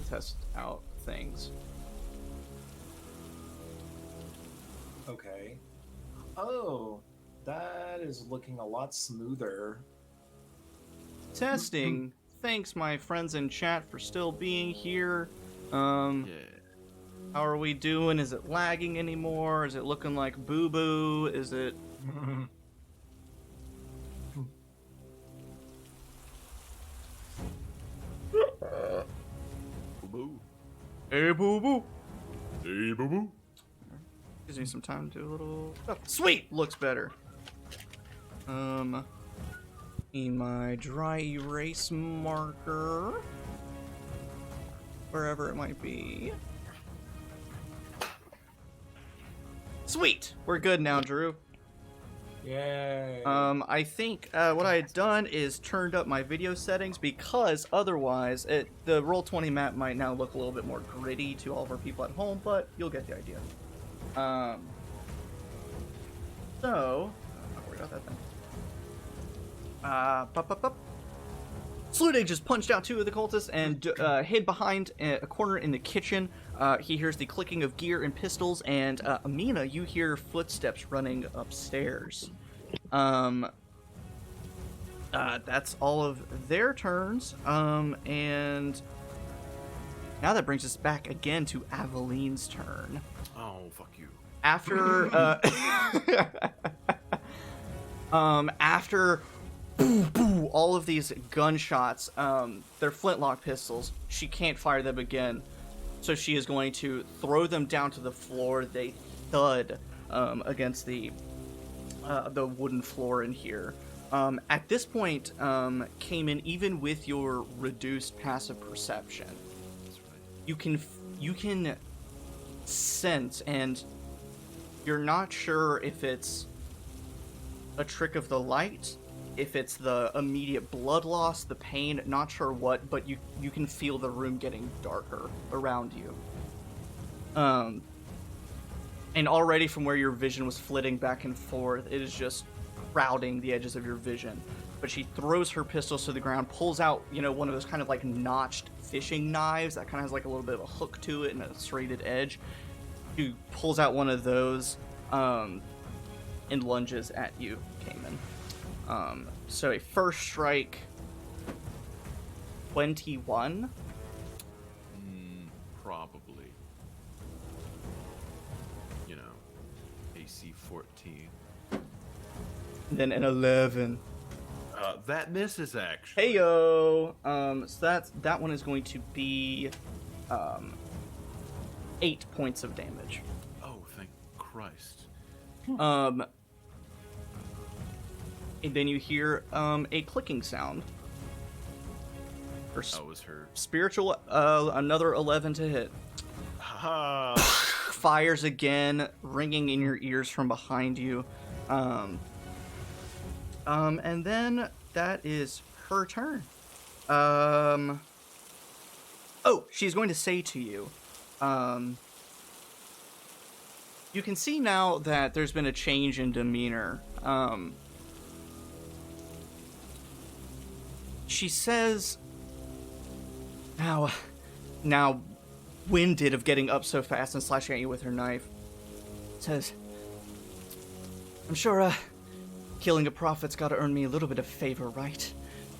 test out things. Okay. Oh, that is looking a lot smoother. Testing. Thanks, my friends in chat, for still being here. Yeah. How are we doing? Is it lagging anymore? Is it looking like boo-boo? Is it... Boo-boo. Hey, boo-boo. Hey, boo-boo. Gives me some time to do a little stuff. Sweet! Looks better. Need my dry erase marker. Wherever it might be. Sweet! We're good now, Drew. Yay. I think what I had done is turned up my video settings because otherwise the Roll20 map might now look a little bit more gritty to all of our people at home, but you'll get the idea. So, I'm not worried about that then. Sludig just punched out two of the cultists and hid behind a corner in the kitchen. He hears the clicking of gear and pistols, and Amina, you hear footsteps running upstairs. That's all of their turns. And now that brings us back again to Aveline's turn. Oh, fuck you. After, after all of these gunshots, they're flintlock pistols. She can't fire them again, so she is going to throw them down to the floor. They thud against the wooden floor in here. At this point, Kamin, even with your reduced passive perception, you can sense, and you're not sure if it's a trick of the light, if it's the immediate blood loss, the pain, not sure what, but you can feel the room getting darker around you. And already from where your vision was flitting back and forth, it is just crowding the edges of your vision. But she throws her pistols to the ground, pulls out, one of those kind of like notched fishing knives that kind of has like a little bit of a hook to it and a serrated edge. She pulls out one of those and lunges at you, Kamin. So a first strike, 21. Probably. AC 14. And then an 11. That misses, actually. Heyo! So that one is going to be 8 points of damage. Oh, thank Christ. And then you hear a clicking sound. That was her. Spiritual, another 11 to hit. Ha! Fires again, ringing in your ears from behind you. And then that is her turn. Oh, she's going to say to you, you can see now that there's been a change in demeanor. She says, now winded of getting up so fast and slashing at you with her knife, says, I'm sure, killing a prophet's gotta earn me a little bit of favor, right?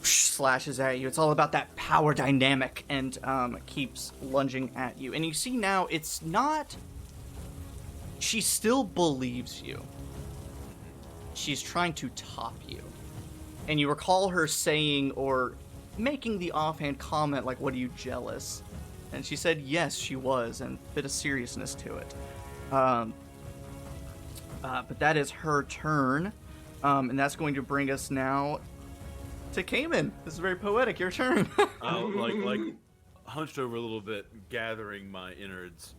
Slashes at you. It's all about that power dynamic, and keeps lunging at you. And you see now, it's not... She still believes you. She's trying to top you. And you recall her saying, or making the offhand comment, like, what are you, jealous? And she said yes, she was, and a bit of seriousness to it. But that is her turn. And that's going to bring us now to Kamin. This is very poetic. Your turn. I'll, like, hunched over a little bit, gathering my innards,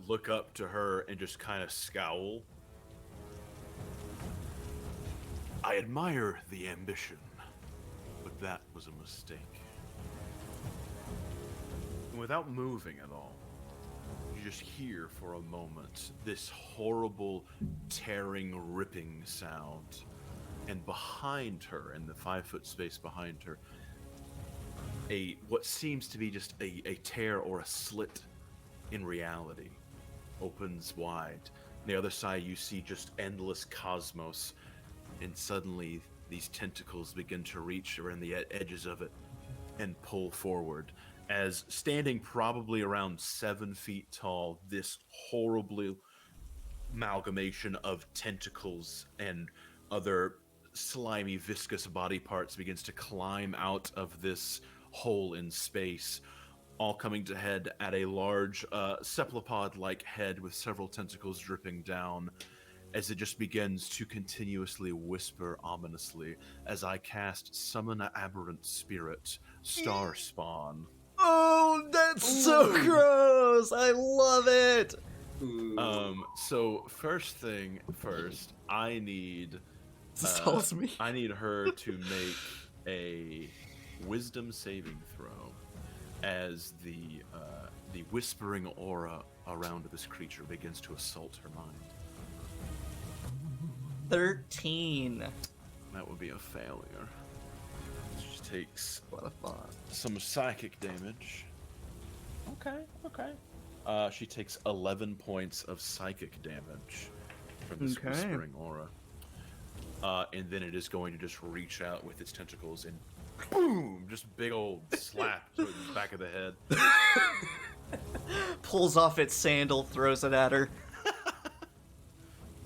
look up to her and just kind of scowl. I admire the ambition, but that was a mistake. And without moving at all, you just hear for a moment this horrible, tearing, ripping sound. And behind her, in the 5-foot space behind her, what seems to be just a tear or a slit in reality opens wide. On the other side, you see just endless cosmos, and suddenly these tentacles begin to reach around the edges of it and pull forward. As standing probably around 7 feet tall, this horribly amalgamation of tentacles and other slimy, viscous body parts begins to climb out of this hole in space, all coming to head at a large cephalopod-like head with several tentacles dripping down, as it just begins to continuously whisper ominously as I cast Summon an Aberrant Spirit, Star Spawn. Oh, that's so gross! I love it! So first thing first, I need This tells me. I need her to make a wisdom saving throw as the whispering aura around this creature begins to assault her mind. 13. That would be a failure. She takes What a fun. some psychic damage. Okay. She takes 11 points of psychic damage from this Okay. whispering aura. And then it is going to just reach out with its tentacles and boom! Just big old slap to the back of the head. Pulls off its sandal, throws it at her.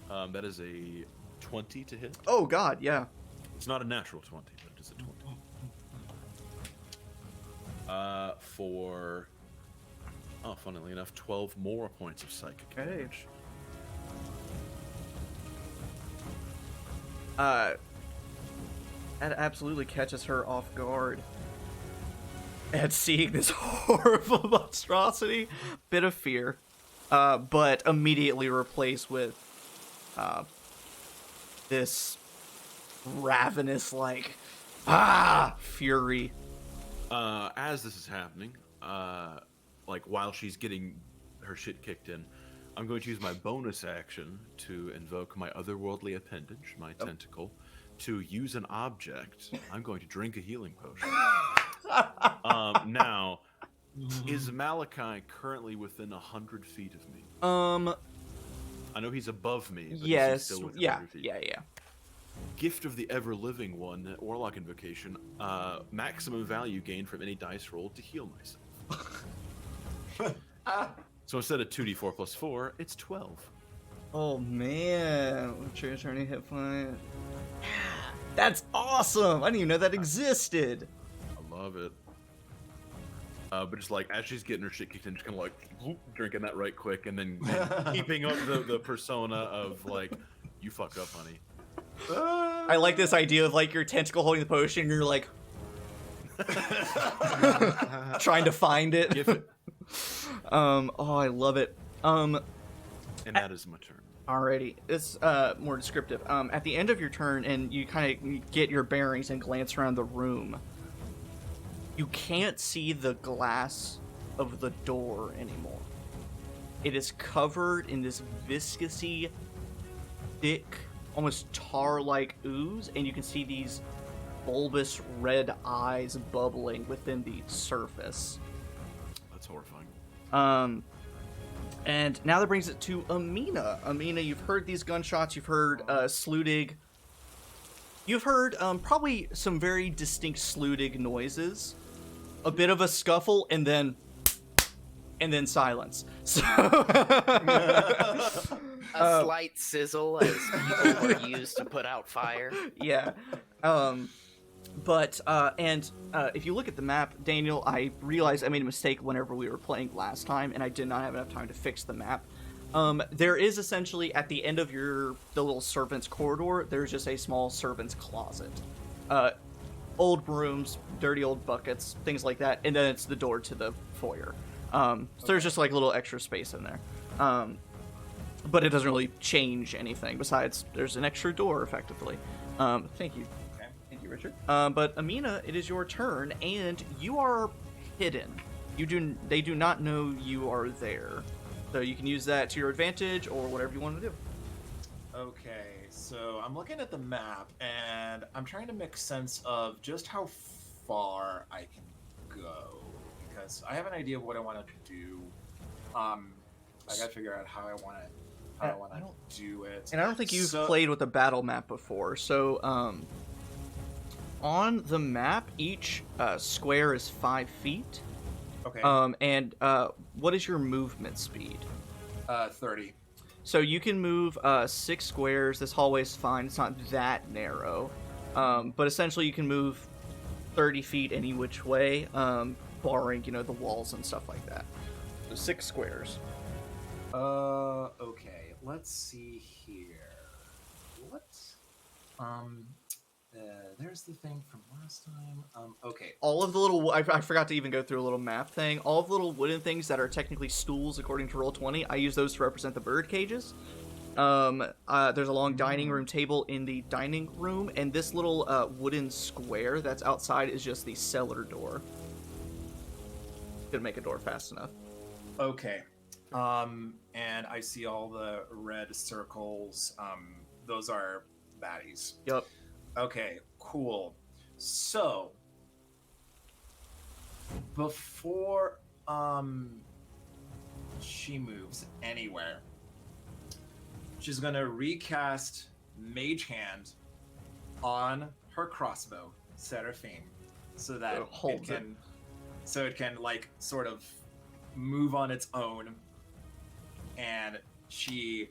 That is a 20 to hit. Oh god, yeah. It's not a natural 20, but it is a 20. For, funnily enough, 12 more points of psychic damage. That absolutely catches her off guard. At seeing this horrible monstrosity, bit of fear, but immediately replaced with this ravenous, fury. As this is happening, while she's getting her shit kicked in, I'm going to use my bonus action to invoke my otherworldly appendage, my tentacle, to use an object. I'm going to drink a healing potion. Now, is Malachi currently within 100 feet of me? I know he's above me, but Yes, is he still within yeah, 100 feet? yeah. Gift of the Ever-Living One, Warlock Invocation, maximum value gained from any dice roll to heal myself. So instead of 2d4 plus 4, it's 12. Oh man, trigger turning hit point. That's awesome! I didn't even know that existed. I love it. But just as she's getting her shit kicked in, just kind of drinking that right quick, and then keeping up the persona of you fuck up, honey. I like this idea of your tentacle holding the potion, and you're trying to find it. Give it. Oh, I love it. And that is my turn. Alrighty, it's more descriptive. At the end of your turn, and you kind of get your bearings and glance around the room, you can't see the glass of the door anymore. It is covered in this viscousy, thick, almost tar-like ooze, and you can see these bulbous red eyes bubbling within the surface. That's horrifying. And now that brings it to Amina. Amina, you've heard these gunshots. You've heard Sludig. You've heard probably some very distinct Sludig noises. A bit of a scuffle, and then silence. So a slight sizzle as people were used to put out fire. Yeah. But if you look at the map, Daniel, I realized I made a mistake whenever we were playing last time, and I did not have enough time to fix the map. There is essentially, at the end of the little servant's corridor, there's just a small servant's closet. Old brooms, dirty old buckets, things like that, and then it's the door to the foyer. So there's just a little extra space in there. But it doesn't really change anything, besides there's an extra door, effectively. Thank you. Thank you, Richard. But Amina, it is your turn, and you are hidden. They do not know you are there. So you can use that to your advantage, or whatever you want to do. Okay, so I'm looking at the map, and I'm trying to make sense of just how far I can go because I have an idea of what I want to do. I gotta figure out how I want to do it. And I don't think you've played with a battle map before. So, on the map, each square is 5 feet. Okay. And what is your movement speed? 30. So you can move 6 squares. This hallway is fine. It's not that narrow. But essentially you can move 30 feet any which way, barring, the walls and stuff like that. So 6 squares. Okay. Let's see here. What? There's the thing from last time. Okay. All of the little... I forgot to even go through a little map thing. All of the little wooden things that are technically stools according to Roll20, I use those to represent the bird cages. There's a long dining room table in the dining room, and this little wooden square that's outside is just the cellar door. Didn't make a door fast enough. Okay. And I see all the red circles. Those are baddies. Yep. Okay, cool. So, before she moves anywhere, she's gonna recast Mage Hand on her crossbow, Seraphim, so that it can like sort of move on its own, and she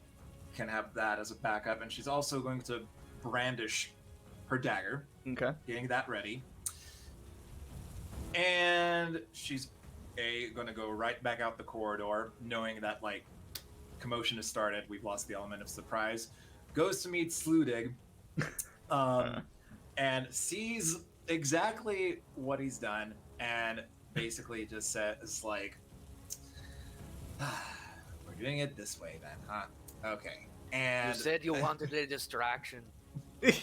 can have that as a backup. And she's also going to brandish her dagger. Okay. Getting that ready. And she's gonna go right back out the corridor, knowing that like commotion has started. We've lost the element of surprise. Goes to meet Sludig, and sees exactly what he's done, and basically just says like, "We're doing it this way, then, huh? Okay." And You said you wanted a distraction. Okay,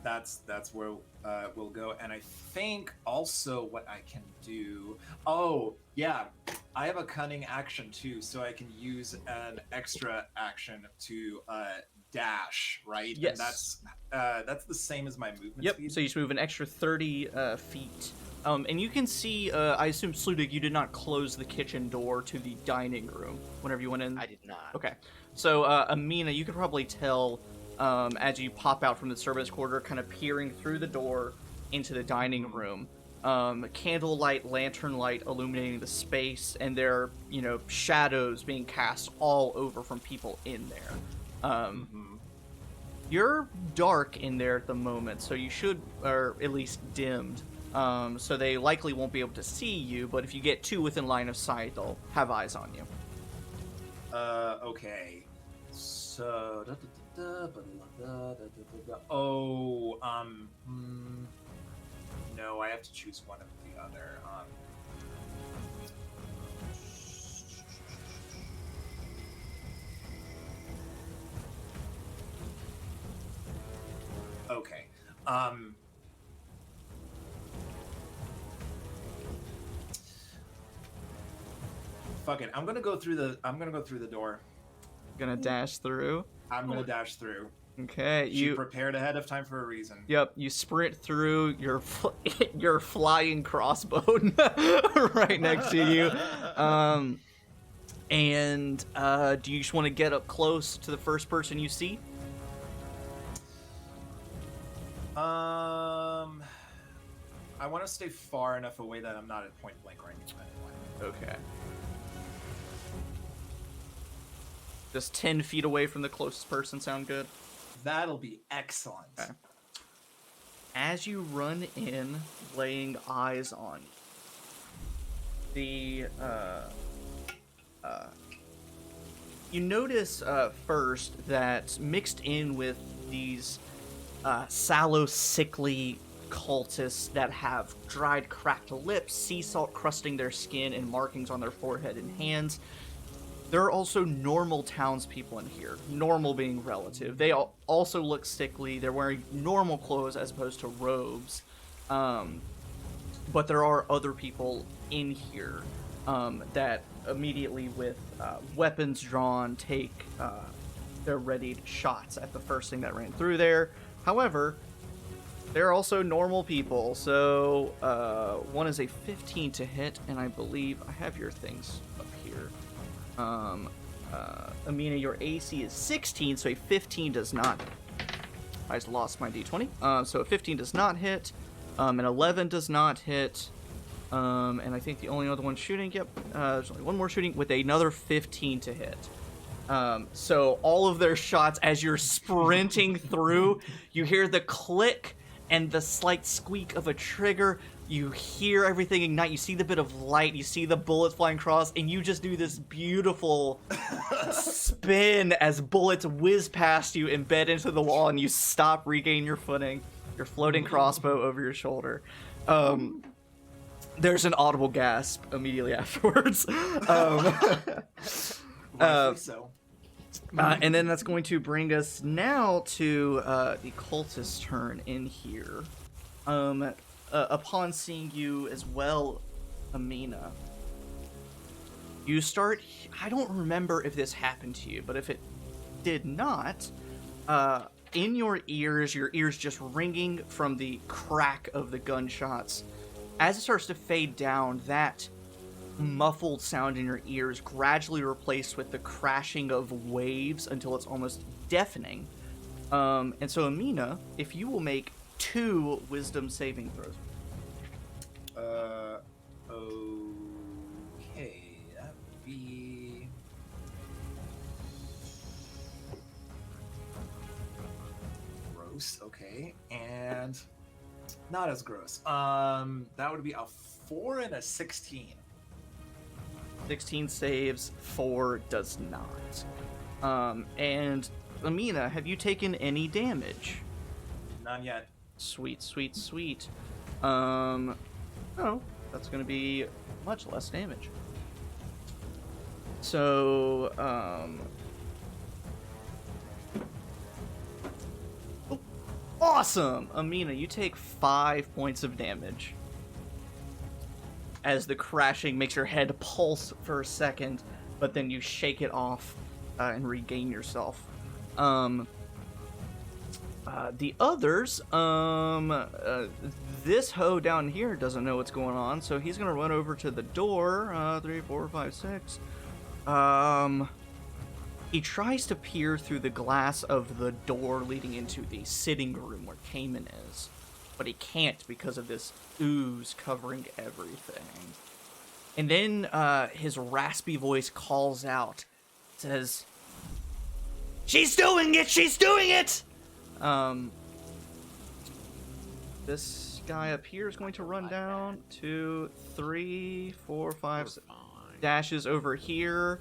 that's where we'll go. And I think also what I can do. Oh yeah, I have a cunning action too, so I can use an extra action to dash, right? Yes. And that's the same as my movement Yep. speed. So you just move an extra 30 feet. And you can see, I assume, Sludig, you did not close the kitchen door to the dining room whenever you went in? I did not. Okay. So, Amina, you could probably tell as you pop out from the servants' quarter, kind of peering through the door into the dining room. Candlelight, lantern light illuminating the space, and there are, shadows being cast all over from people in there. You're dark in there at the moment, so you should, or at least dimmed. So they likely won't be able to see you, but if you get 2 within line of sight, they'll have eyes on you. Okay. So, no, I have to choose one of the other. Okay. Fuck it. I'm gonna go through the door. Gonna dash through. I'm gonna dash through. Okay, She prepared ahead of time for a reason. Yep, you sprint through your flying crossbow right next to you. And do you just want to get up close to the first person you see? I want to stay far enough away that I'm not at point blank range of anyone. Okay. Just 10 feet away from the closest person sound good? That'll be excellent. Okay. As you run in, laying eyes on you, you notice first that mixed in with these sallow, sickly cultists that have dried, cracked lips, sea salt crusting their skin, and markings on their forehead and hands, there are also normal townspeople in here. Normal being relative. They also look sickly. They're wearing normal clothes as opposed to robes. But there are other people in here that immediately with weapons drawn take their readied shots at the first thing that ran through there. However, they're also normal people, so one is a 15 to hit, and I believe I have your things up here. Amina, your AC is 16, so a 15 does not. I just lost my d20. So a 15 does not hit, an 11 does not hit, and I think the only other one shooting, there's only one more shooting with another 15 to hit. So all of their shots, as you're sprinting through, you hear the click and the slight squeak of a trigger. You hear everything ignite. You see the bit of light. You see the bullets flying across, and you just do this beautiful spin as bullets whiz past you, embed into the wall, and you stop, regain your footing. Your floating crossbow over your shoulder. There's an audible gasp immediately afterwards. So. And then that's going to bring us now to the cultist's turn in here. Upon seeing you as well, Amina, you start... I don't remember if this happened to you, but if it did not, in your ears just ringing from the crack of the gunshots. As it starts to fade down, that muffled sound in your ears gradually replaced with the crashing of waves until it's almost deafening. And so, Amina, if you will make 2 wisdom saving throws. Okay, that would be... gross, okay, and not as gross. That would be a 4 and a 16. 16 saves, 4 does not. And Amina, have you taken any damage? None yet. Sweet, sweet, sweet. Oh, that's going to be much less damage. So, oh, awesome! Amina, you take 5 points of damage as the crashing makes your head pulse for a second, but then you shake it off and regain yourself. The others, this hoe down here doesn't know what's going on, so he's gonna run over to the door. 3, 4, 5, 6. He tries to peer through the glass of the door leading into the sitting room where Kamin is, but he can't because of this ooze covering everything. And then his raspy voice calls out, says, "She's doing it! She's doing it!" This guy up here is going to run down 2, 3, 4, 5, 6, dashes over here,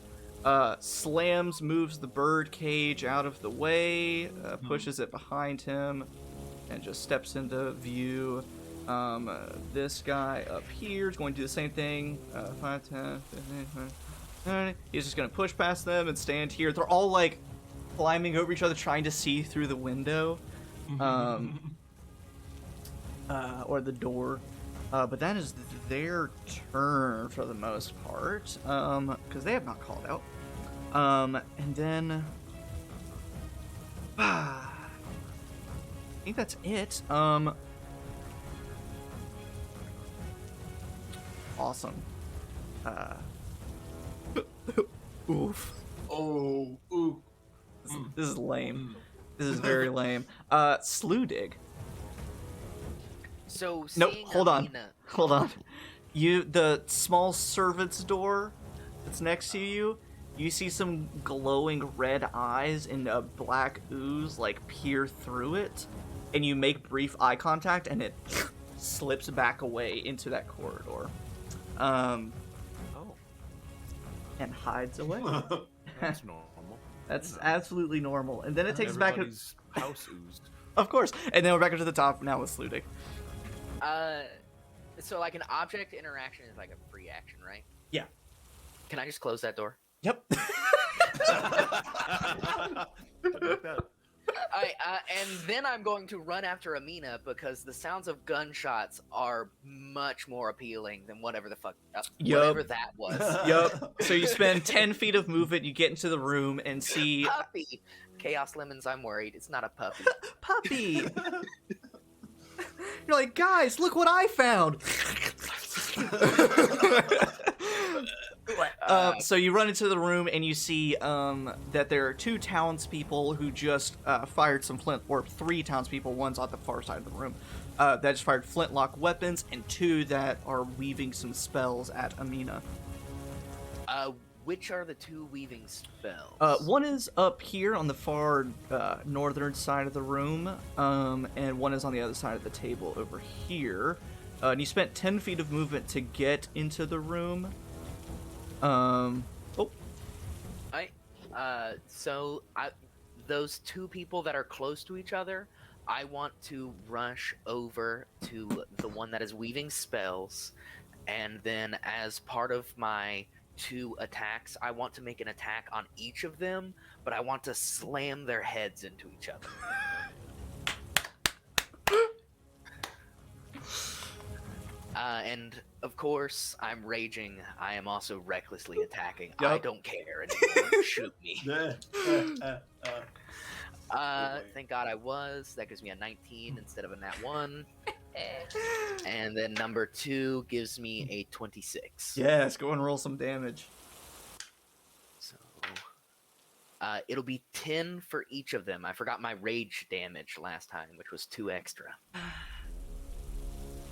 slams, moves the bird cage out of the way, pushes it behind him, and just steps into view. This guy up here is going to do the same thing. 5, 10, 15, 20, 30. He's just going to push past them and stand here. They're all like climbing over each other, trying to see through the window, or the door. But that is their turn for the most part, because they have not called out. And then I think that's it. Awesome. Oof. Oh, ooh. This is lame. This is very lame. Sludig. So Nope, seeing hold on. Amina- Hold on. The small servant's door that's next to you, you see some glowing red eyes in a black ooze like peer through it, and you make brief eye contact and it slips back away into that corridor. And hides away. That's normal. That's absolutely normal. And then it takes us back... Everybody's house oozed. Of course. And then we're back up to the top now with Sludig. So like an object interaction is like a free action, right? Yeah. Can I just close that door? Yep. Alright, and then I'm going to run after Amina because the sounds of gunshots are much more appealing than whatever the fuck, Yup. whatever that was. Yup. So you spend 10 feet of movement, you get into the room and see... Puppy! Chaos Lemons, I'm worried. It's not a puppy. Puppy! You're like, guys, look what I found! So you run into the room and you see that there are 2 townspeople who just fired some or 3 townspeople. One's on the far side of the room that just fired flintlock weapons, and 2 that are weaving some spells at Amina. Which are the 2 weaving spells? One is up here on the far northern side of the room, and one is on the other side of the table over here. And you spent 10 feet of movement to get into the room. Those 2 people that are close to each other, I want to rush over to the one that is weaving spells, and then as part of my 2 attacks, I want to make an attack on each of them, but I want to slam their heads into each other. And of course, I'm raging. I am also recklessly attacking. Yep. I don't care anymore. Shoot me. Thank God I was. That gives me a 19 instead of a nat 1. And then number 2 gives me a 26. Yes, go and roll some damage. So, it'll be 10 for each of them. I forgot my rage damage last time, which was 2 extra.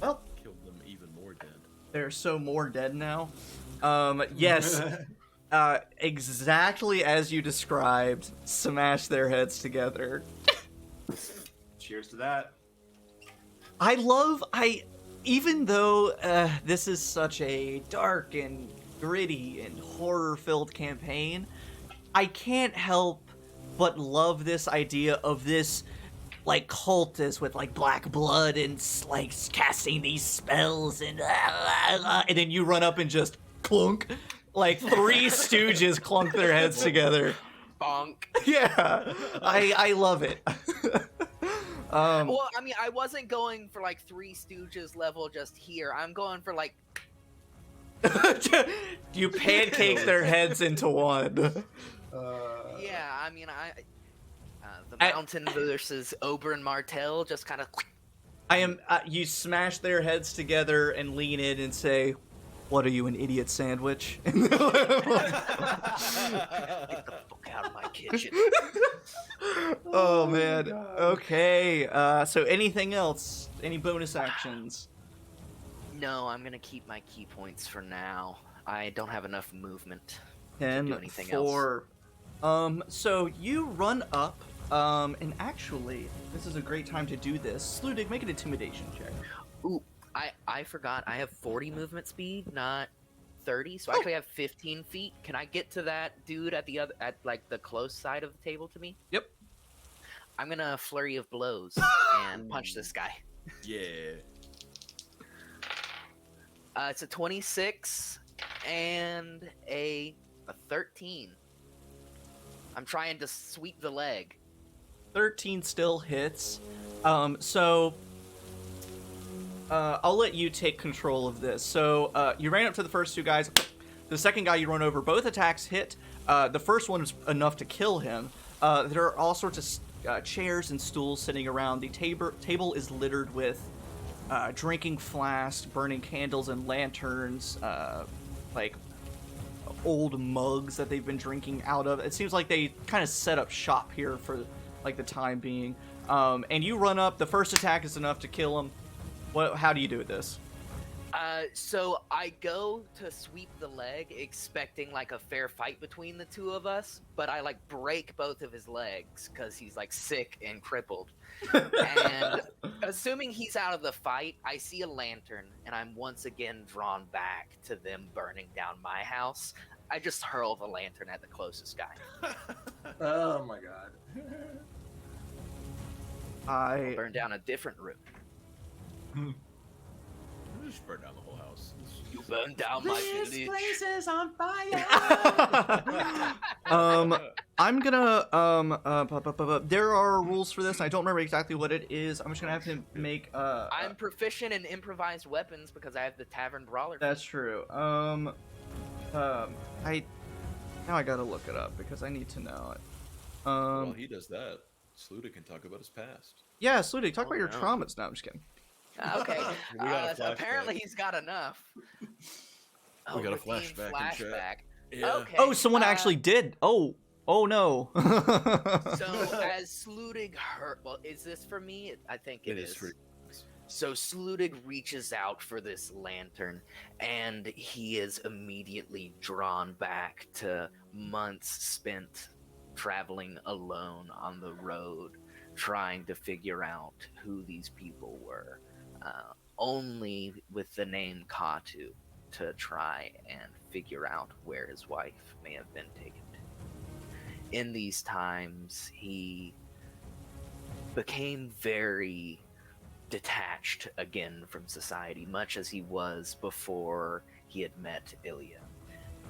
Well, Killed them even more dead. they're so more dead now. Yes, exactly as you described, smash their heads together. Cheers to that. Even though this is such a dark and gritty and horror-filled campaign, I can't help but love this idea of this, like, cultist with, like, black blood and, like, casting these spells and then you run up and just clunk. Like, 3 stooges clunk their heads together. Bonk. Yeah, I love it. Well, I mean, I wasn't going for like 3 Stooges level just here. I'm going for like... You pancake their heads into one. Yeah, I mean, the Mountain versus Ober and Martell just kind of... You smash their heads together and lean in and say, "What are you, an idiot sandwich?" Get the fuck out of my kitchen. Oh man. Okay. So anything else? Any bonus actions? No, I'm gonna keep my key points for now. I don't have enough movement to 10, do anything 4. So you run up, and actually, this is a great time to do this. Sludig, make an intimidation check. Ooh, I forgot. I have 40 movement speed, not 30. So I actually have 15 feet. Can I get to that dude at like the close side of the table to me? Yep. I'm gonna flurry of blows and punch this guy. Yeah. It's a 26 and a 13. I'm trying to sweep the leg. 13 still hits. I'll let you take control of this. So you ran up to the first 2 guys. The second guy you run over, both attacks hit. The first one is enough to kill him. There are all sorts of chairs and stools sitting around. The table is littered with drinking flasks, burning candles and lanterns, like old mugs that they've been drinking out of. It seems like they kind of set up shop here for like the time being. And you run up. The first attack is enough to kill him. How do you do this? So I go to sweep the leg, expecting like a fair fight between the 2 of us, but I like break both of his legs because he's like sick and crippled. And assuming he's out of the fight, I see a lantern, and I'm once again drawn back to them burning down my house. I just hurl the lantern at the closest guy. Oh my god. I Burn down a different room. Just burn down the whole house. You burn down my village. is on fire. I'm gonna there are rules for this. I don't remember exactly what it is. I'm just gonna have him make I'm proficient in improvised weapons because I have the Tavern Brawler. That's true. I now I gotta look it up because I need to know it. While he does that, Sludig can talk about his past. Yeah, Sludig, talk Oh, about your no. traumas. No, I'm just kidding. Okay. We got a So apparently he's got enough. We got a redeem flashback in chat. Yeah. Okay. Oh, someone actually did. Oh no. So as Sludig heard, well, is this for me? I think it is. For So Sludig reaches out for this lantern, and he is immediately drawn back to months spent traveling alone on the road, trying to figure out who these people were, only with the name Katu to try and figure out where his wife may have been taken to. In these times, he became very detached again from society, much as he was before he had met Ilya.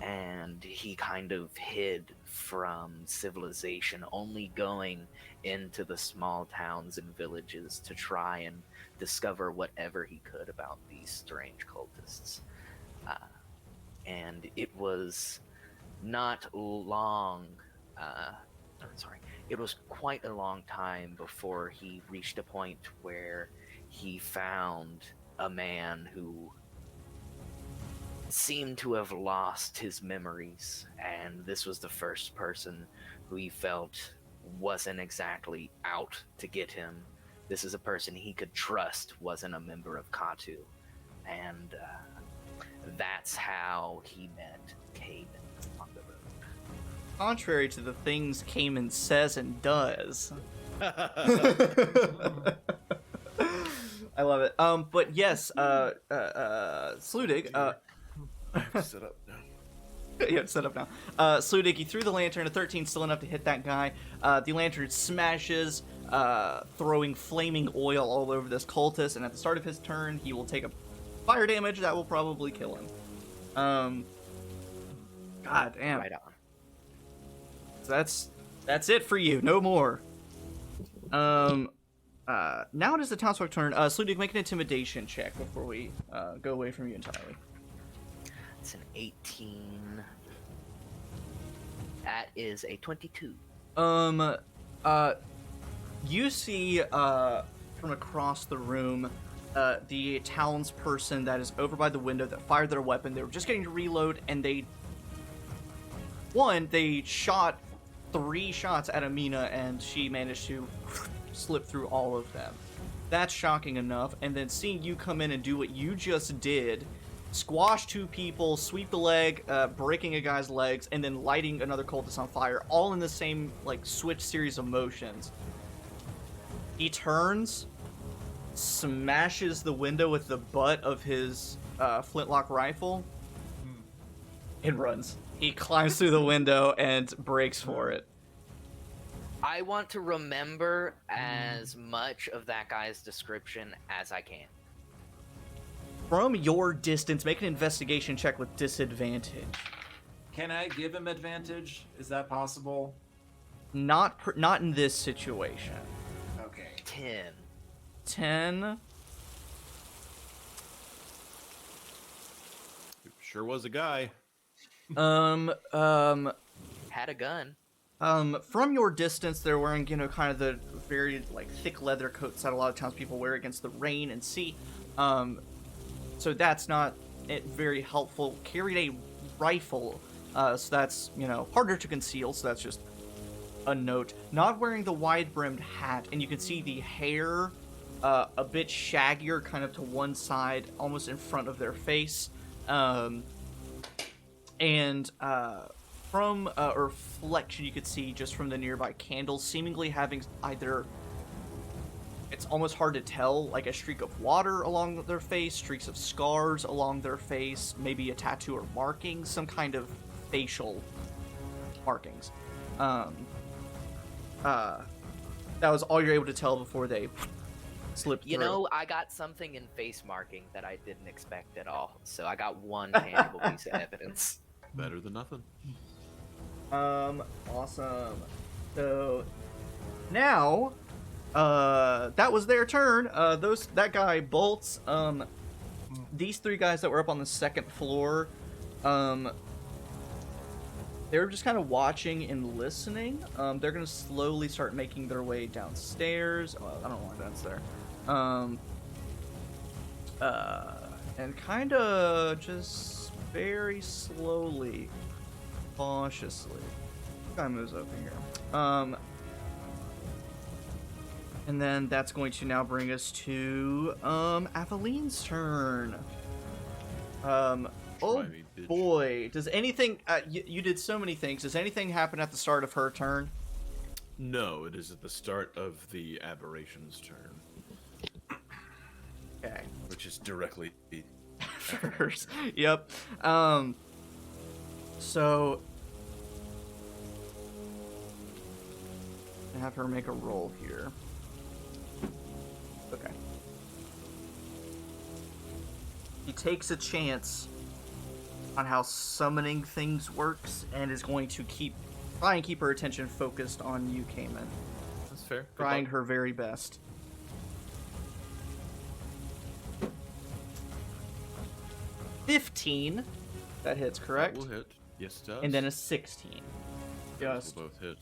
And he kind of hid from civilization, only going into the small towns and villages to try and discover whatever he could about these strange cultists. And it was not long, it was quite a long time before he reached a point where he found a man who seemed to have lost his memories, and this was the first person who he felt wasn't exactly out to get him. This is a person he could trust wasn't a member of Katu, and that's how he met Kamin on the road. Contrary to the things Kamin says and does. I love it. But yes, Sludig, Set up now. yeah, it's set up now. Sludig, he threw the lantern, a 13 still enough to hit that guy. The lantern smashes, throwing flaming oil all over this cultist, and at the start of his turn, he will take a fire damage that will probably kill him. God damn. Right on. So that's it for you. No more. Now it is the townsfolk turn. Sludig, make an intimidation check before we go away from you entirely. It's an 18. That is a 22. You see from across the room the townsperson that is over by the window that fired their weapon. They were just getting to reload, and they shot 3 shots at Amina, and she managed to slip through all of them. That's shocking enough. And then seeing you come in and do what you just did, squash 2 people, sweep the leg, breaking a guy's legs, and then lighting another cultist on fire, all in the same switch series of motions. He turns, smashes the window with the butt of his flintlock rifle, and runs. He climbs through the window and breaks for it. I want to remember as much of that guy's description as I can. From your distance, make an investigation check with disadvantage. Can I give him advantage? Is that possible? Not in this situation. Okay. 10. 10. Sure was a guy. Had a gun. From your distance, they're wearing, kind of the very, thick leather coats that a lot of townspeople wear against the rain and sea. So that's not very helpful. Carried a rifle, so that's, harder to conceal, so that's just a note. Not wearing the wide-brimmed hat, and you can see the hair a bit shaggier, kind of to one side, almost in front of their face. From a reflection you could see just from the nearby candles, seemingly having either, it's almost hard to tell, a streak of water along their face, streaks of scars along their face, maybe a tattoo or markings, some kind of facial markings. That was all you're able to tell before they slipped through. I got something in face marking that I didn't expect at all, so I got one tangible piece of evidence. Better than nothing. Awesome. So now, that was their turn. That guy bolts. These three guys that were up on the second floor, they were just kind of watching and listening. They're gonna slowly start making their way downstairs. Well, I don't know why that's there. And kind of just very slowly, cautiously. Guy moves over here. And then that's going to now bring us to Aveline's turn. Oh boy, does anything? You did so many things. Does anything happen at the start of her turn? No, it is at the start of the aberration's turn. Okay. Which is directly First. Yep. So I have her make a roll here. Okay. He takes a chance on how summoning things works and is going to try and keep her attention focused on you, Kamin. That's fair. Trying her very best. $15. That hits, correct? That will hit. Yes, it does. And then a 16. Those Just. will both hit.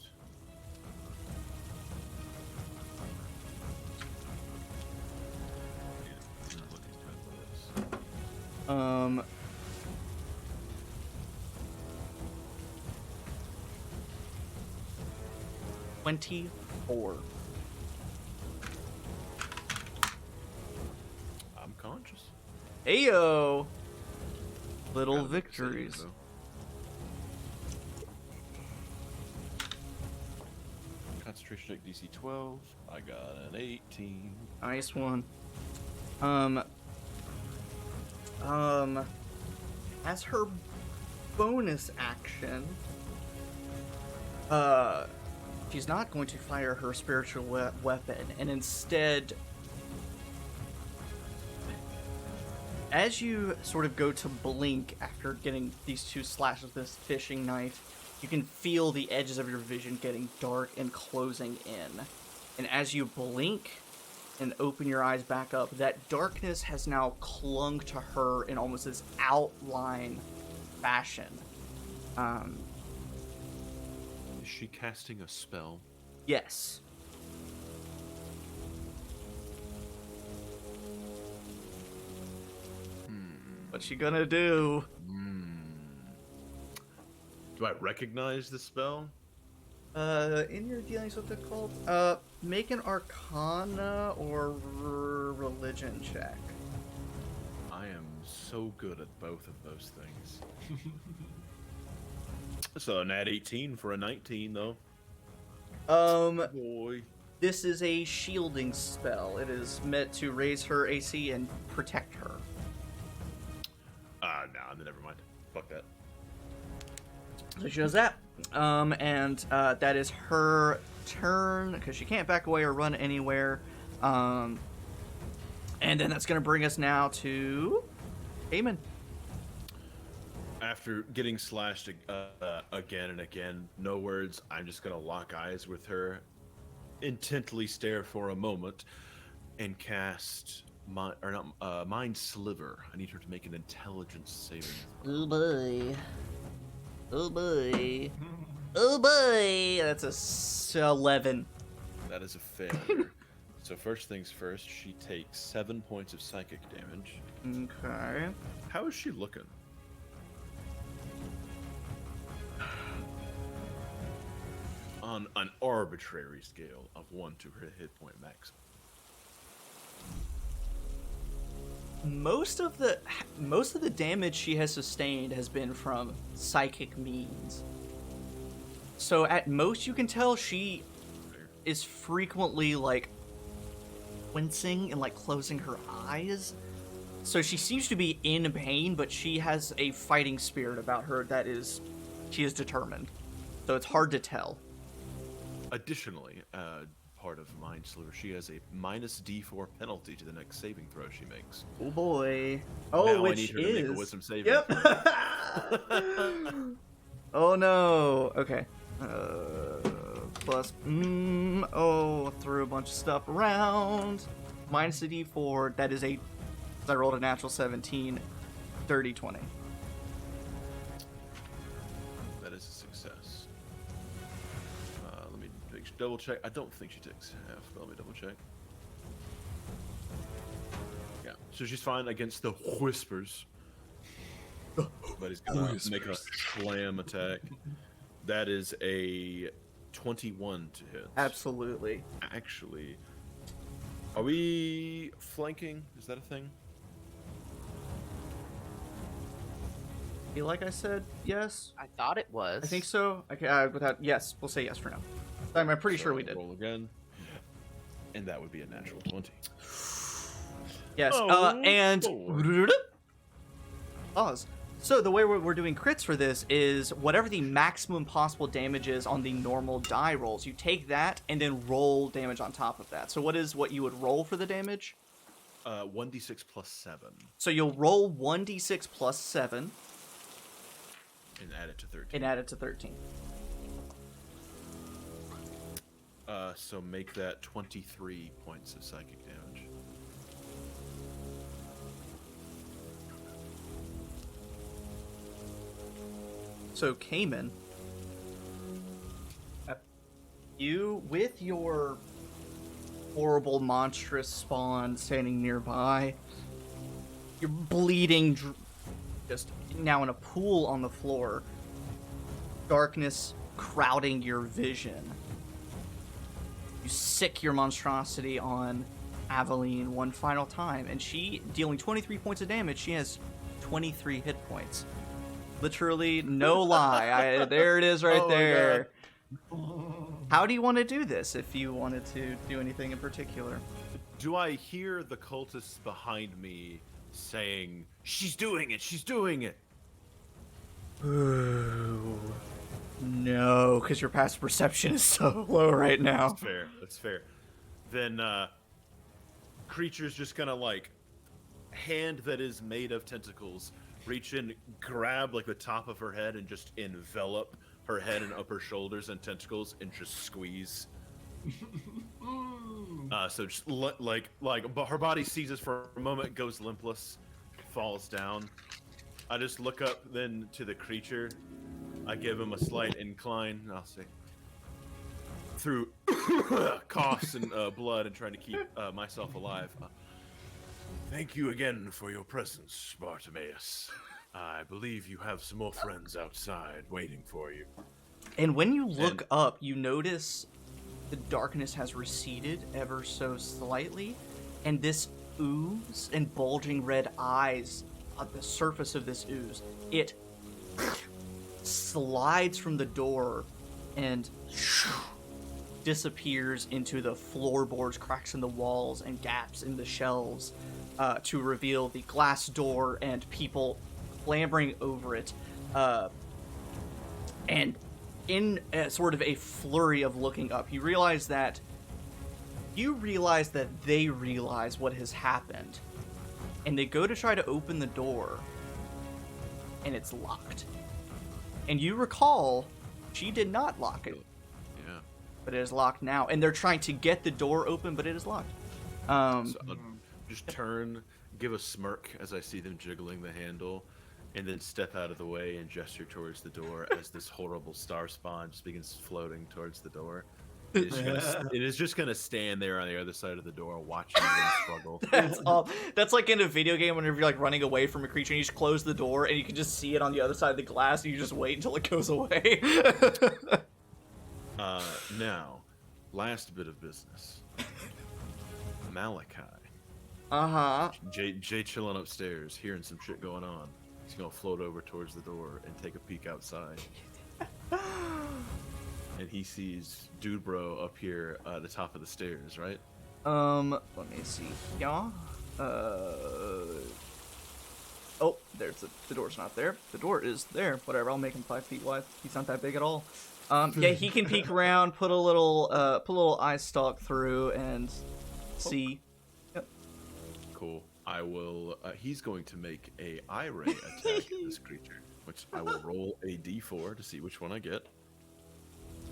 Um. $24. I'm conscious. Ayo! Little Gotta make a save, victories. though. Concentration check DC 12. I got an 18. Nice one. As her bonus action, she's not going to fire her spiritual weapon, and instead, as you sort of go to blink after getting these two slashes with this fishing knife, you can feel the edges of your vision getting dark and closing in. And as you blink and open your eyes back up, that darkness has now clung to her in almost this outline fashion. Is she casting a spell? Yes. What's she gonna do? Do I recognize the spell? In your dealings with the cult, make an Arcana or religion check. I am so good at both of those things. So an nat 18 for a 19, though. Boy. This is a shielding spell. It is meant to raise her AC and protect her. Nah, never mind. Fuck that. So she does that. And that is her turn, because she can't back away or run anywhere. And then that's going to bring us now to Kamin. After getting slashed again and again, no words, I'm just going to lock eyes with her, intently stare for a moment, and cast Mind Sliver. I need her to make an intelligence saving. Oh boy. Oh boy. Oh boy. That's a 11. That is a failure. So first things first, she takes 7 points of psychic damage. Okay. How is she looking? On an arbitrary scale of 1 to her hit point max. Most of the damage she has sustained has been from psychic means. So at most you can tell she is frequently like wincing and like closing her eyes. So she seems to be in pain, but she has a fighting spirit about her that she is determined. So it's hard to tell. Additionally, part of Mind Sliver, she has a minus D4 penalty to the next saving throw she makes. Oh boy. Oh, now which I need her is... to make a wisdom saving. Yep. Oh no. Okay. Plus. Threw a bunch of stuff around. Minus the D4. That is a. I rolled a natural 17. Dirty 20. That is a success. Let me double check. I don't think she takes half, but let me double check. Yeah, so she's fine against the whispers. But he's gonna make a slam attack. That is a 21 to hit. Absolutely. Actually, are we flanking? Is that a thing? Like I said, yes. I thought it was. I think so. Okay, yes, we'll say yes for now. I'm pretty sure we did. Roll again. And that would be a natural 20. Yes. And pause. So the way we're doing crits for this is whatever the maximum possible damage is on the normal die rolls, you take that and then roll damage on top of that. So what you would roll for the damage? 1d6 plus 7. So you'll roll 1d6 plus 7. And add it to 13. And add it to 13. So make that 23 points of psychic damage. So Kamin, you with your horrible monstrous spawn standing nearby, you're bleeding, just now in a pool on the floor, darkness crowding your vision. You sick your monstrosity on Aveline one final time, and she, dealing 23 points of damage, she has 23 hit points. Literally, no lie. There it is right there. How do you want to do this, if you wanted to do anything in particular? Do I hear the cultists behind me saying, "She's doing it, she's doing it"? Ooh. No, because your passive perception is so low right now. That's fair, that's fair. Then, creature's just gonna, like, hand that is made of tentacles, reach in, grab, like, the top of her head and just envelop her head and upper shoulders and tentacles and just squeeze. So just, but her body seizes for a moment, goes limpless, falls down. I just look up then to the creature. I give him a slight incline, and I'll say, through coughs and blood and trying to keep myself alive, thank you again for your presence, Bartimaeus. I believe you have some more friends outside waiting for you. And when you look up, you notice the darkness has receded ever so slightly, and this ooze and bulging red eyes at the surface of this ooze, it slides from the door and disappears into the floorboards, cracks in the walls, and gaps in the shelves to reveal the glass door and people clambering over it. And in sort of a flurry of looking up, you realize that they realize what has happened. And they go to try to open the door, and it's locked. And you recall, she did not lock it. Yeah. But it is locked now. And they're trying to get the door open, but it is locked. So I'll just turn, give a smirk as I see them jiggling the handle, and then step out of the way and gesture towards the door as this horrible star spawn just begins floating towards the door. It is just gonna stand there on the other side of the door, watching them struggle. That's like in a video game whenever you're like running away from a creature and you just close the door and you can just see it on the other side of the glass and you just wait until it goes away. Now, last bit of business. Malachi. Jay chilling upstairs, hearing some shit going on. He's gonna float over towards the door and take a peek outside. And he sees Dude Bro up here at the top of the stairs, right? Let me see. Yeah. Oh, there's the door's not there. The door is there. Whatever, I'll make him 5 feet wide. He's not that big at all. Yeah, he can peek around, put a little eye stalk through and see. Yep. Cool. I will, he's going to make a eye ray attack at this creature. which I will roll a d4 to see which one I get.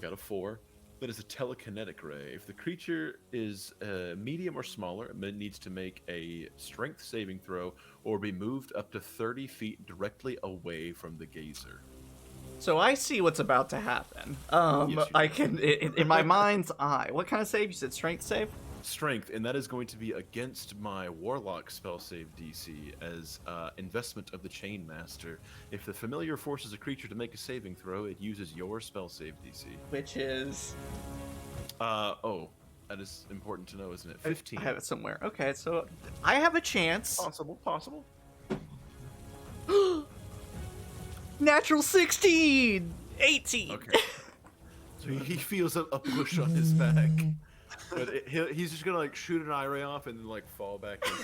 Got a 4. That is a telekinetic ray. If the creature is medium or smaller, it needs to make a strength saving throw or be moved up to 30 feet directly away from the gazer. So I see what's about to happen. Yes, I can, in my mind's eye. What kind of save? You said strength save? Strength, and that is going to be against my Warlock spell save DC as investment of the Chain Master. If the familiar forces a creature to make a saving throw, it uses your spell save DC. Which is... that is important to know, isn't it? 15. I have it somewhere. Okay, so I have a chance. Possible. Natural 16! 18! Okay. So he feels a push on his back. But he's just gonna like shoot an eye ray off and then like fall back into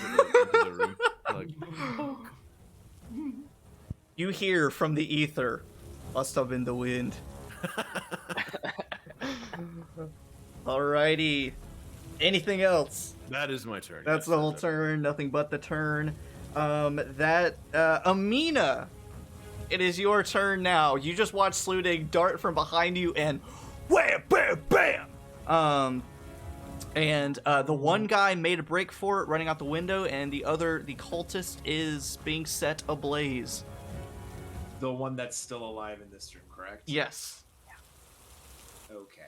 the room. Like, You hear from the ether, must have been the wind. Alrighty. Anything else? that is my turn. That's yes, the whole turn, nothing but the turn. Amina, it is your turn now. You just watched Sludig dart from behind you and wham, bam, bam! And the one guy made a break for it, running out the window, and the cultist, is being set ablaze. The one that's still alive in this room, correct? Yes. Okay.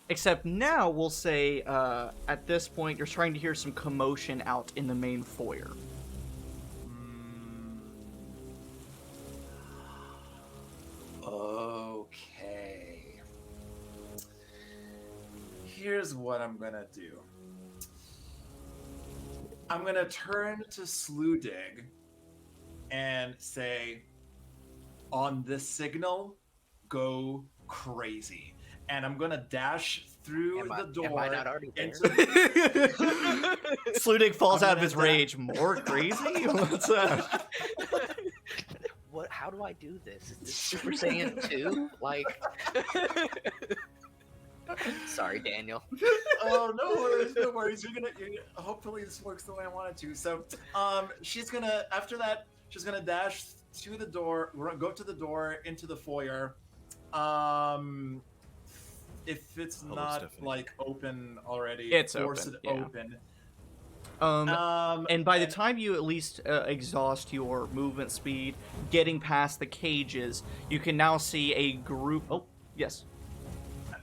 Except now, we'll say, at this point, you're starting to hear some commotion out in the main foyer. Okay. Here's what I'm gonna do. I'm gonna turn to Sludig and say, on this signal, go crazy. And I'm gonna dash through the door. Am I not already there? Sludig falls out of his rage. More crazy? What's that? What? How do I do this? Is this Super Saiyan 2? Like, sorry, Daniel. Oh, no worries, no worries. You're gonna hopefully this works the way I want it to. So, she's gonna, after that, she's gonna dash to the door. We're gonna go to the door into the foyer. If it's not like open already, It's force open, it yeah. open. And by the time you at least exhaust your movement speed, getting past the cages, you can now see a group. Oh, yes.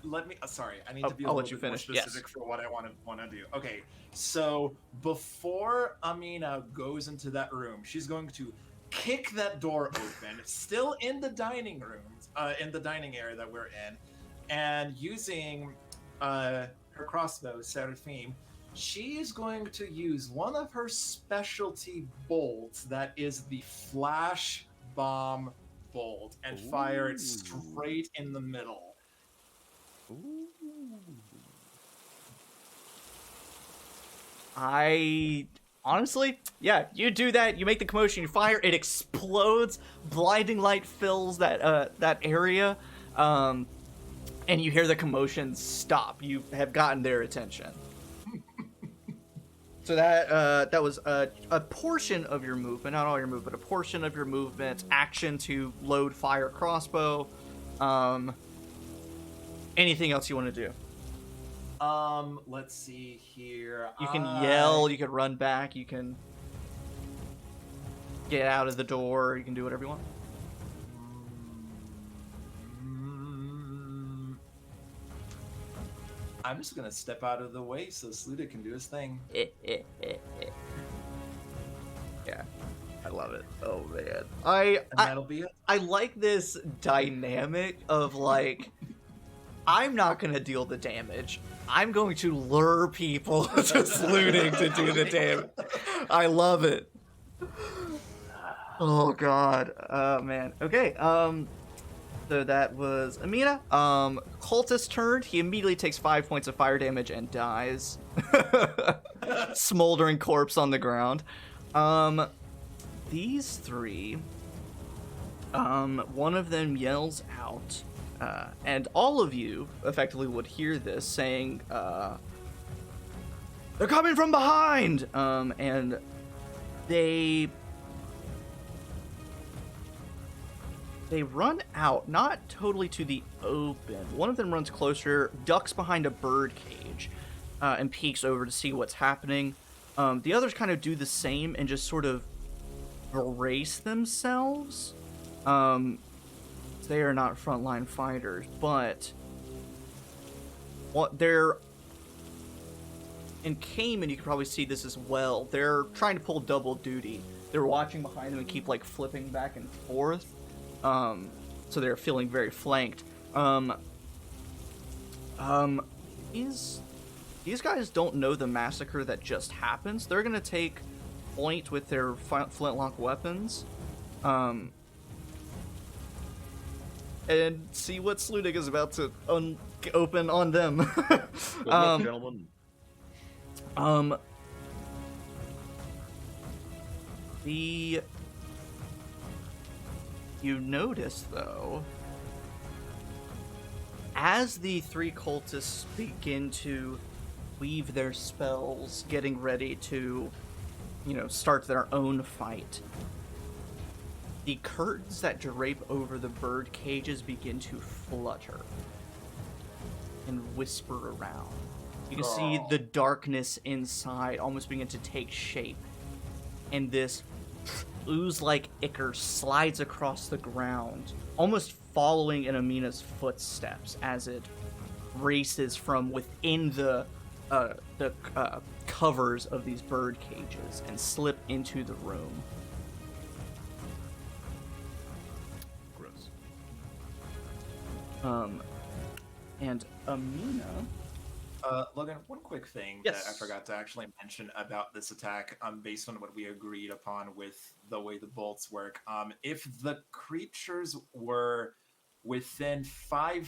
Let me. Sorry, I need to be a I'll little let you bit more finish. Yes. specific for what I want to do. Okay, so before Amina goes into that room, she's going to kick that door open, still in the dining room, in the dining area that we're in, and using her crossbow, Seraphim, she is going to use one of her specialty bolts, that is the flash bomb bolt, and fire it straight in the middle. Honestly, yeah, you do that, you make the commotion, you fire, it explodes, blinding light fills that area, and you hear the commotion stop. You have gotten their attention. So that was a portion of your movement, not all your movement, a portion of your movement, action to load fire crossbow. Anything else you want to do? Let's see here. You can yell, you can run back, you can get out of the door, you can do whatever you want. I'm just gonna step out of the way so Sludig can do his thing. Yeah, I love it. Oh man, That'll be it. I like this dynamic of like, I'm not gonna deal the damage. I'm going to lure people to Sludig to do the damage. I love it. Oh god. Man. Okay. So that was Amina. Cultist turned. He immediately takes 5 points of fire damage and dies. Smoldering corpse on the ground. These three. One of them yells out. And all of you effectively would hear this saying, they're coming from behind! And they They run out, not totally to the open. One of them runs closer, ducks behind a bird cage, and peeks over to see what's happening. The others kind of do the same and just sort of brace themselves. They are not frontline fighters, but they're in Kamin. You can probably see this as well. They're trying to pull double duty. They're watching behind them and keep like flipping back and forth. So they're feeling very flanked. These guys don't know the massacre that just happens. They're gonna take point with their flintlock weapons, and see what Sludig is about to open on them. Good luck, gentlemen. You notice, though, as the three cultists begin to weave their spells, getting ready to, start their own fight, the curtains that drape over the bird cages begin to flutter and whisper around. You can see the darkness inside almost begin to take shape, and this ooze-like ichor slides across the ground, almost following in Amina's footsteps as it races from within the covers of these bird cages and slip into the room. Gross. And Amina... Logan, one quick thing Yes. that I forgot to actually mention about this attack, based on what we agreed upon with the way the bolts work. If the creatures were within 5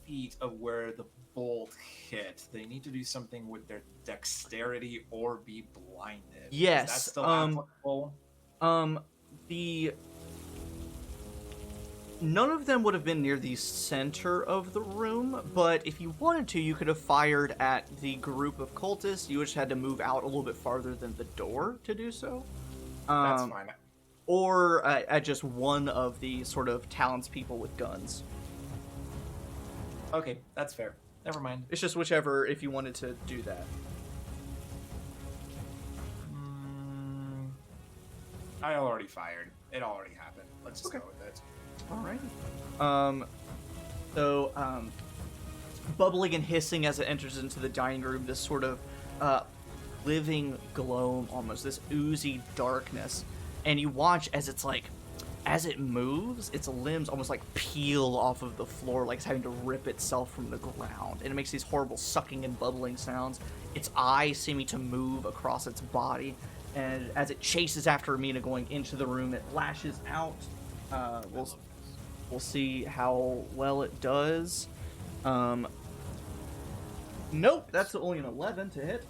feet of where the bolt hit, they need to do something with their dexterity or be blinded. Yes. Is that still applicable? None of them would have been near the center of the room, but if you wanted to, you could have fired at the group of cultists. You just had to move out a little bit farther than the door to do so. That's fine. Or at just one of the sort of townspeople with guns. Okay, that's fair. Never mind. It's just whichever, if you wanted to do that. I already fired. It already happened. Let's just go with it. Alright. Bubbling and hissing as it enters into the dining room, this sort of living gloam almost, this oozy darkness. And you watch as as it moves, its limbs almost like peel off of the floor, like it's having to rip itself from the ground. And it makes these horrible sucking and bubbling sounds. Its eyes seeming to move across its body. And as it chases after Amina going into the room, it lashes out. We'll see how well it does. Nope, that's only an 11 to hit.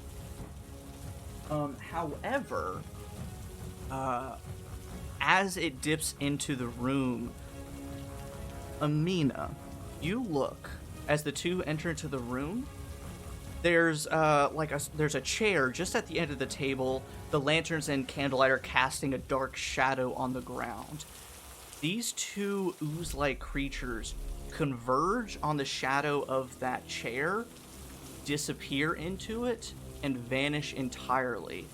However, as it dips into the room, Amina, you look as the two enter into the room. There's there's a chair just at the end of the table. The lanterns and candlelight are casting a dark shadow on the ground. These two ooze-like creatures converge on the shadow of that chair, disappear into it, and vanish entirely,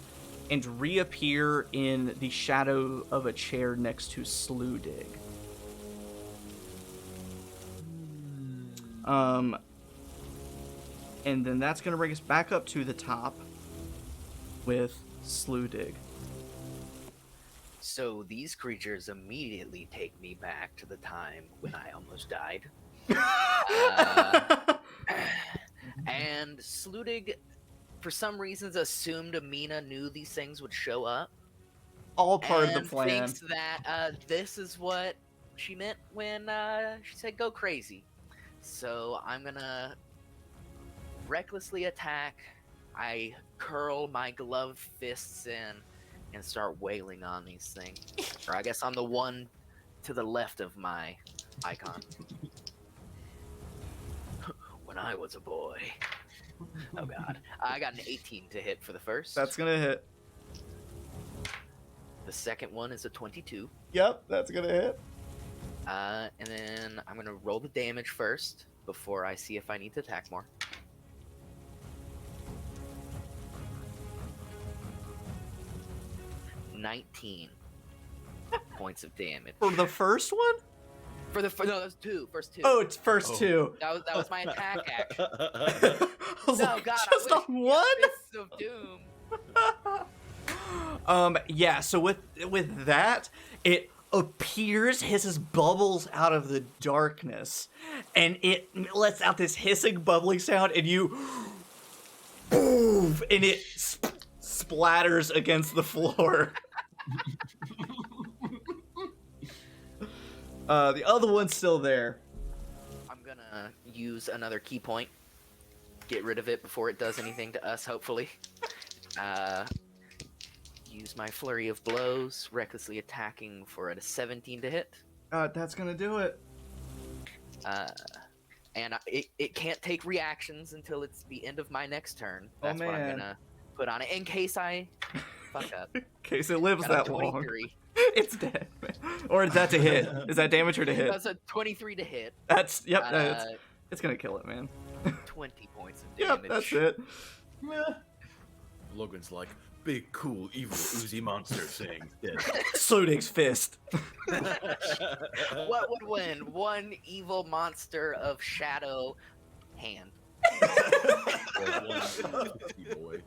and reappear in the shadow of a chair next to Sludig. And then that's going to bring us back up to the top with Sludig. So these creatures immediately take me back to the time when I almost died. And Sludig, for some reasons, assumed Amina knew these things would show up. All part of the and plan. Thinks that this is what she meant when she said go crazy. So I'm gonna recklessly attack. I curl my gloved fists in and start wailing on these things. Or I guess on the one to the left of my icon. When I was a boy. Oh god. I got an 18 to hit for the first. That's going to hit. The second one is a 22. Yep, that's going to hit. And then I'm gonna roll the damage first before I see if I need to attack more. 19 points of damage. For the first one? No, that was two. First two. Oh, it's first two. That was my attack action. I was No, like, God, just I on wish one? Fists of Doom. Yeah, so with that, it appears, hisses bubbles out of the darkness, and it lets out this hissing, bubbling sound, and you boom, and it splatters against the floor. The other one's still there. I'm gonna use another key point. Get rid of it before it does anything to us, hopefully. Use my flurry of blows, recklessly attacking for a 17 to hit. That's gonna do it. And it can't take reactions until it's the end of my next turn. That's what I'm man. gonna put on it, in case I fuck up. In case it lives Got a that long. 23. It's dead. Or is that to hit? Is that damage or to hit? That's a 23 to hit. That's it's gonna kill it, man. 20 points of Yep, damage. that's it. Logan's like, big, cool, evil, oozy monster saying dead. Sludig's fist. What would win? One evil monster of shadow hand. Boy.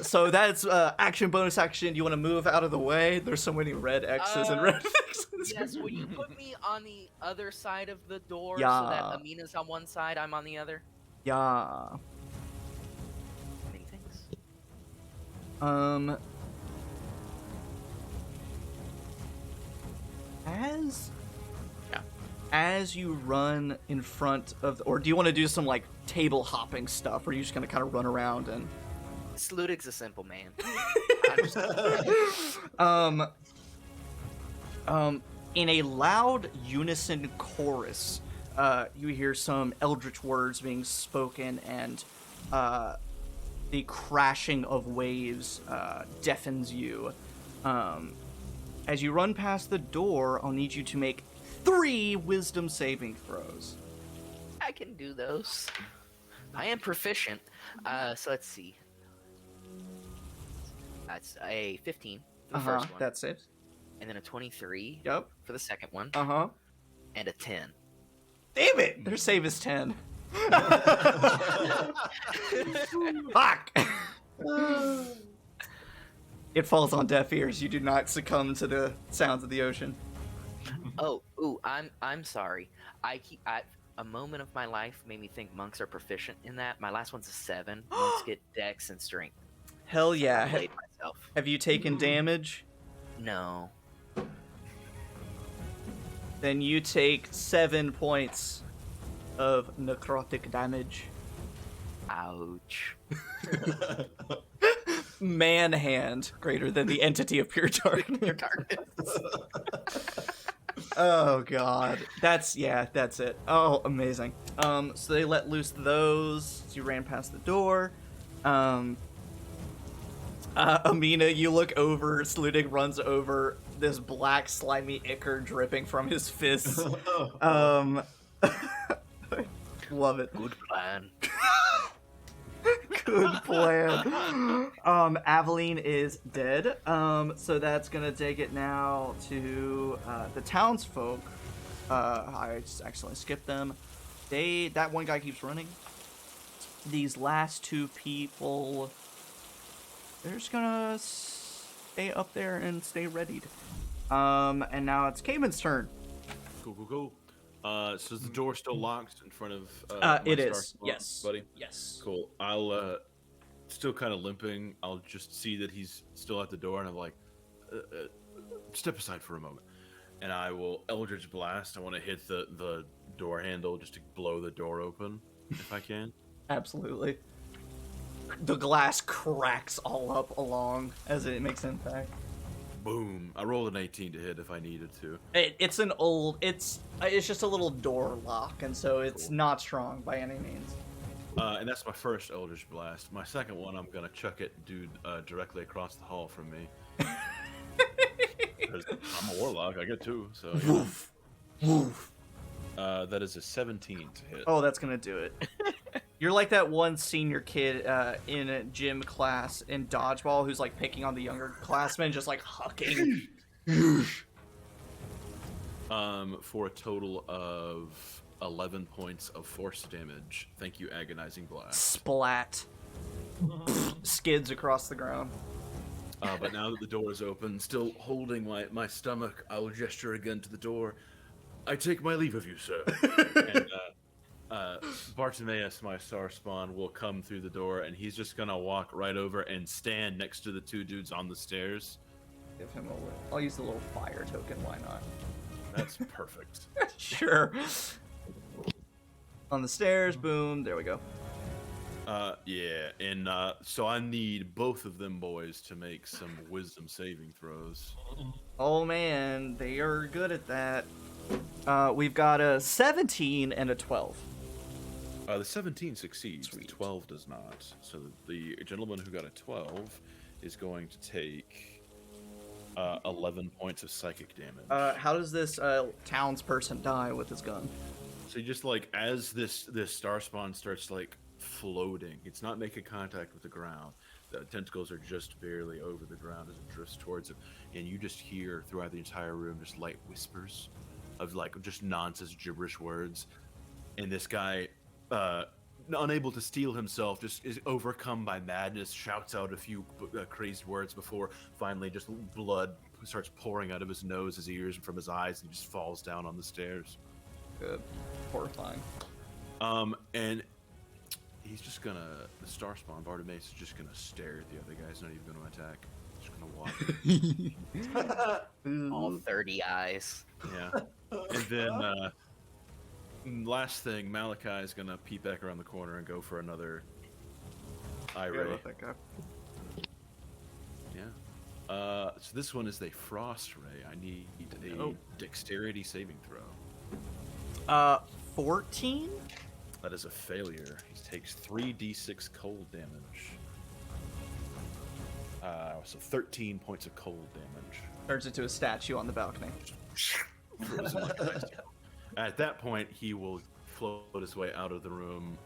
So that's action, bonus action. You want to move out of the way? There's so many red X's and red X's. Yes, would you put me on the other side of the door so Yeah. that Amina's on one side, I'm on the other? Yeah. Many things. As you run in front of, or do you want to do some like table hopping stuff, or are you just gonna kind of run around and? Sludig's a simple man. In a loud unison chorus, you hear some eldritch words being spoken, and the crashing of waves deafens you. As you run past the door, I'll need you to make 3 wisdom saving throws. I can do those. I am proficient. So let's see. That's a 15 for the first one. That's it. And then a 23 Yep. for the second one. Uh-huh. And a 10. Damn it! Their save is 10. Fuck! It falls on deaf ears. You do not succumb to the sounds of the ocean. I'm sorry. A moment of my life made me think monks are proficient in that. My last one's a 7. Monks get dex and strength. Hell yeah. I played myself. Have you taken damage? No. Then you take 7 points of necrotic damage. Ouch. Man-hand, greater than the entity of pure darkness. Your darkness. Oh god. That's it. Oh, amazing. So they let loose those. So you ran past the door. Amina, you look over, Sludig runs over, this black slimy ichor dripping from his fists. Love it. Good plan. Good plan. Aveline is dead. So that's gonna take it now to the townsfolk. I just accidentally skipped them. That one guy keeps running. These last 2 people, they're just gonna stay up there and stay readied. And now it's Kamin's turn. Cool. So is the door still locked in front of? It my is. Star Yes. buddy. Yes. Cool. I'll still kind of limping. I'll just see that he's still at the door, and I'm like, step aside for a moment, and I will Eldritch Blast. I want to hit the door handle just to blow the door open, if I can. Absolutely. The glass cracks all up along as it makes impact. Boom! I rolled an 18 to hit if I needed to. It's just a little door lock, and so it's not strong by any means. And that's my first Eldritch Blast. My second one, I'm gonna chuck it, dude, directly across the hall from me. 'Cause I'm a warlock. I get 2, so. Yeah. Woof. That is a 17 to hit. Oh, that's gonna do it. You're like that one senior kid in a gym class in dodgeball who's like picking on the younger classmen, just like hucking. For a total of 11 points of force damage. Thank you, agonizing blast. Splat. Skids across the ground. But now that the door is open, still holding my stomach, I will gesture again to the door. I take my leave of you, sir. And Bartimaeus, my star spawn, will come through the door, and he's just gonna walk right over and stand next to the two dudes on the stairs. Give him a little. I'll use the little fire token. Why not? That's perfect. Sure. On the stairs, boom. There we go. Yeah, and so I need both of them boys to make some wisdom saving throws. Oh man, they are good at that. We've got a 17 and a 12. The 17 succeeds, Sweet. the 12 does not. So the gentleman who got a 12 is going to take 11 points of psychic damage. How does this townsperson die with his gun? So just like as this star spawn starts like floating, it's not making contact with the ground. The tentacles are just barely over the ground as it drifts towards him, and you just hear throughout the entire room just light whispers of like just nonsense gibberish words, and this guy, unable to steel himself, just is overcome by madness, shouts out a few crazed words before finally just blood starts pouring out of his nose, his ears, and from his eyes, and he just falls down on the stairs. Good. Horrifying. And he's just gonna, the star spawn, Bartimaeus is just gonna stare at the other guy. He's not even gonna attack. Just gonna watch. All 30 eyes. Yeah. And then, last thing, Malachi is gonna peep back around the corner and go for another eye ray. That guy. Yeah. So this one is a frost ray. I need a dexterity saving throw. 14? That is a failure. He takes 3d6 cold damage. So 13 points of cold damage. Turns into a statue on the balcony. Frozen like ice. At that point, he will float his way out of the room,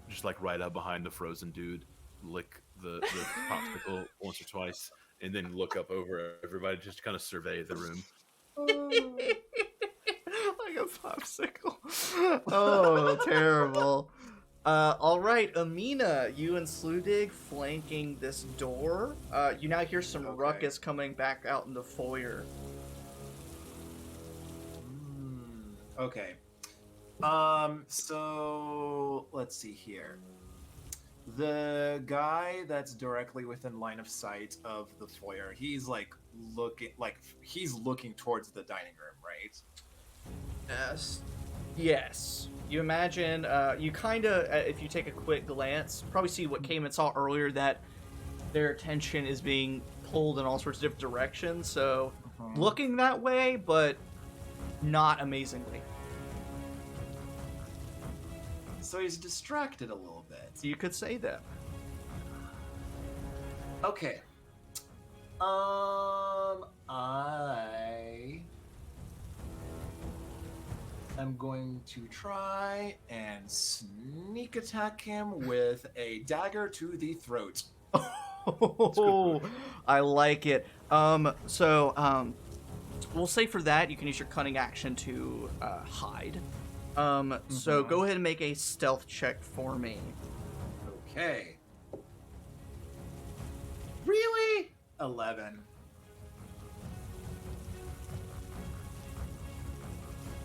just like right up behind the frozen dude, lick the popsicle once or twice, and then look up over everybody, just kind of survey the room. Like a popsicle. Oh, terrible. All right, Amina, you and Sludig flanking this door. You now hear some ruckus coming back out in the foyer. Okay. So let's see here. The guy that's directly within line of sight of the foyer, he's looking towards the dining room, right? Yes. You imagine, you kind of, if you take a quick glance, probably see what Kamin saw earlier, that their attention is being pulled in all sorts of different directions. So, looking that way, but not amazingly. So he's distracted a little bit. You could say that. Okay. I am going to try and sneak attack him with a dagger to the throat. Oh, I like it. We'll say for that, you can use your cunning action to hide. So go ahead and make a stealth check for me. Okay. Really? 11.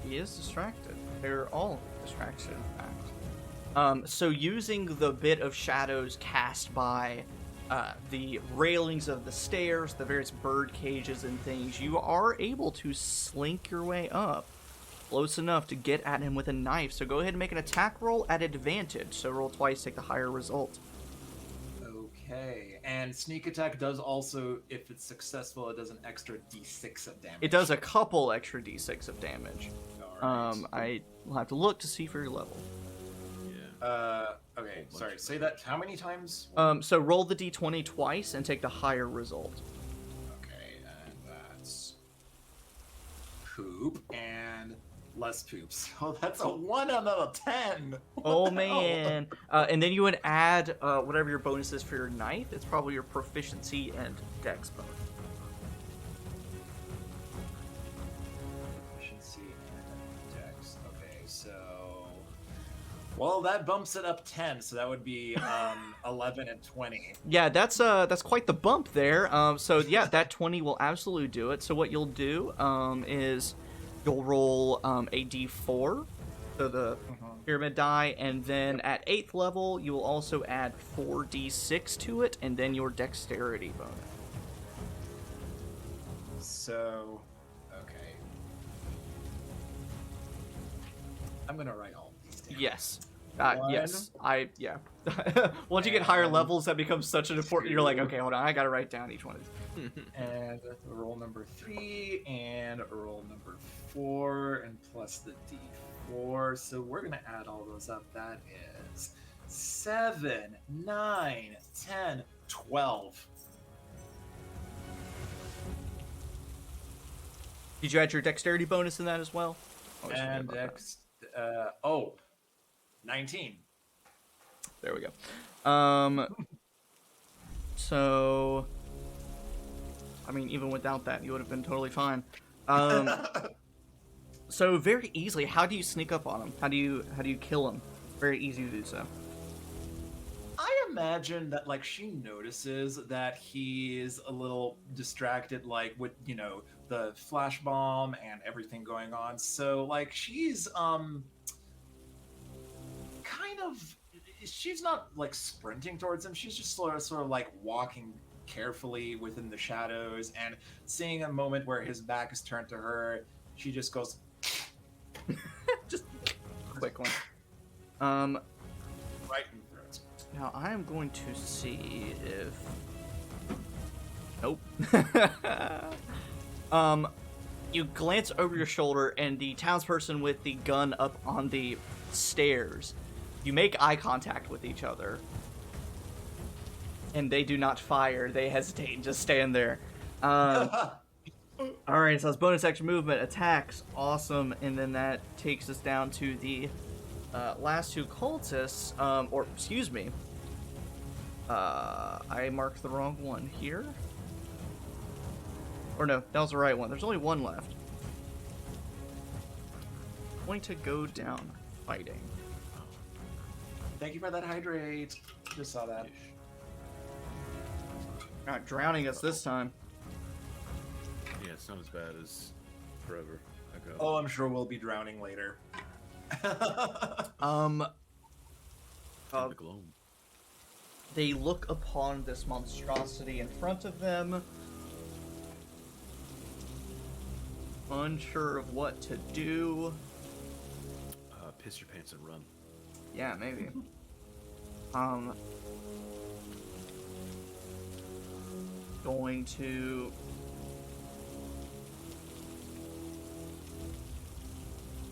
He is distracted. They're all distracted, in fact. So using the bit of shadows cast by the railings of the stairs, the various bird cages and things, you are able to slink your way up close enough to get at him with a knife. So go ahead and make an attack roll at advantage. So roll twice, take the higher result. Okay. And sneak attack does also, if it's successful, it does an extra d6 of damage. It does a couple extra d6 of damage. All right. I will have to look to see for your level. Yeah. Okay, sorry, say that how many times? So roll the d20 twice and take the higher result. Okay, and that's poop. And dust poops. Oh, that's a 1 out of 10. Oh What the hell? man. And then you would add whatever your bonus is for your knife. It's probably your proficiency and dex bonus. Efficiency and dex. Okay, so. Well, that bumps it up 10, so that would be 11 and 20. Yeah, that's quite the bump there. So yeah, that 20 will absolutely do it. So what you'll do is you'll roll a d4, so the pyramid die, and then at 8th level you will also add 4d6 to it, and then your dexterity bonus. So, okay. I'm gonna write all these down. Yes. One. Yes. Yeah. Once you get higher levels, that becomes such an important. You're like, okay, hold on, I gotta write down each one of these. And roll number 3 and roll number 4 and plus the d4. So we're gonna add all those up. That is 7, 9, 10, 12. Did you add your dexterity bonus in that as well? Always forget And about that. 19. There we go. So, I mean, even without that, you would have been totally fine. So very easily, how do you sneak up on him? How do you kill him? Very easy to do so. I imagine that like she notices that he's a little distracted, like with the flash bomb and everything going on. So like she's kind of, she's not like sprinting towards him. She's just sort of like walking carefully within the shadows, and seeing a moment where his back is turned to her, she just goes Just quick one. right in the throat. Now I am going to see if. Nope. You glance over your shoulder, and the townsperson with the gun up on the stairs. You make eye contact with each other, and they do not fire. They hesitate and just stand there. All right, so it's bonus action movement, attacks, awesome, and then that takes us down to the last two cultists. Or excuse me, I marked the wrong one here. Or no, that was the right one. There's only one left. Going to go down fighting. Thank you for that hydrate. Just saw that. Not drowning us this time. Yeah, it's not as bad as forever ago. Oh, I'm sure we'll be drowning later. And the Gloam. They look upon this monstrosity in front of them, unsure of what to do. Piss your pants and run. Yeah, maybe. Going to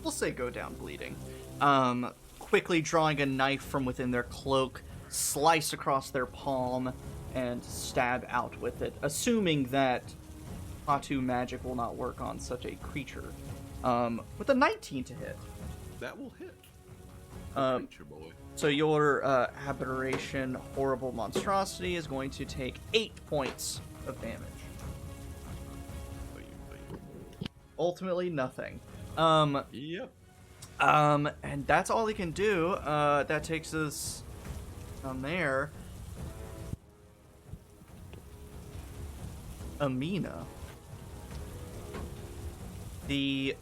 we'll say go down bleeding. Quickly drawing a knife from within their cloak, slice across their palm, and stab out with it, assuming that Fatu magic will not work on such a creature. With a 19 to hit. That will hit. Creature boy. So your aberration horrible monstrosity is going to take 8 points of damage. Ultimately nothing. Yep. And that's all he can do. That takes us down there. Amina. The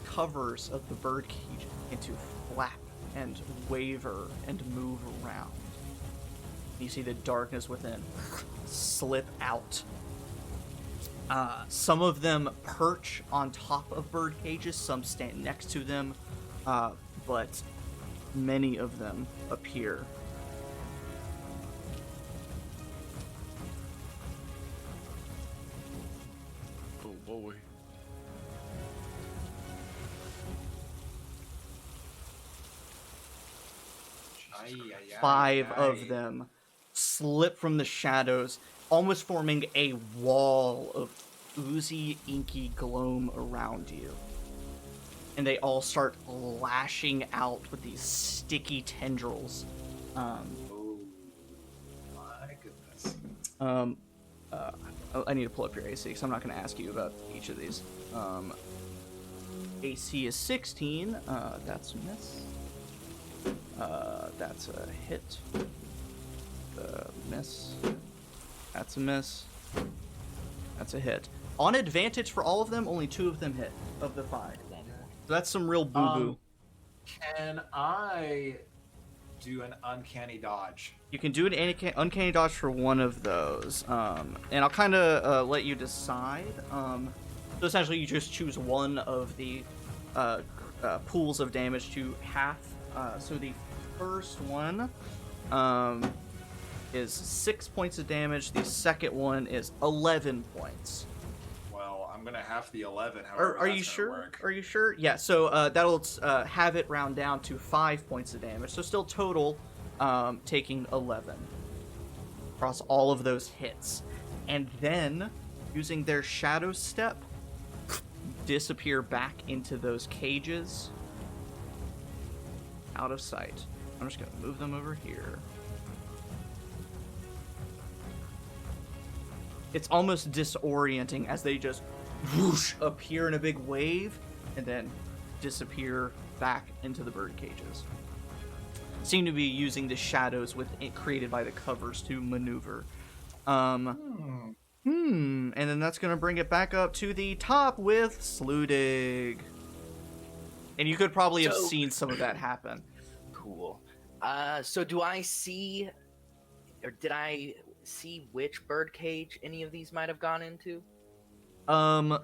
covers of the birdcage begin to flap and waver and move around. You see the darkness within slip out. Some of them perch on top of bird cages, some stand next to them, but many of them appear. Oh boy. Ay, ay, ay, 5 ay. of them slip from the shadows, almost forming a wall of oozy, inky gloam around you. and they all start lashing out with these sticky tendrils. Oh my goodness. I need to pull up your AC, because I'm not going to ask you about each of these. AC is 16. That's a miss. That's a hit. Miss. That's a miss. That's a hit. On advantage for all of them, only 2 of them hit of the 5. So that's some real boo-boo. Can I do an uncanny dodge? You can do an uncanny dodge for one of those. And I'll kind of let you decide. So essentially, you just choose one of the pools of damage to half. So the first one is 6 points of damage. The second one is 11 points. Well, I'm gonna half the 11. However, Are you sure? Work. Are you sure? Yeah. So that'll have it round down to 5 points of damage. So still total, taking 11 across all of those hits, and then using their shadow step, disappear back into those cages, out of sight. I'm just gonna move them over here. It's almost disorienting as they just whoosh appear in a big wave and then disappear back into the bird cages. Seem to be using the shadows created by the covers to maneuver. And then that's gonna bring it back up to the top with Sludig. And you could probably have seen some of that happen. Cool. So do I see, or did I see which bird cage any of these might have gone into? I'll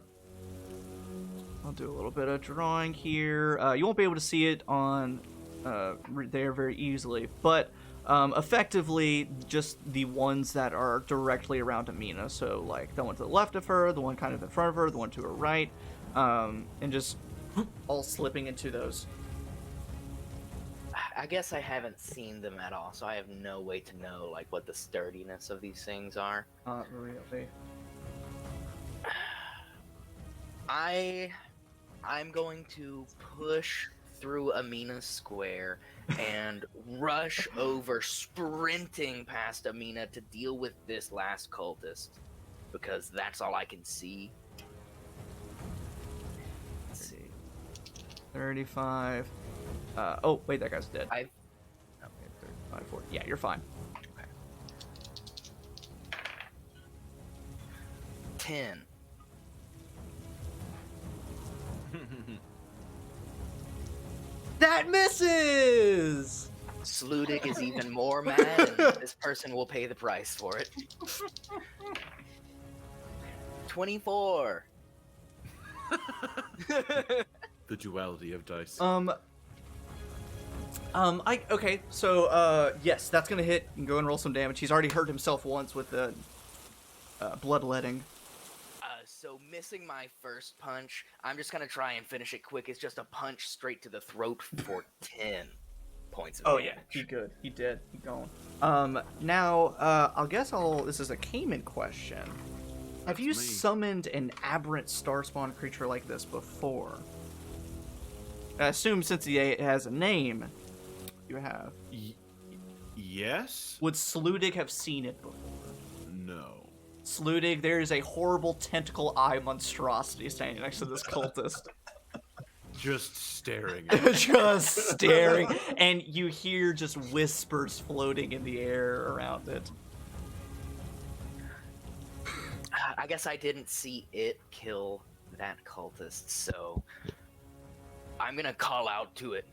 do a little bit of drawing here. You won't be able to see it on there very easily, but effectively just the ones that are directly around Amina. So like the one to the left of her, the one kind of in front of her, the one to her right, and just all slipping into those. I guess I haven't seen them at all, so I have no way to know like what the sturdiness of these things are. Not really. I'm going to push through Amina's square and rush over, sprinting past Amina to deal with this last cultist, because that's all I can see. Let's see. 35. Oh, wait, that guy's dead. Okay, 35, 40. Yeah, you're fine. Okay. 10. That misses! Sludig is even more mad, and this person will pay the price for it. 24. The duality of dice. Okay, so, yes, that's gonna hit. You can go and roll some damage. He's already hurt himself once with the, bloodletting. So missing my first punch, I'm just gonna try and finish it quick. It's just a punch straight to the throat for 10 points of damage. Yeah, he good. He did. He gone. Now, this is a Kamin question. Have you summoned an aberrant starspawn creature like this before? I assume since he has a name, you have. Yes? Would Sludig have seen it before? No. Sludig, there is a horrible tentacle eye monstrosity standing next to this cultist. Just staring at it. Just staring. And you hear just whispers floating in the air around it. I guess I didn't see it kill that cultist, so I'm gonna call out to it.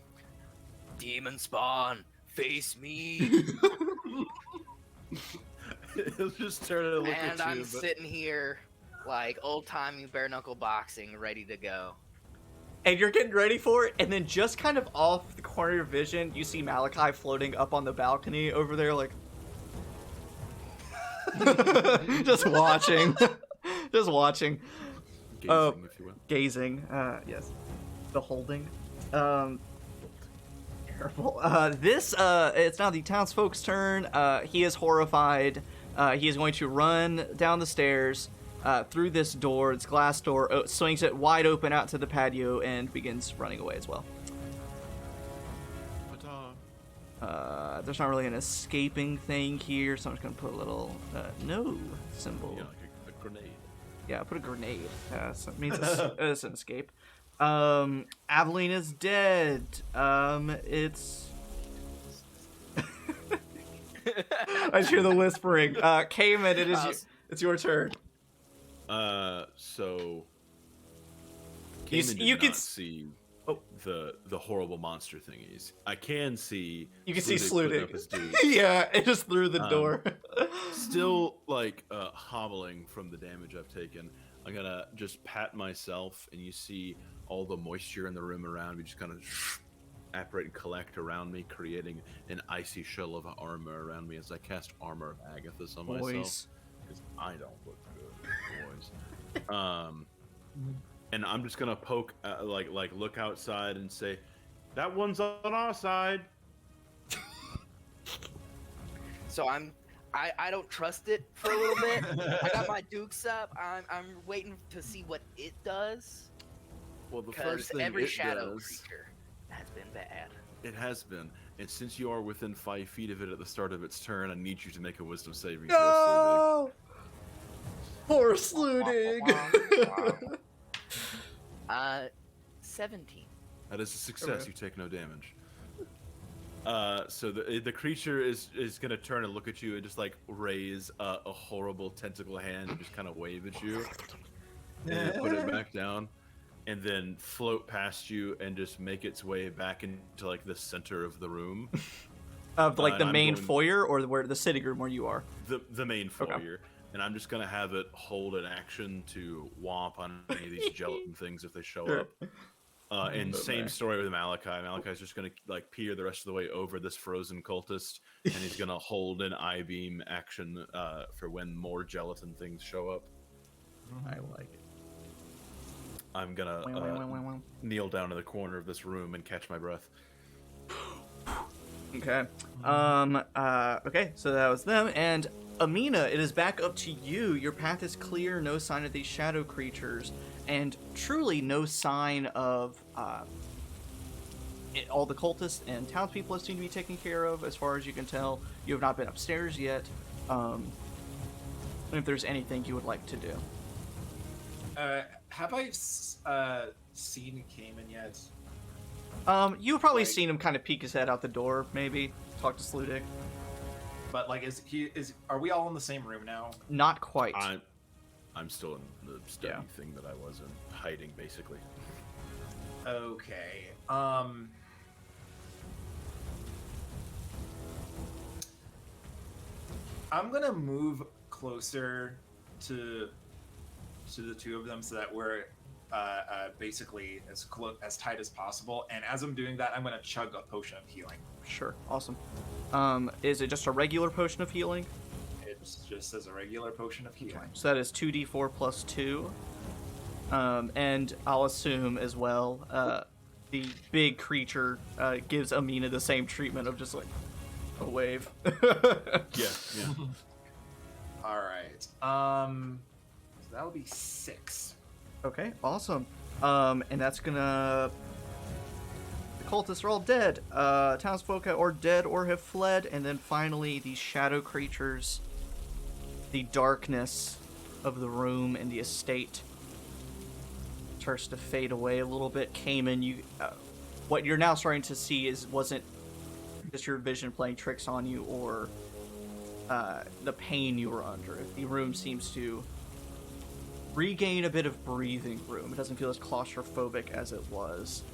Demon spawn, face me. He'll just turn and look at you. And I'm sitting here like old-timey bare-knuckle boxing, ready to go. And you're getting ready for it, and then just kind of off the corner of your vision, you see Malachi floating up on the balcony over there, like... just watching. Just watching. Gazing, if you will. Gazing, yes. Beholding. Careful. It's now the townsfolk's turn. He is horrified. He is going to run down the stairs through this door, this glass door, swings it wide open out to the patio and begins running away as well. There's not really an escaping thing here, so I'm just gonna put a little no symbol. Yeah, like a grenade. Yeah, put a grenade. So it means it's an escape. Aveline is dead. It's. I hear the whispering. Kamin, it's your turn. So. You Kamin can not see the horrible monster thingies. I can see. You can see putting up Sludig. his dudes. Yeah, it just through the door. Still, like, hobbling from the damage I've taken. I'm gonna just pat myself, and you see all the moisture in the room around me just kind of apparate and collect around me, creating an icy shell of armor around me as I cast Armor of Agathis on myself. Because I don't look good, boys. And I'm just gonna poke, like look outside and say, "That one's on our side." So I don't trust it for a little bit. I got my dukes up. I'm waiting to see what it does. Well, the Because first thing every it shadow does, creature has been bad. it has been, and since you are within 5 feet of it at the start of its turn, I need you to make a Wisdom saving throw. No! Poor Sludig! 17. That is a success. Okay. You take no damage. So the creature is gonna turn and look at you and just like raise a horrible tentacle hand and just kind of wave at you, and then put it back down, and then float past you and just make its way back into like the center of the room. Of like the and I'm main going- foyer or where the sitting room where you are? The main foyer. Okay. And I'm just gonna have it hold an action to womp on any of these gelatin things if they show Sure. up. And same story with Malachi. Malachi's just gonna like peer the rest of the way over this frozen cultist, and he's gonna hold an I-beam action for when more gelatin things show up. I like it. I'm gonna kneel down in the corner of this room and catch my breath. Okay. Okay, so that was them. And Amina, it is back up to you. Your path is clear, no sign of these shadow creatures, and truly no sign of all the cultists and townspeople seem to be taken care of, as far as you can tell. You have not been upstairs yet. If there's anything you would like to do. Have I seen Kamin yet? You've probably Like- seen him kind of peek his head out the door, maybe. Talk to Sludig. But like, are we all in the same room now? Not quite. I'm still in the study Yeah. thing that I was in, hiding basically. Okay. I'm gonna move closer to the two of them so that we're basically as tight as possible. And as I'm doing that, I'm gonna chug a potion of healing. Sure, awesome. Is it just a regular potion of healing? It's just as a regular potion of healing. So that is 2d4 plus 2. And I'll assume as well, the big creature gives Amina the same treatment of just like a wave. Yeah. All right. So that'll be 6. Okay, awesome. And that's gonna... The cultists are all dead. Townsfolk are dead or have fled. And then finally, the shadow creatures, the darkness of the room and the estate starts to fade away a little bit. Kamin, what you're now starting to see wasn't just your vision playing tricks on you or the pain you were under. The room seems to regain a bit of breathing room. It doesn't feel as claustrophobic as it was.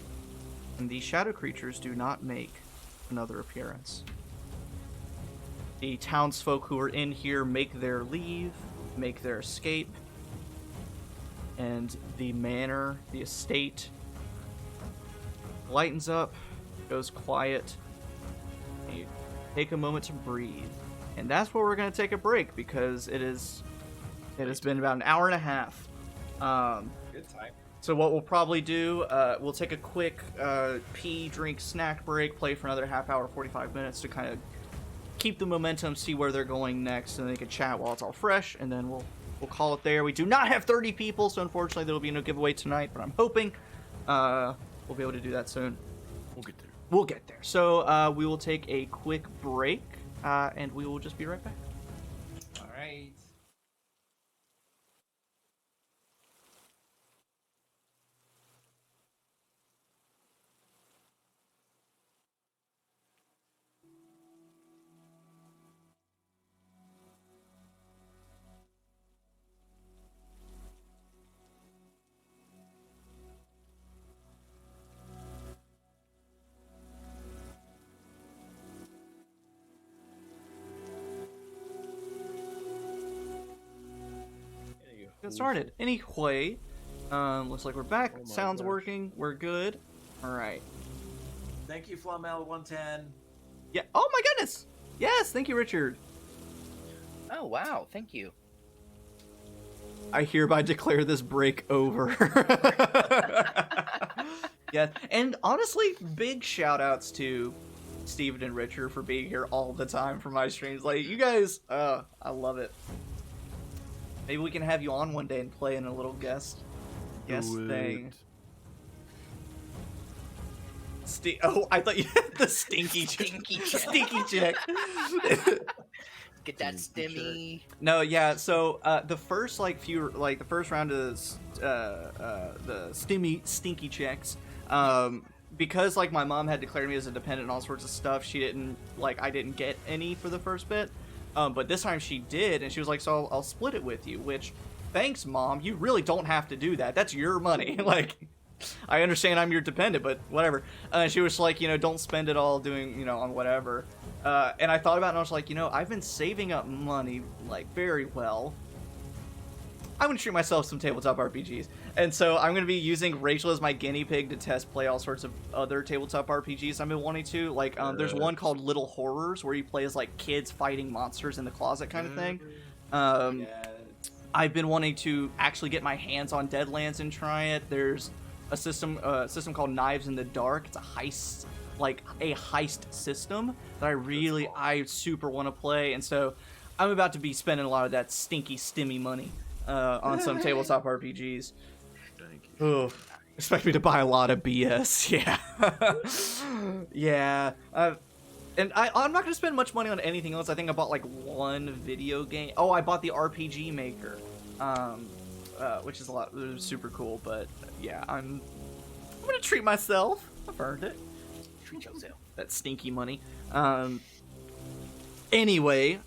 And the shadow creatures do not make another appearance. The townsfolk who are in here make their leave, make their escape, and the manor, the estate, lightens up, goes quiet, and you take a moment to breathe. And that's where we're going to take a break, because it has been about an hour and a half. Good time. So what we'll probably do, we'll take a quick pee, drink, snack break, play for another half hour, 45 minutes to kind of keep the momentum, see where they're going next, and then they can chat while it's all fresh, and then we'll we'll call it there. We do not have 30 people, so unfortunately there will be no giveaway tonight, but I'm hoping we'll be able to do that soon. We'll get there. We'll get there. So we will take a quick break, and we will just be right back. All right. Get started. Anyway, looks like we're back. Oh my Sound's gosh. working. We're good. All right. Thank you, Flamel110. Yeah. Oh my goodness. Yes. Thank you, Richard. Oh wow, thank you. I hereby declare this break over. Yeah. And honestly, big shout outs to Steven and Richard for being here all the time for my streams. Like, you guys, I love it. Maybe we can have you on one day and play in a little guest Do thing. it. Oh, I thought you had the stinky Stinky check. stinky check. Get that stimmy. No, yeah. So the first the first round of the stinky checks, because like my mom had declared me as a dependent and all sorts of stuff. She didn't I didn't get any for the first bit. But this time she did, and she was like, so I'll split it with you, which, thanks, Mom. You really don't have to do that. That's your money. Like, I understand I'm your dependent, but whatever. And she was like, don't spend it all doing, on whatever. And I thought about it, and I was like, I've been saving up money, very well. I'm going to treat myself some tabletop RPGs. And so I'm going to be using Rachel as my guinea pig to test play all sorts of other tabletop RPGs I've been wanting to. There's one called Little Horrors where you play as, kids fighting monsters in the closet kind of thing. Yes. I've been wanting to actually get my hands on Deadlands and try it. There's a system called Knives in the Dark. It's a heist, a heist system that I super want to play. And so I'm about to be spending a lot of that stinky, stimmy money on some tabletop RPGs. Thank you. Ooh, expect me to buy a lot of BS. Yeah. Yeah. And I'm not going to spend much money on anything else. I think I bought one video game. Oh, I bought the RPG Maker, which is super cool. But yeah, I'm going to treat myself. I've earned it. Treat yourself. That stinky money. Anyway,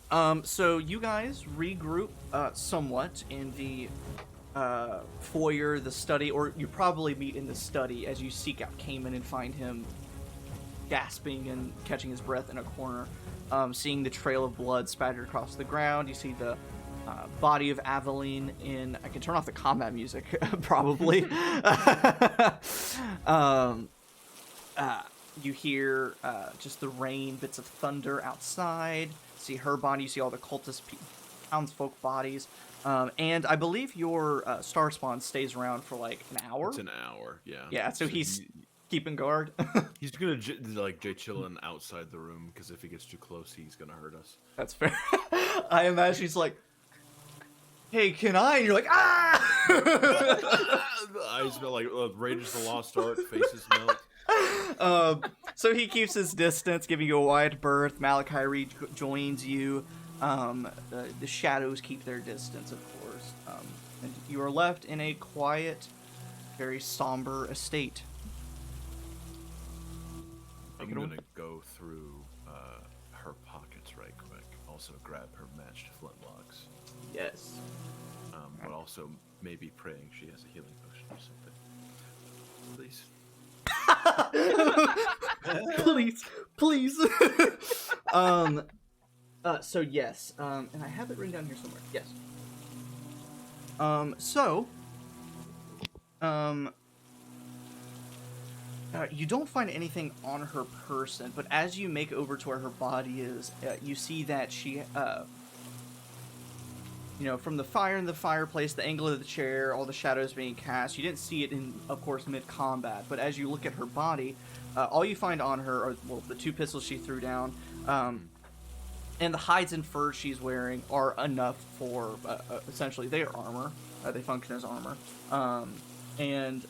so you guys regroup somewhat in the foyer, the study, or you probably meet in the study as you seek out Kamin and find him gasping and catching his breath in a corner, seeing the trail of blood spattered across the ground. You see the body of Aveline in... I can turn off the combat music, probably. You hear just the rain, bits of thunder outside. See her body. You see all the cultist townsfolk bodies. And I believe your star spawn stays around for an hour. It's an hour, yeah. Yeah, so he's keeping guard. He's gonna Jay chilling outside the room because if he gets too close, he's gonna hurt us. That's fair. I imagine he's like, "Hey, can I?" And you're like, "Ah!" The eyes smell like Raiders of the Lost Ark. Faces melt. So he keeps his distance, giving you a wide berth. Malachi joins you. The shadows keep their distance, of course. And you are left in a quiet, very somber estate. I'm gonna go through her pockets right quick. Also grab her matched flintlocks. Yes. But also maybe praying she has a healing potion or something. Please. So yes, and I have it written down here somewhere. Yes. You don't find anything on her person, but as you make over to where her body is, you see that she, from the fire in the fireplace, the angle of the chair, all the shadows being cast, you didn't see it in, of course, mid-combat, but as you look at her body, all you find on her are, the two pistols she threw down, And the hides and furs she's wearing are enough for, essentially, they are armor. They function as armor. And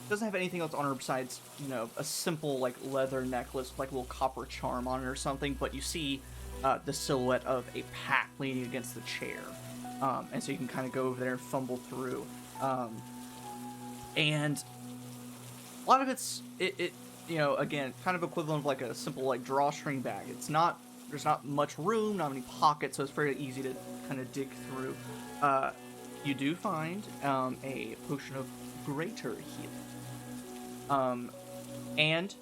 doesn't have anything else on her besides, you know, a simple, like, leather necklace with, like, a little copper charm on it or something. But you see the silhouette of a pack leaning against the chair. And so you can kind of go over there and fumble through. And a lot of it's, you know, again, kind of equivalent of like a simple like drawstring bag. It's not, there's not much room, not many pockets, so it's very easy to kind of dig through. You do find a potion of greater healing. And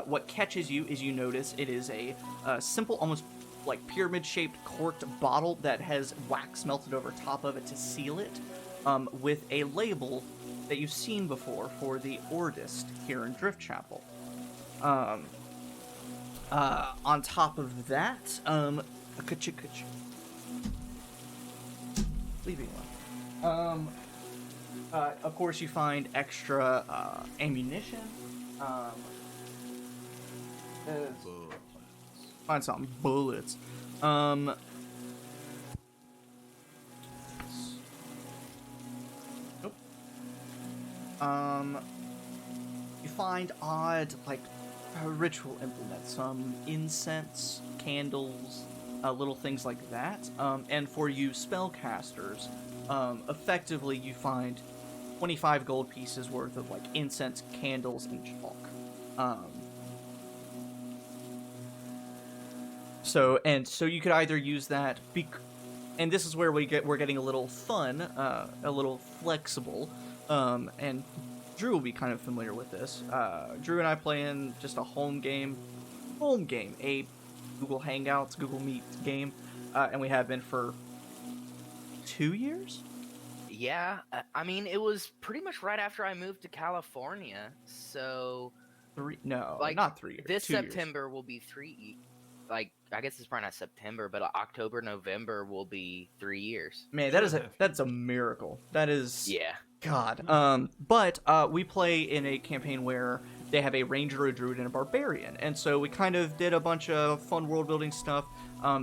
what catches you is you notice it is a simple, almost like pyramid-shaped corked bottle that has wax melted over top of it to seal it, with a label that you've seen before for the Ordist here in Driftchapel. On top of that, leaving one. Of course, you find extra ammunition. Find some bullets. Nope. You find odd, like, ritual implements, some incense, candles, little things like that. And for you spellcasters, effectively you find 25 gold pieces worth of, like, incense, candles, and chalk. So you could either use that, and this is where we're getting a little fun, a little flexible, and Drew will be kind of familiar with this. Drew and I play in just a home game, a Google Hangouts, Google Meet game, and we have been for 2 years? Yeah, I mean, it was pretty much right after I moved to California, so... not 3 years. This 2 years. September will be 3... Like, I guess it's probably not September, but October, November will be 3 years. Man, that's a miracle. That is... Yeah. God. But we play in a campaign where they have a ranger, a druid, and a barbarian. And so we kind of did a bunch of fun world-building stuff.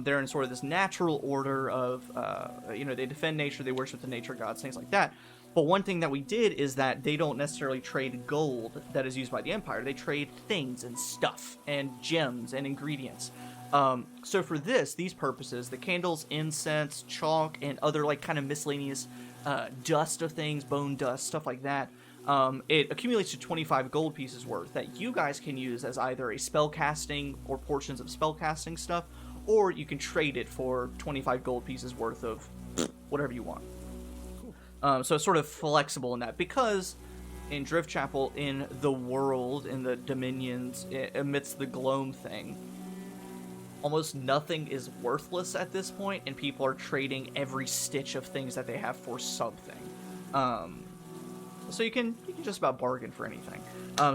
They're in sort of this natural order of, they defend nature, they worship the nature gods, things like that. But one thing that we did is that they don't necessarily trade gold that is used by the Empire. They trade things and stuff and gems and ingredients. So for these purposes, the candles, incense, chalk, and other like kind of miscellaneous dust of things, bone dust, stuff like that, it accumulates to 25 gold pieces worth that you guys can use as either a spellcasting or portions of spellcasting stuff, or you can trade it for 25 gold pieces worth of whatever you want. So it's sort of flexible in that, because in Driftchapel, in the world, in the dominions, amidst the Gloam thing, almost nothing is worthless at this point, and people are trading every stitch of things that they have for something. So you can just about bargain for anything.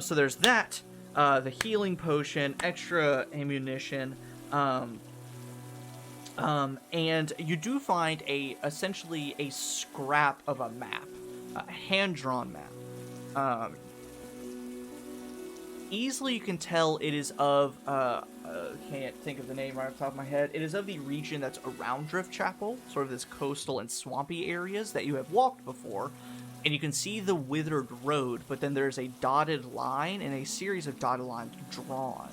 So there's that, the healing potion, extra ammunition, and you do find essentially a scrap of a map, a hand-drawn map. Easily you can tell it is of, can't think of the name right off the top of my head. It is of the region that's around Driftchapel, sort of this coastal and swampy areas that you have walked before, and you can see the withered road, but then there's a dotted line and a series of dotted lines drawn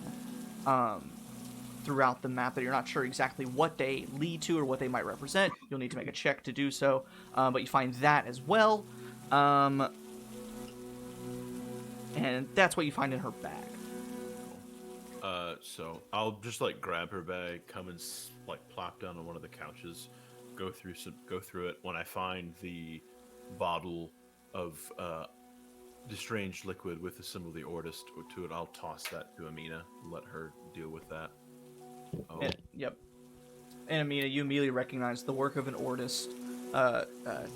throughout the map that you're not sure exactly what they lead to or what they might represent. You'll need to make a check to do so, but you find that as well. And that's what you find in her bag. So I'll just like grab her bag, come and like plop down on one of the couches, go through it. When I find the bottle of the strange liquid with the symbol of the Ordist to it, I'll toss that to Amina, let her deal with that. Oh. Yep. And Amina, you immediately recognize the work of an Ordist,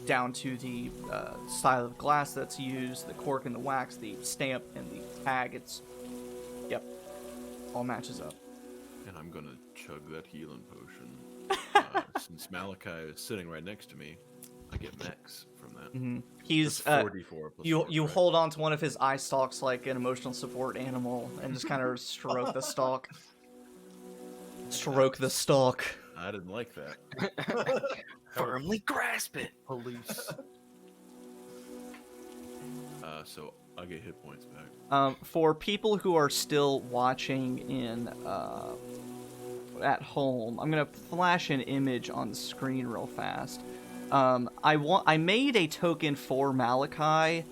down to the style of glass that's used, the cork and the wax, the stamp and the tag. Yep, all matches up. And I'm gonna chug that healing potion. Since Malachi is sitting right next to me, I get max from that. Mm-hmm. He's 44 plus you right? hold on to one of his eye stalks like an emotional support animal and just kind of stroke the stalk. Stroke the stalk. I didn't like that. Firmly grasp it. Police. So I'll get hit points back. For people who are still watching in at home, I'm gonna flash an image on the screen real fast. I made a token for Malachi,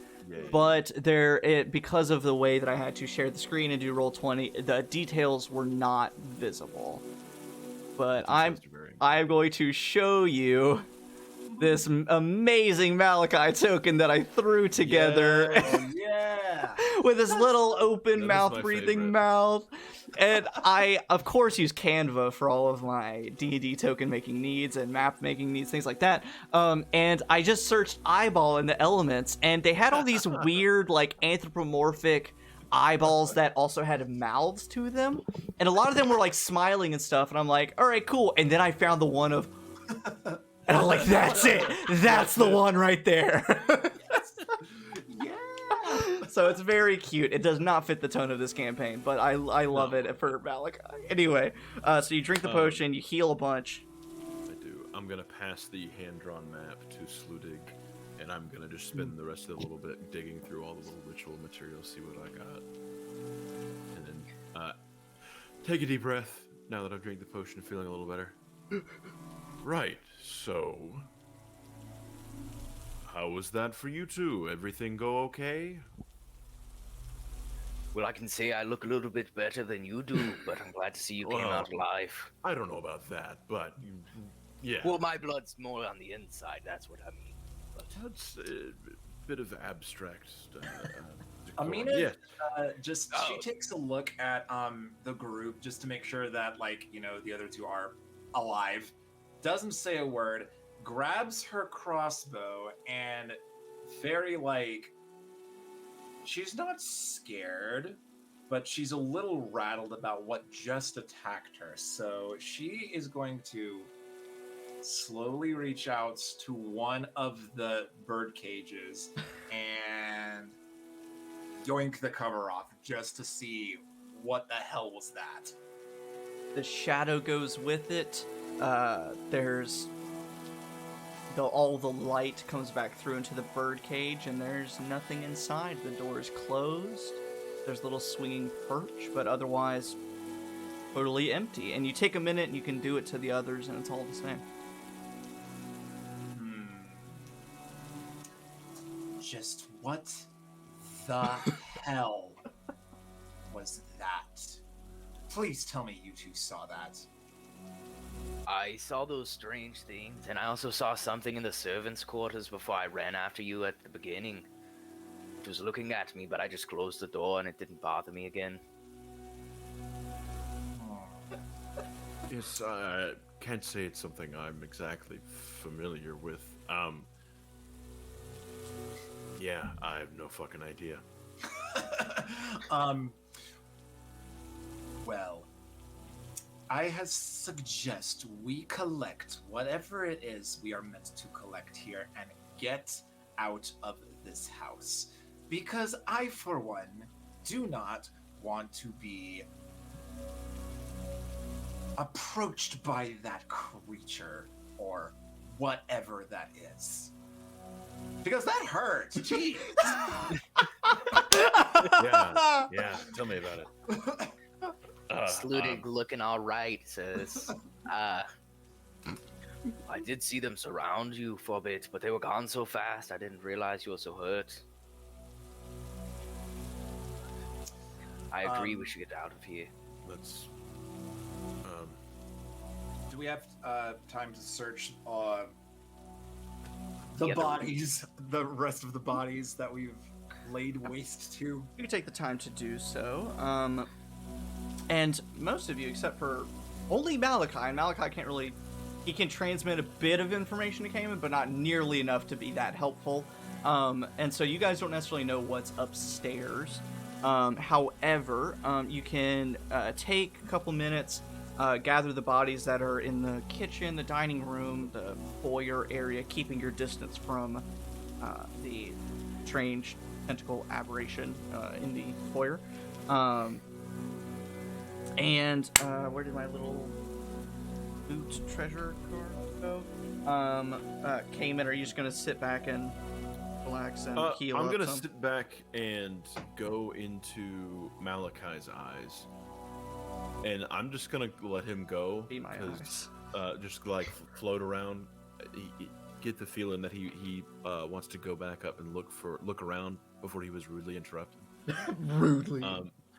but because of the way that I had to share the screen and do Roll20, the details were not visible. But I'm going to show you this amazing Malachi token that I threw together. Yeah. With his little open mouth, breathing mouth. And I, of course, use Canva for all of my D&D token making needs and map making needs, things like that. And I just searched eyeball in the elements, and they had all these weird, like, anthropomorphic eyeballs that also had mouths to them. And a lot of them were, like, smiling and stuff. And I'm like, all right, cool. And then I found the one of... And I'm like, that's it. That's the one right there. So it's very cute. It does not fit the tone of this campaign, but I love it for Malachi. Anyway, so you drink the potion, you heal a bunch. I do. I'm going to pass the hand-drawn map to Sludig, and I'm going to just spend the rest of the little bit digging through all the little ritual materials, see what I got. And then take a deep breath, now that I've drank the potion, feeling a little better. Right, so... How was that for you two? Everything go okay? Well, I can say I look a little bit better than you do, but I'm glad to see you came out alive. I don't know about that, but yeah. Well, my blood's more on the inside, that's what I mean. But That's a bit of abstract stuff. Amina, Yeah. she takes a look at the group just to make sure that, like, you know, the other two are alive. Doesn't say a word. Grabs her crossbow and very, like, she's not scared, but she's a little rattled about what just attacked her. So she is going to slowly reach out to one of the bird cages and yoink the cover off just to see what the hell was that. The shadow goes with it. There's all the light comes back through into the bird cage, and there's nothing inside. The door is closed. There's a little swinging perch, but otherwise totally empty. And you take a minute and you can do it to the others, and it's all the same. Just what the hell was that? Please tell me you two saw that. I saw those strange things, and I also saw something in the servants' quarters before I ran after you at the beginning. It was looking at me, but I just closed the door and it didn't bother me again. Yes, I can't say it's something I'm exactly familiar with. Yeah, I have no fucking idea. Well, I suggest we collect whatever it is we are meant to collect here and get out of this house. Because I, for one, do not want to be approached by that creature or whatever that is. Because that hurts. Jeez. Yeah, tell me about it. Sludig looking all right says, I did see them surround you for a bit, but they were gone so fast I didn't realize you were so hurt. I agree we should get out of here. Let's. Do we have time to search the bodies, the rest of the bodies that we've laid waste to? You can take the time to do so. And most of you, except for only Malachi, and Malachi can't really... He can transmit a bit of information to Kamin, but not nearly enough to be that helpful. And so you guys don't necessarily know what's upstairs. However, you can take a couple minutes, gather the bodies that are in the kitchen, the dining room, the foyer area, keeping your distance from the strange tentacle aberration in the foyer. And where did my little loot treasure cargo. Kamin, are you just gonna sit back and relax and heal I'm up gonna some? sit back and go into Malachi's eyes, and I'm just gonna let him go Be my because eyes. just like float around. Get the feeling that he wants to go back up and look around before he was rudely interrupted. Rudely.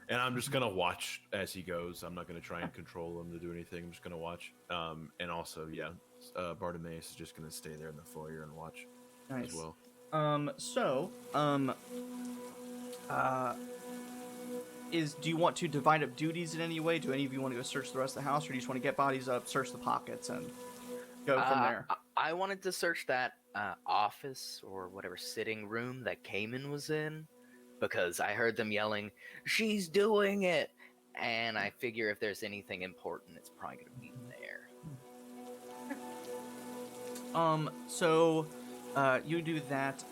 And I'm just gonna watch as he goes. I'm not gonna try and control him to do anything. I'm just gonna watch. And also, yeah, Bartimaeus is just gonna stay there in the foyer and watch Nice. as well. Do you want to divide up duties in any way? Do any of you want to go search the rest of the house, or do you just want to get bodies up, search the pockets, and go from there? I wanted to search that office or whatever sitting room that Kamin was in, because I heard them yelling, "She's doing it!" And I figure if there's anything important, it's probably going to be there. You do that.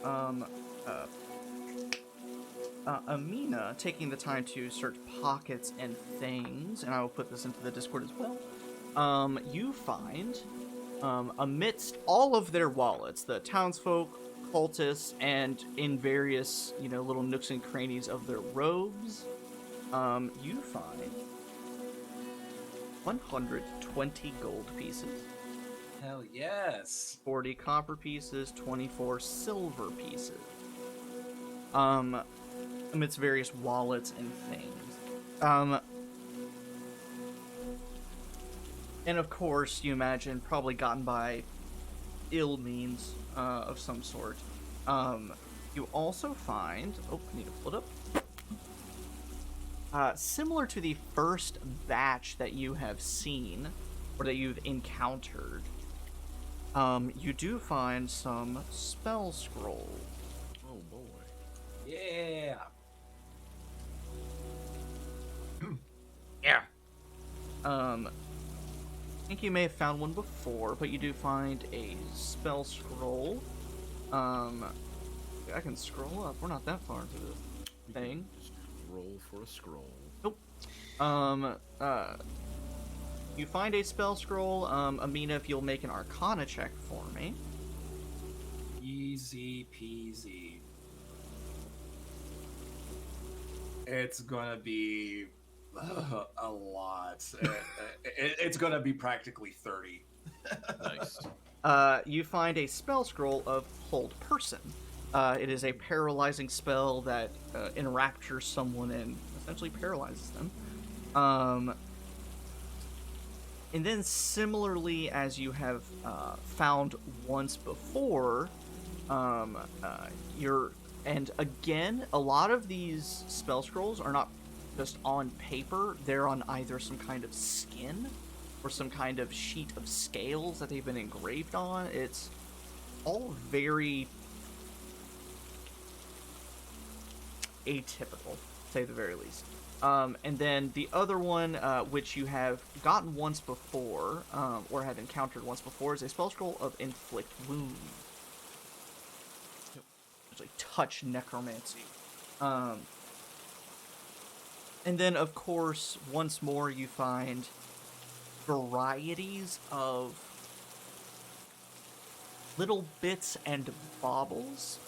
Amina, taking the time to search pockets and things, and I will put this into the Discord as well. You find, amidst all of their wallets, the townsfolk, cultists, and in various, little nooks and crannies of their robes, you find 120 gold pieces. Hell yes. 40 copper pieces, 24 silver pieces. Amidst various wallets and things. And of course, you imagine, probably gotten by ill means of some sort. You also find... Oh, I need to pull it up. Similar to the first batch that you have seen, or that you've encountered, you do find some spell scrolls. Oh boy. Yeah. Yeah. I think you may have found one before, but you do find a spell scroll. I can scroll up. We're not that far into this thing. Just roll for a scroll. Nope. You find a spell scroll. Amina, if you'll make an Arcana check for me. Easy peasy. It's gonna be a lot. It's gonna be practically 30. Nice. You find a spell scroll of Hold Person. It is a paralyzing spell that enraptures someone and essentially paralyzes them. And then similarly, as you have found once before, and again, a lot of these spell scrolls are not just on paper, they're on either some kind of skin or some kind of sheet of scales that they've been engraved on. It's all very atypical, to say the very least. And then the other one, which you have gotten once before, or have encountered once before, is a spell scroll of Inflict Wound. Actually, touch necromancy. And then, of course, once more you find varieties of little bits and baubles.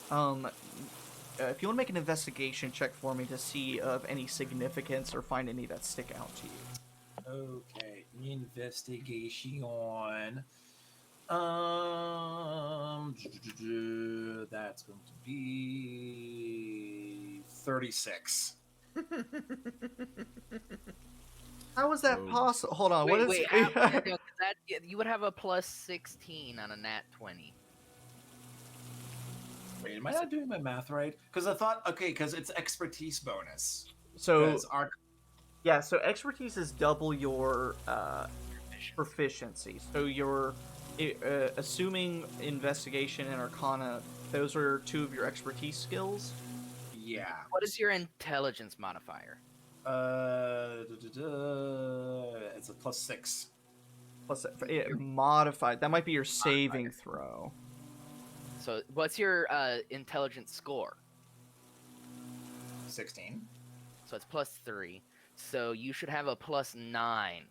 If you want to make an investigation check for me to see of any significance or find any that stick out to you. Okay, investigation. That's going to be 36. How is that possible? Hold on, what is... Wait, that, you would have a plus 16 on a nat 20. Wait, am I not doing my math right? Because I thought, okay, because it's expertise bonus. So, yeah, so expertise is double your proficiency. So you're assuming investigation and arcana, those are two of your expertise skills. Yeah. What is your intelligence modifier? It's a plus 6. Plus modified. That might be your saving throw. So what's your intelligence score? 16. So it's plus 3. So you should have a plus 9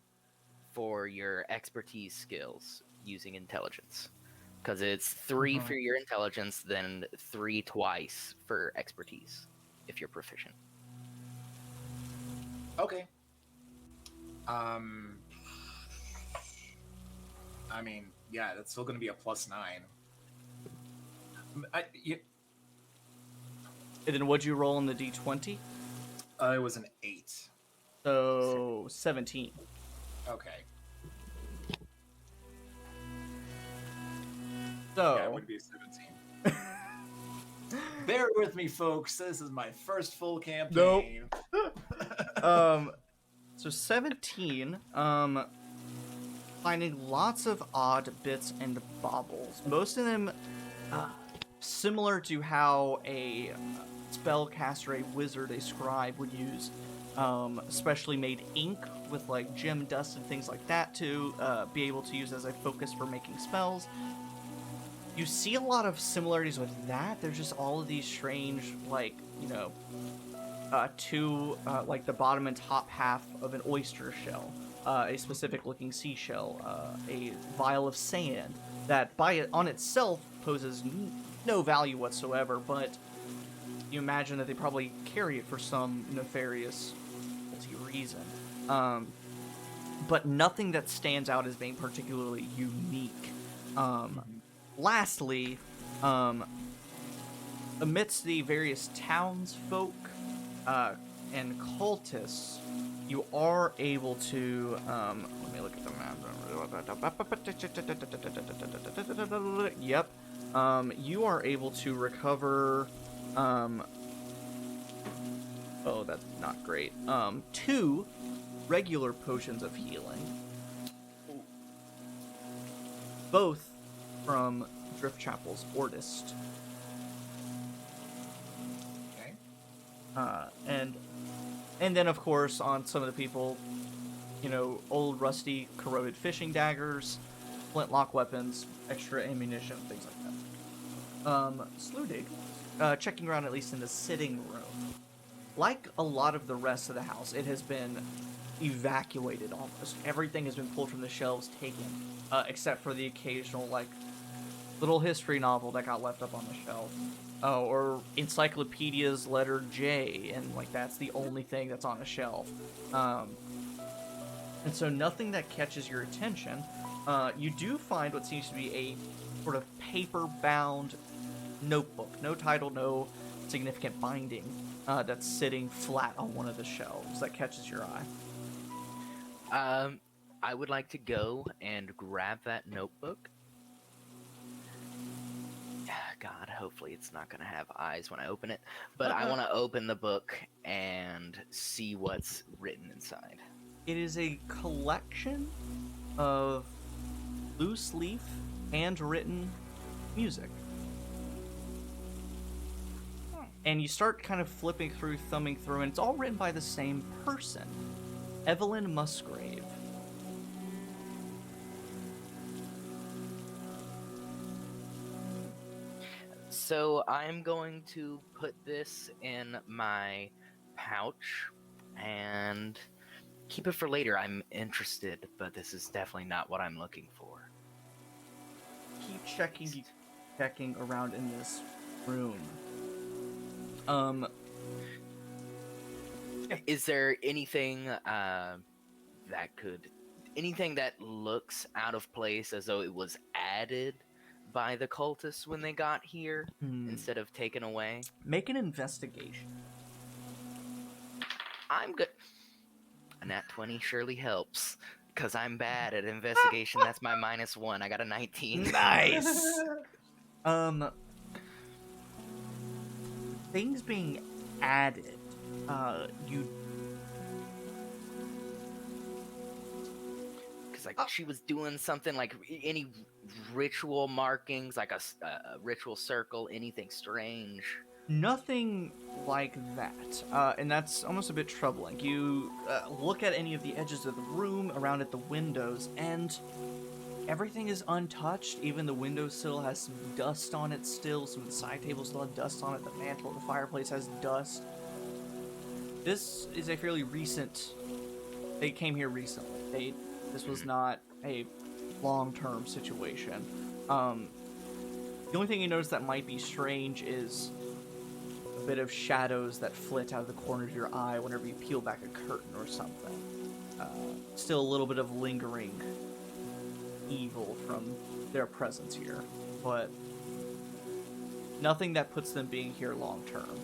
for your expertise skills using intelligence. Because it's 3 for your intelligence, then 3 twice for expertise, if you're proficient. Okay. I mean, yeah, that's still going to be a +9. And then what'd you roll in the D20? It was an 8. So 17. Okay. So Yeah, it would be a 17. Bear with me, folks. This is my first full campaign. So 17, finding lots of odd bits and baubles. Most of them similar to how a spellcaster, a wizard, a scribe would use specially made ink with like gem dust and things like that to be able to use as a focus for making spells. You see a lot of similarities with that. There's just all of these strange, like, you know, like the bottom and top half of an oyster shell, a specific looking seashell, a vial of sand that on itself poses no value whatsoever, but you imagine that they probably carry it for some nefarious reason. But nothing that stands out as being particularly unique. Lastly, amidst the various townsfolk and cultists, you are able to, let me look at the map. Yep. You are able to recover, oh, that's not great. 2 regular potions of healing. Both from Driftchapel's Ordist. Okay. And then, of course, on some of the people, you know, old rusty corroded fishing daggers, flintlock weapons, extra ammunition, things like that. Sludig, checking around at least in the sitting room. Like a lot of the rest of the house, it has been evacuated almost. Everything has been pulled from the shelves, taken, except for the occasional, like, little history novel that got left up on the shelf. Or encyclopedia's letter J, and, like, that's the only thing that's on a shelf. And so nothing that catches your attention. You do find what seems to be a sort of paper-bound notebook. No title, no significant binding, that's sitting flat on one of the shelves that catches your eye. I would like to go and grab that notebook. God, hopefully it's not going to have eyes when I open it. But I want to open the book and see what's written inside. It is a collection of loose leaf, handwritten music. And you start kind of flipping through, thumbing through, and it's all written by the same person, Aveline Musgrave. So I'm going to put this in my pouch and keep it for later. I'm interested, but this is definitely not what I'm looking for. Keep checking around in this room. Is there anything anything that looks out of place, as though it was added by the cultists when they got here instead of taken away? Make an investigation. I'm good. A nat 20 surely helps, because I'm bad at investigation. That's my -1. I got a 19. Nice! Things being added, Because, like, she was doing something, like, any ritual markings, like a ritual circle, anything strange. Nothing like that, and that's almost a bit troubling. You look at any of the edges of the room, around at the windows, and everything is untouched. Even the windowsill has some dust on it still. Some of the side tables still have dust on it. The mantle of the fireplace has dust. This is a fairly recent... They came here recently. This was not a long-term situation. The only thing you notice that might be strange is a bit of shadows that flit out of the corner of your eye whenever you peel back a curtain or something. Still a little bit of lingering evil from their presence here, but nothing that puts them being here long-term.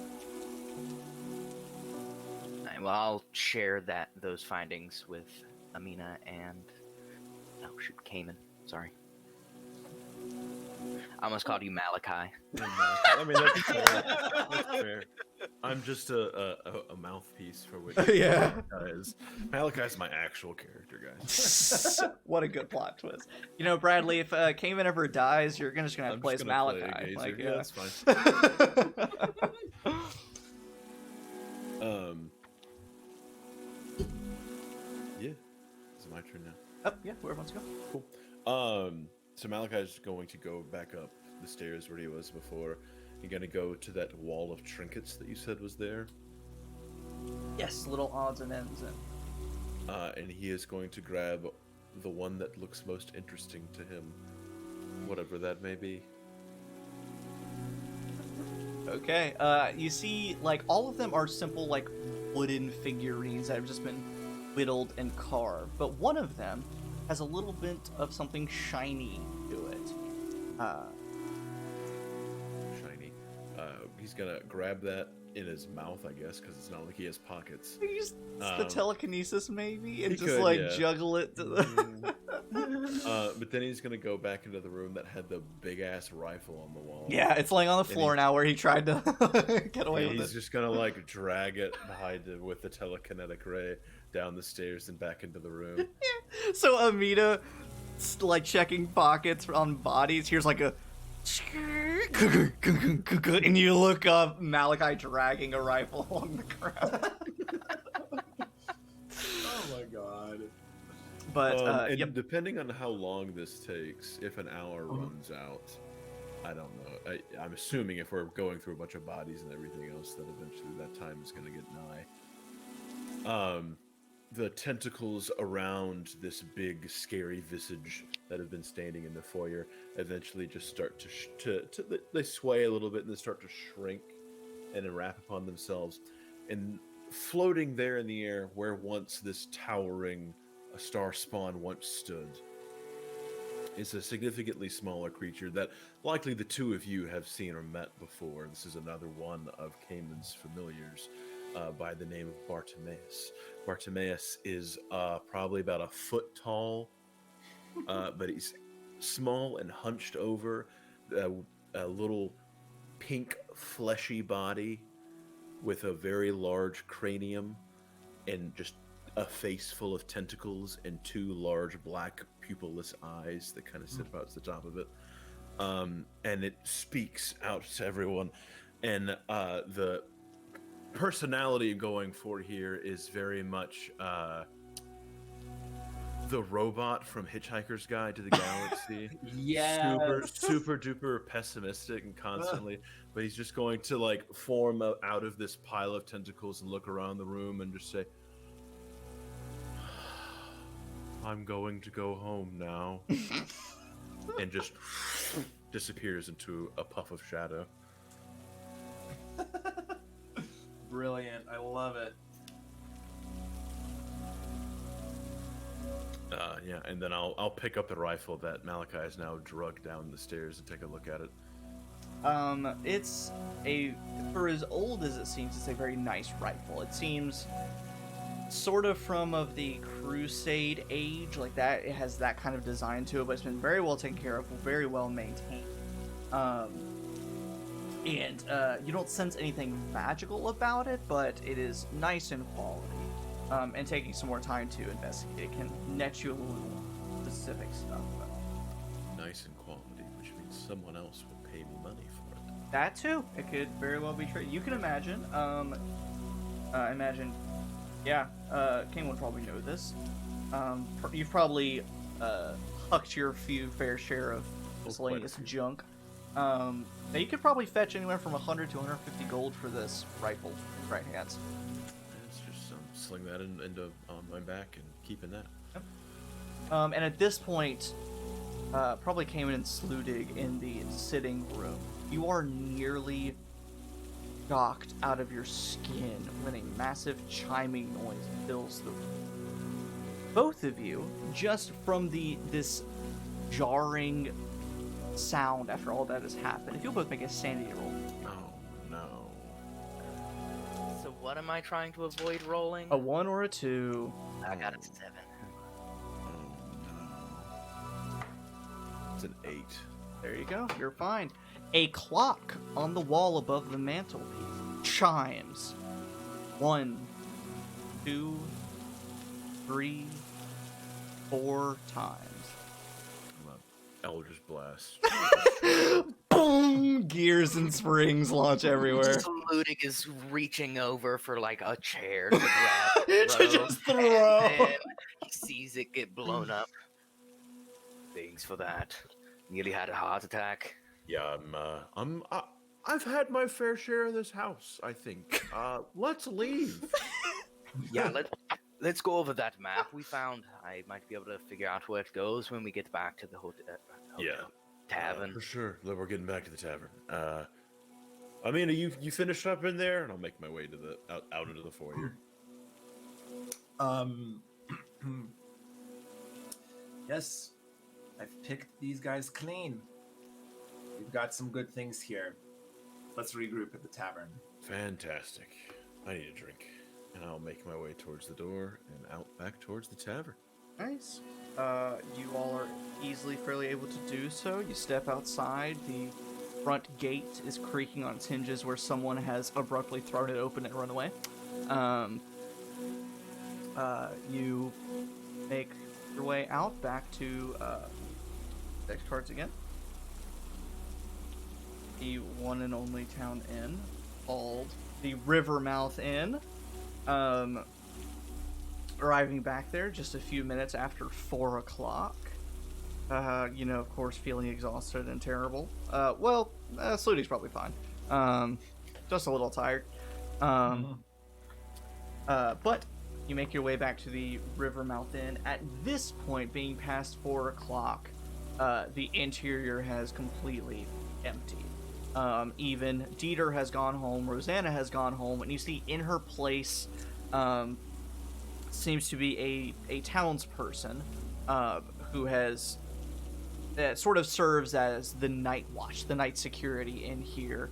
Well, I'll share those findings with Amina and Kamin. Sorry, I almost called you Malachi. I mean, that's fair. That's fair. I'm just a mouthpiece for what Yeah. Malachi is. Malachi's my actual character, guys. What a good plot twist. You know, Bradley, if Kamen ever dies, you're just gonna have to play as Malachi. Play Yeah. that's fine. Yeah. Is it my turn now? Oh, yeah, whoever wants to go. Cool. So Malachi's going to go back up the stairs where he was before. You're gonna go to that wall of trinkets that you said was there. Yes, little odds and ends. And he is going to grab the one that looks most interesting to him, whatever that may be. Okay, you see, like, all of them are simple, like, wooden figurines that have just been whittled and carved, but one of them has a little bit of something shiny to it. Shiny. He's gonna grab that in his mouth, I guess, because it's not like he has pockets. Use the telekinesis, maybe, and he just, could, like, yeah. juggle it to the... But then he's gonna go back into the room that had the big-ass rifle on the wall. Yeah, it's laying on the floor now where he tried to get away with it. He's just gonna, like, drag it behind him with the telekinetic ray down the stairs and back into the room. So Amita, like, checking pockets on bodies, here's like a... And you look up Malachi dragging a rifle along the ground. Oh my god. But, and yep. depending on how long this takes, if an hour runs out, I don't know. I'm assuming if we're going through a bunch of bodies and everything else, that eventually that time is going to get nigh. The tentacles around this big, scary visage that have been standing in the foyer eventually just start they sway a little bit and then start to shrink and wrap upon themselves. And floating there in the air, where once this towering star spawn once stood, is a significantly smaller creature that likely the two of you have seen or met before. This is another one of Kamin's familiars, by the name of Bartimaeus. Bartimaeus is probably about a foot tall, but he's small and hunched over, a little pink fleshy body with a very large cranium and just a face full of tentacles and two large black pupilless eyes that kind of sit about the top of it. And it speaks out to everyone. And the personality going for here is very much the robot from Hitchhiker's Guide to the Galaxy. Yeah. Super duper pessimistic and constantly, but he's just going to, like, form out of this pile of tentacles and look around the room and just say, I'm going to go home now. And just disappears into a puff of shadow. Brilliant. I love it. Yeah, and then I'll pick up the rifle that Malachi has now drugged down the stairs and take a look at it. It's for as old as it seems, it's a very nice rifle. It seems sort of of the Crusade age, like that. It has that kind of design to it, but it's been very well taken care of, very well maintained. And you don't sense anything magical about it, but it is nice in quality. And taking some more time to investigate, it can net you a little specific stuff. Nice in quality, which means someone else will pay me money for it. That too. It could very well be true. You can imagine. King would probably know this. You've probably hucked your fair share of miscellaneous junk. Now you could probably fetch anywhere from 100 to 150 gold for this rifle in right hands. It's just sling that into on my back and keeping that. Yep. And at this point, probably Kamin and Sludig in the sitting room, you are nearly shocked out of your skin when a massive chiming noise fills the room. Both of you, just from this jarring sound after all that has happened, if you'll both make a sanity roll. Oh no. So what am I trying to avoid rolling? A 1 or a 2. I got a 7. It's an 8. There you go. You're fine. A clock on the wall above the mantelpiece chimes. 1, 2, 3, 4 times. Eldritch Blast. Boom! Gears and springs launch everywhere. Sludig is reaching over for like a chair to grab, To just throw. and then he sees it get blown up. Thanks for that. Nearly had a heart attack. Yeah, I've had my fair share of this house, I think. Let's leave. Yeah, let's go over that map we found. I might be able to figure out where it goes when we get back to the hotel. Yeah. Tavern. For sure. We're getting back to the tavern. Amina, you finished up in there, and I'll make my way to the out into the foyer. Yes, I've picked these guys clean. We've got some good things here. Let's regroup at the tavern. Fantastic. I need a drink, and I'll make my way towards the door and out back towards the tavern. Nice. You all are easily, fairly able to do so. You step outside. The front gate is creaking on its hinges where someone has abruptly thrown it open and run away. You make your way out back to deck cards again. The one and only town inn called the Rivermouth Inn. Arriving back there just a few minutes after 4 o'clock. Of course, feeling exhausted and terrible. Sludig's probably fine. Just a little tired. But you make your way back to the Rivermouth Inn. At this point, being past 4 o'clock, the interior has completely emptied. Even Dieter has gone home, Rosanna has gone home, and you see in her place seems to be a townsperson who has sort of serves as the night watch, the night security in here.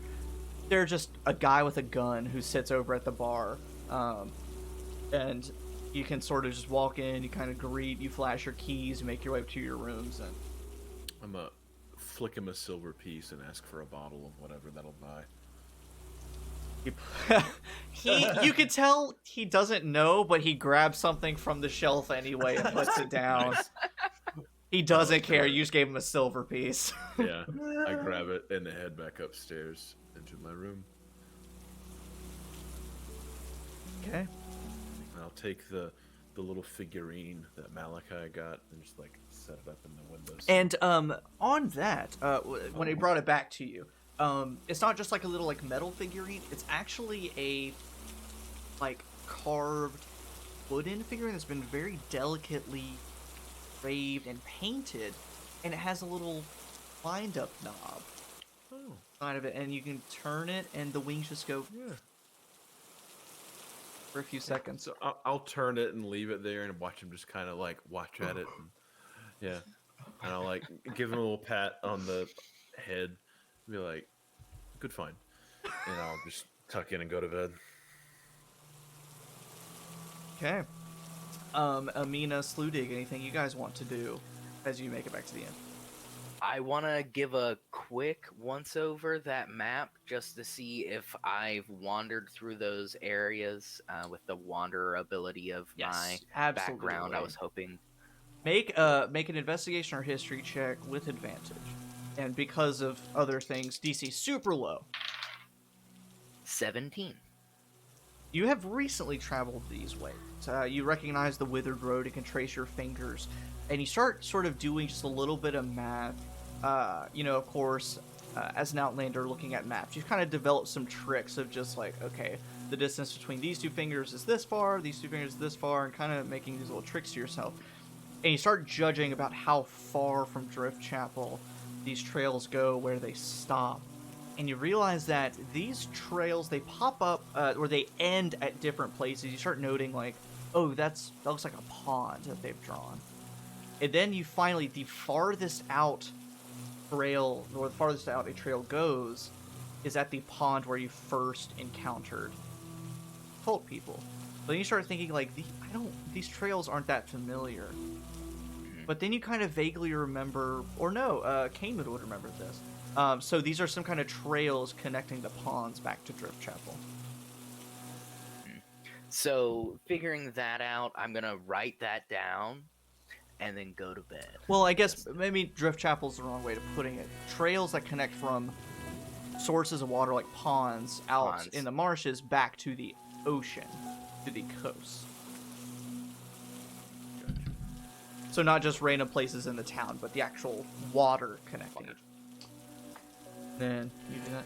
They're just a guy with a gun who sits over at the bar, and you can sort of just walk in, you kind of greet, you flash your keys, you make your way to your rooms, and I'm gonna flick him a silver piece and ask for a bottle of whatever that'll buy. you can tell he doesn't know, but he grabs something from the shelf anyway and puts it down. He doesn't care. You just gave him a silver piece. Yeah, I grab it and head back upstairs into my room. Okay. And I'll take the little figurine that Malachi got and just like set it up in the windows. And on that, when he brought it back to you, it's not just like a little like metal figurine. It's actually a like carved wooden figurine that's been very delicately engraved and painted, and it has a little wind up knob side of it, and you can turn it, and the wings just go for a few seconds. So I'll turn it and leave it there and watch him just kind of like watch at it. And, and I'll like give him a little pat on the head. Be like, good find. And I'll just tuck in and go to bed. Okay. Amina, Sludig, anything you guys want to do as you make it back to the inn? I want to give a quick once over that map just to see if I've wandered through those areas with the wanderer ability of my background. I was hoping. Make an investigation or history check with advantage. And because of other things, DC super low. 17. You have recently traveled these ways. You recognize the withered road and can trace your fingers. And you start sort of doing just a little bit of math. Of course, as an Outlander looking at maps, you've kind of developed some tricks of just like, okay, the distance between these two fingers is this far, these two fingers is this far, and kind of making these little tricks to yourself. and you start judging about how far from Driftchapel these trails go, where they stop. And you realize that these trails, they pop up, or they end at different places. You start noting, like, oh, that looks like a pond that they've drawn. And then you finally, the farthest out trail, or the farthest out a trail goes, is at the pond where you first encountered cult people. But then you start thinking, like, these trails aren't that familiar. But then you kind of vaguely remember, or no, Kamin would remember this. So these are some kind of trails connecting the ponds back to Driftchapel. So, figuring that out, I'm gonna write that down and then go to bed. Well, I guess maybe Driftchapel's the wrong way of putting it. Trails that connect from sources of water, like ponds, out in the marshes, back to the ocean, to the coast. So not just random places in the town, but the actual water connecting it. Then you do that.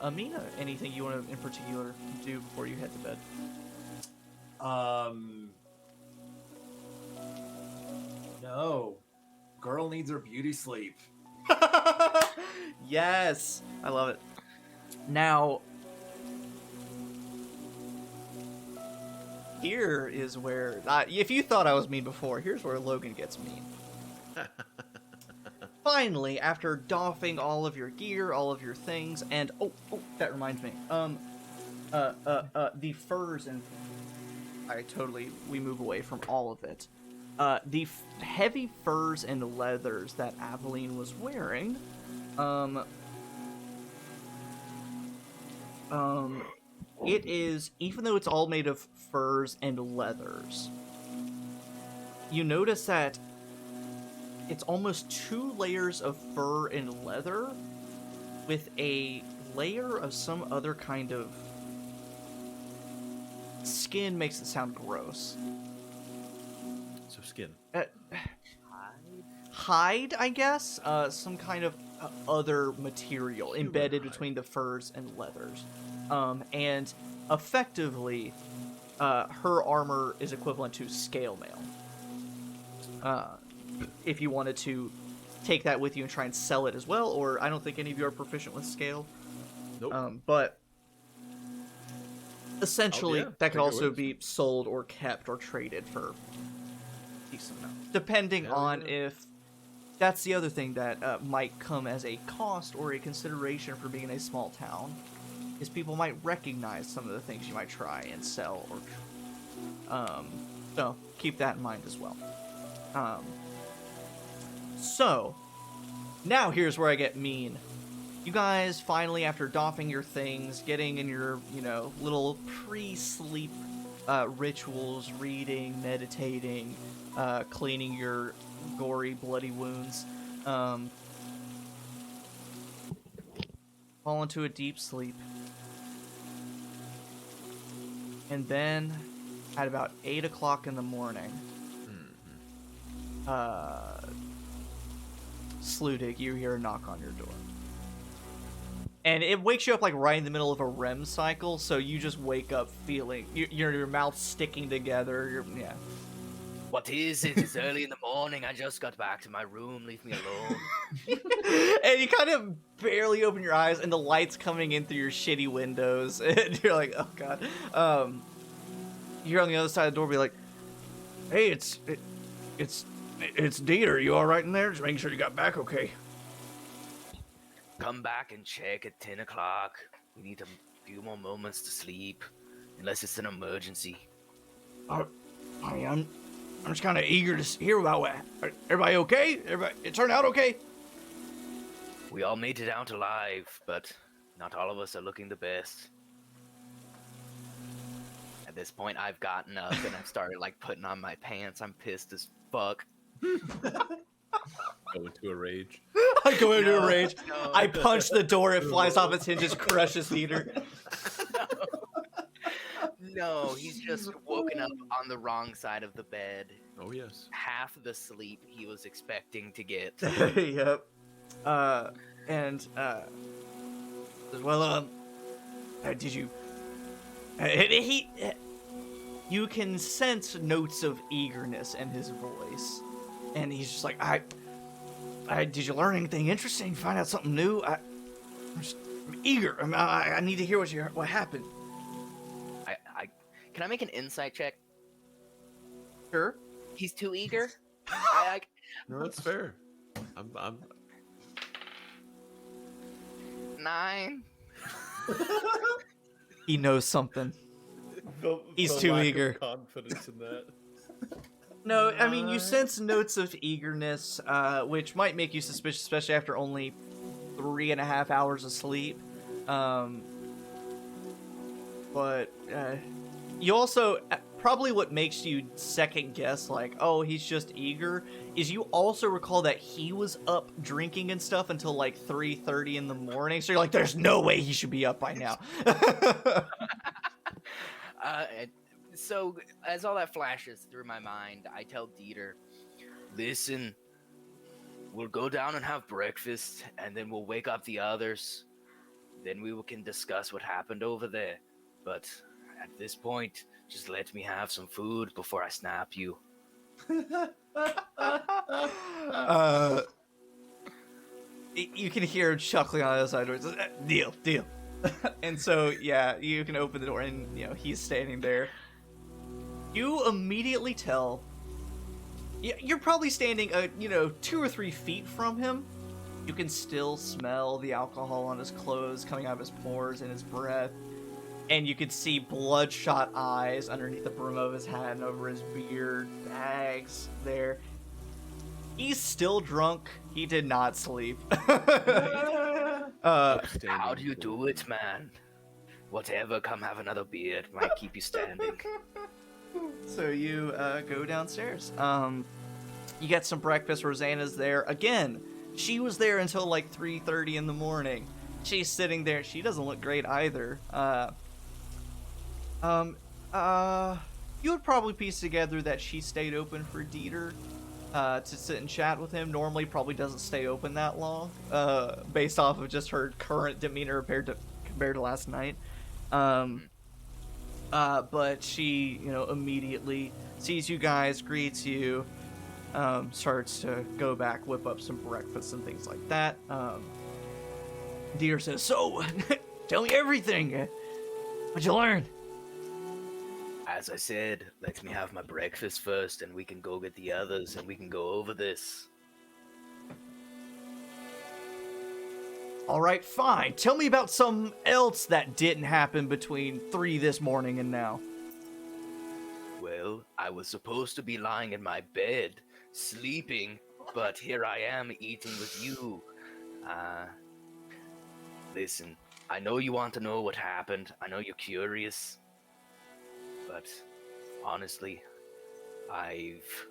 Amina, anything you want to in particular do before you head to bed? No. Girl needs her beauty sleep. Yes, I love it. Now, here is where, if you thought I was mean before, here's where Logan gets mean. Finally, after doffing all of your gear, all of your things, and oh, that reminds me, the furs and we move away from all of it. The heavy furs and leathers that Aveline was wearing, it is, even though it's all made of furs and leathers, you notice that it's almost 2 layers of fur and leather with a layer of some other kind of skin. Makes it sound gross. So skin. Hide, I guess? Some kind of other material embedded between the furs and leathers. And effectively, her armor is equivalent to scale mail. If you wanted to take that with you and try and sell it as well, or I don't think any of you are proficient with scale. Nope. But essentially, that could also wins. be sold or kept or traded for decent amount, depending on if that's the other thing that might come as a cost or a consideration for being a small town, is people might recognize some of the things you might try and sell, or so keep that in mind as well. So now here's where I get mean. You guys finally, after doffing your things, getting in your, little pre-sleep rituals, reading, meditating, cleaning your gory, bloody wounds, fall into a deep sleep. And then, at about 8 o'clock in the morning, Sludig, you hear a knock on your door. And it wakes you up like right in the middle of a REM cycle, so you just wake up feeling your mouth sticking together. What is it? It's early in the morning. I just got back to my room. Leave me alone. And you kind of barely open your eyes, and the light's coming in through your shitty windows, and you're like, oh god. You're on the other side of the door, be like, hey, it's Dieter. You all right in there? Just making sure you got back okay. Come back and check at 10 o'clock. We need a few more moments to sleep, unless it's an emergency. I'm just kind of eager to hear about what. Everybody okay? It turned out okay? We all made it out alive, but not all of us are looking the best. At this point, I've gotten up and I've started putting on my pants. I'm pissed as fuck. Go into a rage. I go into a rage. No. I punch the door. It flies off its hinges, crushes Dieter. No, he's just woken up on the wrong side of the bed. Oh, yes. Half the sleep he was expecting to get. Yep. Did you... you can sense notes of eagerness in his voice. And he's just like, did you learn anything interesting? Find out something new? I'm eager. I need to hear what happened. Can I make an insight check? Sure. He's too eager. No, that's fair. I'm 9. He knows something. He's too eager. Confidence in that. No, I mean, you sense notes of eagerness, which might make you suspicious, especially after only 3.5 hours of sleep. But you also, probably what makes you second guess, like, oh, he's just eager, is you also recall that he was up drinking and stuff until like 3:30 in the morning. So you're like, there's no way he should be up by now. So, as all that flashes through my mind, I tell Dieter, listen, we'll go down and have breakfast, and then we'll wake up the others. Then we can discuss what happened over there. But at this point, just let me have some food before I snap you. You can hear him chuckling on the other side of the door. Deal. And so, yeah, you can open the door, and, he's standing there. You immediately tell... You're probably standing, 2 or 3 feet from him. You can still smell the alcohol on his clothes coming out of his pores and his breath. And you can see bloodshot eyes underneath the brim of his hat and over his beard, bags there. He's still drunk. He did not sleep. How do you do it, man? Whatever, come have another beer. It might keep you standing. So you go downstairs. You get some breakfast. Rosanna's there. Again, she was there until like 3:30 in the morning. She's sitting there. She doesn't look great either. You would probably piece together that she stayed open for Dieter to sit and chat with him. Normally probably doesn't stay open that long, based off of just her current demeanor compared to last night. But she, immediately sees you guys, greets you, starts to go back, whip up some breakfast and things like that. Dieter says, so, tell me everything. What'd you learn? As I said, let me have my breakfast first, and we can go get the others, and we can go over this. All right, fine. Tell me about something else that didn't happen between 3 this morning and now. Well, I was supposed to be lying in my bed, sleeping, but here I am eating with you. Listen, I know you want to know what happened. I know you're curious. But honestly, I've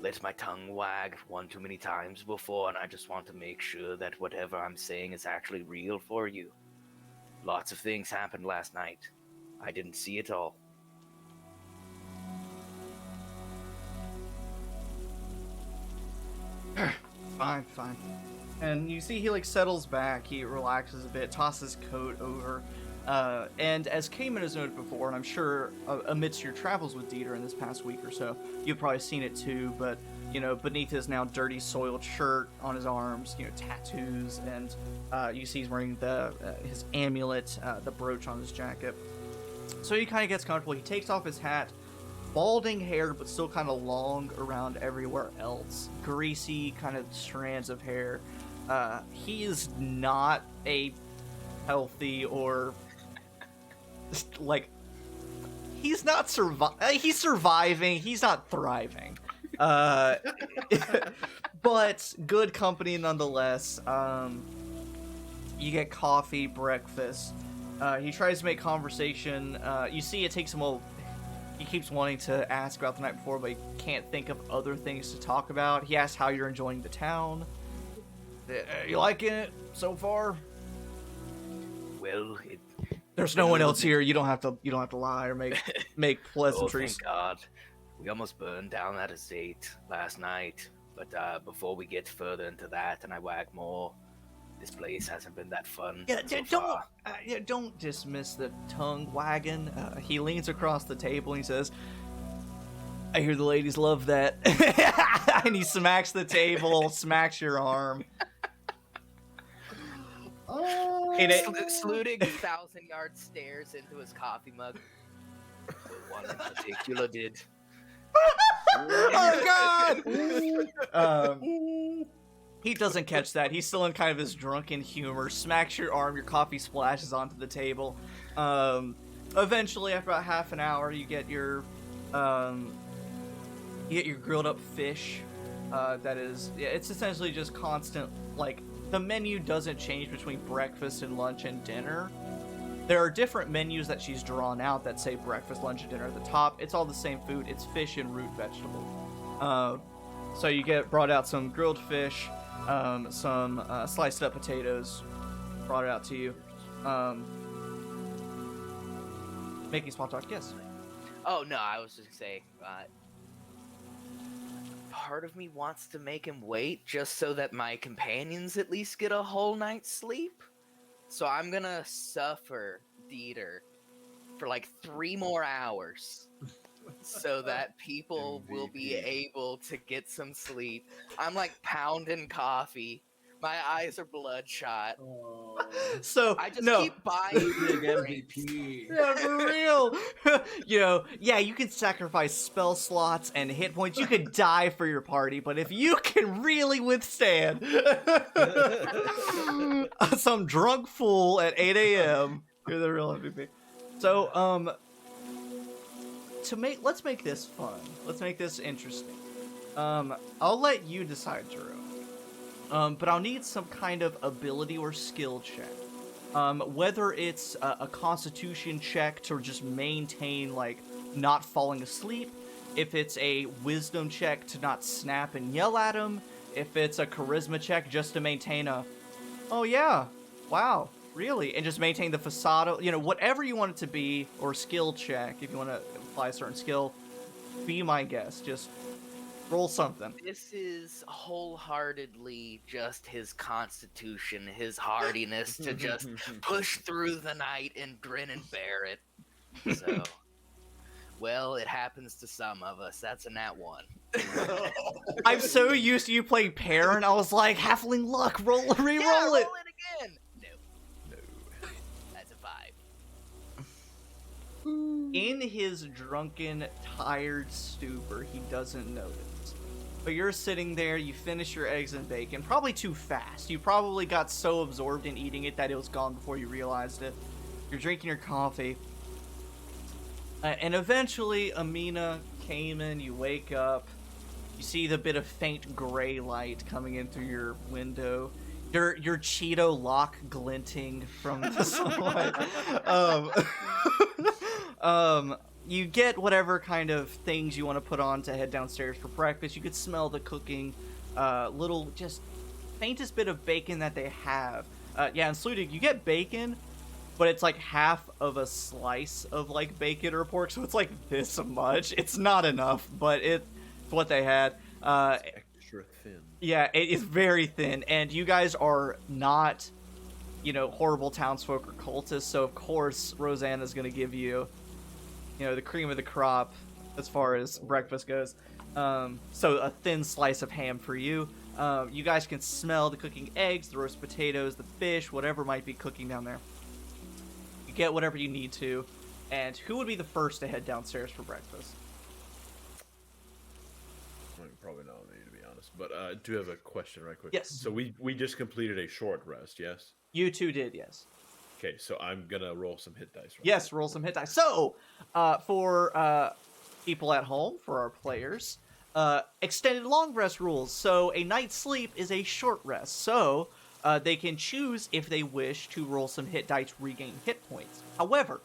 let my tongue wag one too many times before, and I just want to make sure that whatever I'm saying is actually real for you. Lots of things happened last night. I didn't see it all. Fine. And you see he settles back, he relaxes a bit, tosses his coat over. And as Kamin has noted before, and I'm sure amidst your travels with Dieter in this past week or so, you've probably seen it too, but, beneath his now dirty, soiled shirt on his arms, tattoos, and you see he's wearing his amulet, the brooch on his jacket. So he kind of gets comfortable. He takes off his hat, balding hair, but still kind of long around everywhere else. Greasy kind of strands of hair. He is not a healthy or he's not he's surviving, he's not thriving, but good company nonetheless. You get coffee, breakfast. He tries to make conversation. You see it takes him he keeps wanting to ask about the night before, but he can't think of other things to talk about. He asks how you're enjoying the town. You liking it so far? Well, there's no one else here. You don't have to lie or make pleasantries. Oh, thank God. We almost burned down that estate last night, but before we get further into that and I wag more, this place hasn't been that fun. Yeah, don't dismiss the tongue wagging. He leans across the table and he says, "I hear the ladies love that." And he smacks the table, smacks your arm. Sludig 1,000-yard stares into his coffee mug. The one in particular did. Oh God! He doesn't catch that. He's still in kind of his drunken humor. Smacks your arm. Your coffee splashes onto the table. Eventually, after about half an hour, you get your grilled up fish. That is, yeah, it's essentially just constant. Like, the menu doesn't change between breakfast and lunch and dinner. There are different menus that she's drawn out that say breakfast, lunch, and dinner at the top. It's all the same food. It's fish and root vegetables. So you get brought out some grilled fish, some sliced up potatoes, brought it out to you. Making small talk, yes. Oh no, I was just gonna say, part of me wants to make him wait just so that my companions at least get a whole night's sleep. So I'm gonna suffer Dieter for like 3 more hours so that people will be able to get some sleep. I'm like pounding coffee. My eyes are bloodshot. Oh, So I just no. keep buying big drinks. MVP. Yeah, for real. You know, yeah, you can sacrifice spell slots and hit points. You could die for your party, but if you can really withstand some drunk fool at 8 a.m., you're the real MVP. So, let's make this fun. Let's make this interesting. I'll let you decide, Drew. But I'll need some kind of ability or skill check. Whether it's a constitution check to just maintain, like, not falling asleep, if it's a wisdom check to not snap and yell at him, if it's a charisma check just to maintain oh yeah, wow, really, and just maintain the facade, you know, whatever you want it to be, or skill check, if you want to apply a certain skill, be my guest, just roll something. This is wholeheartedly just his constitution, his hardiness to just push through the night and grin and bear it. So, well, it happens to some of us. That's a nat 1. I'm so used to you playing Parent, I was like, halfling luck, re-roll it. Roll it again. No. That's a 5. In his drunken, tired stupor, he doesn't notice. But you're sitting there, you finish your eggs and bacon, probably too fast. You probably got so absorbed in eating it that it was gone before you realized it. You're drinking your coffee. And eventually, Amina, Kamin, you wake up. You see the bit of faint gray light coming in through your window. Your Cheeto lock glinting from the sunlight. You get whatever kind of things you want to put on to head downstairs for breakfast. You could smell the cooking, little, just faintest bit of bacon that they have. Yeah, and Sludig, you get bacon, but it's like half of a slice of like bacon or pork, so it's like this much. It's not enough, but it's what they had. Extra thin. Yeah, it is very thin, and you guys are not, you know, horrible townsfolk or cultists, so of course Rosanna's gonna give you, you know, the cream of the crop as far as breakfast goes. So a thin slice of ham for you. You guys can smell the cooking eggs, the roast potatoes, the fish, whatever might be cooking down there. You get whatever you need to. And who would be the first to head downstairs for breakfast? Probably not me, to be honest. But I do have a question right quick. Yes. So we just completed a short rest, yes? You two did, yes. Okay, so I'm gonna roll some hit dice. Right Yes, roll some hit dice. So, for people at home, for our players, extended long rest rules. So a night's sleep is a short rest. So they can choose if they wish to roll some hit dice to regain hit points. However,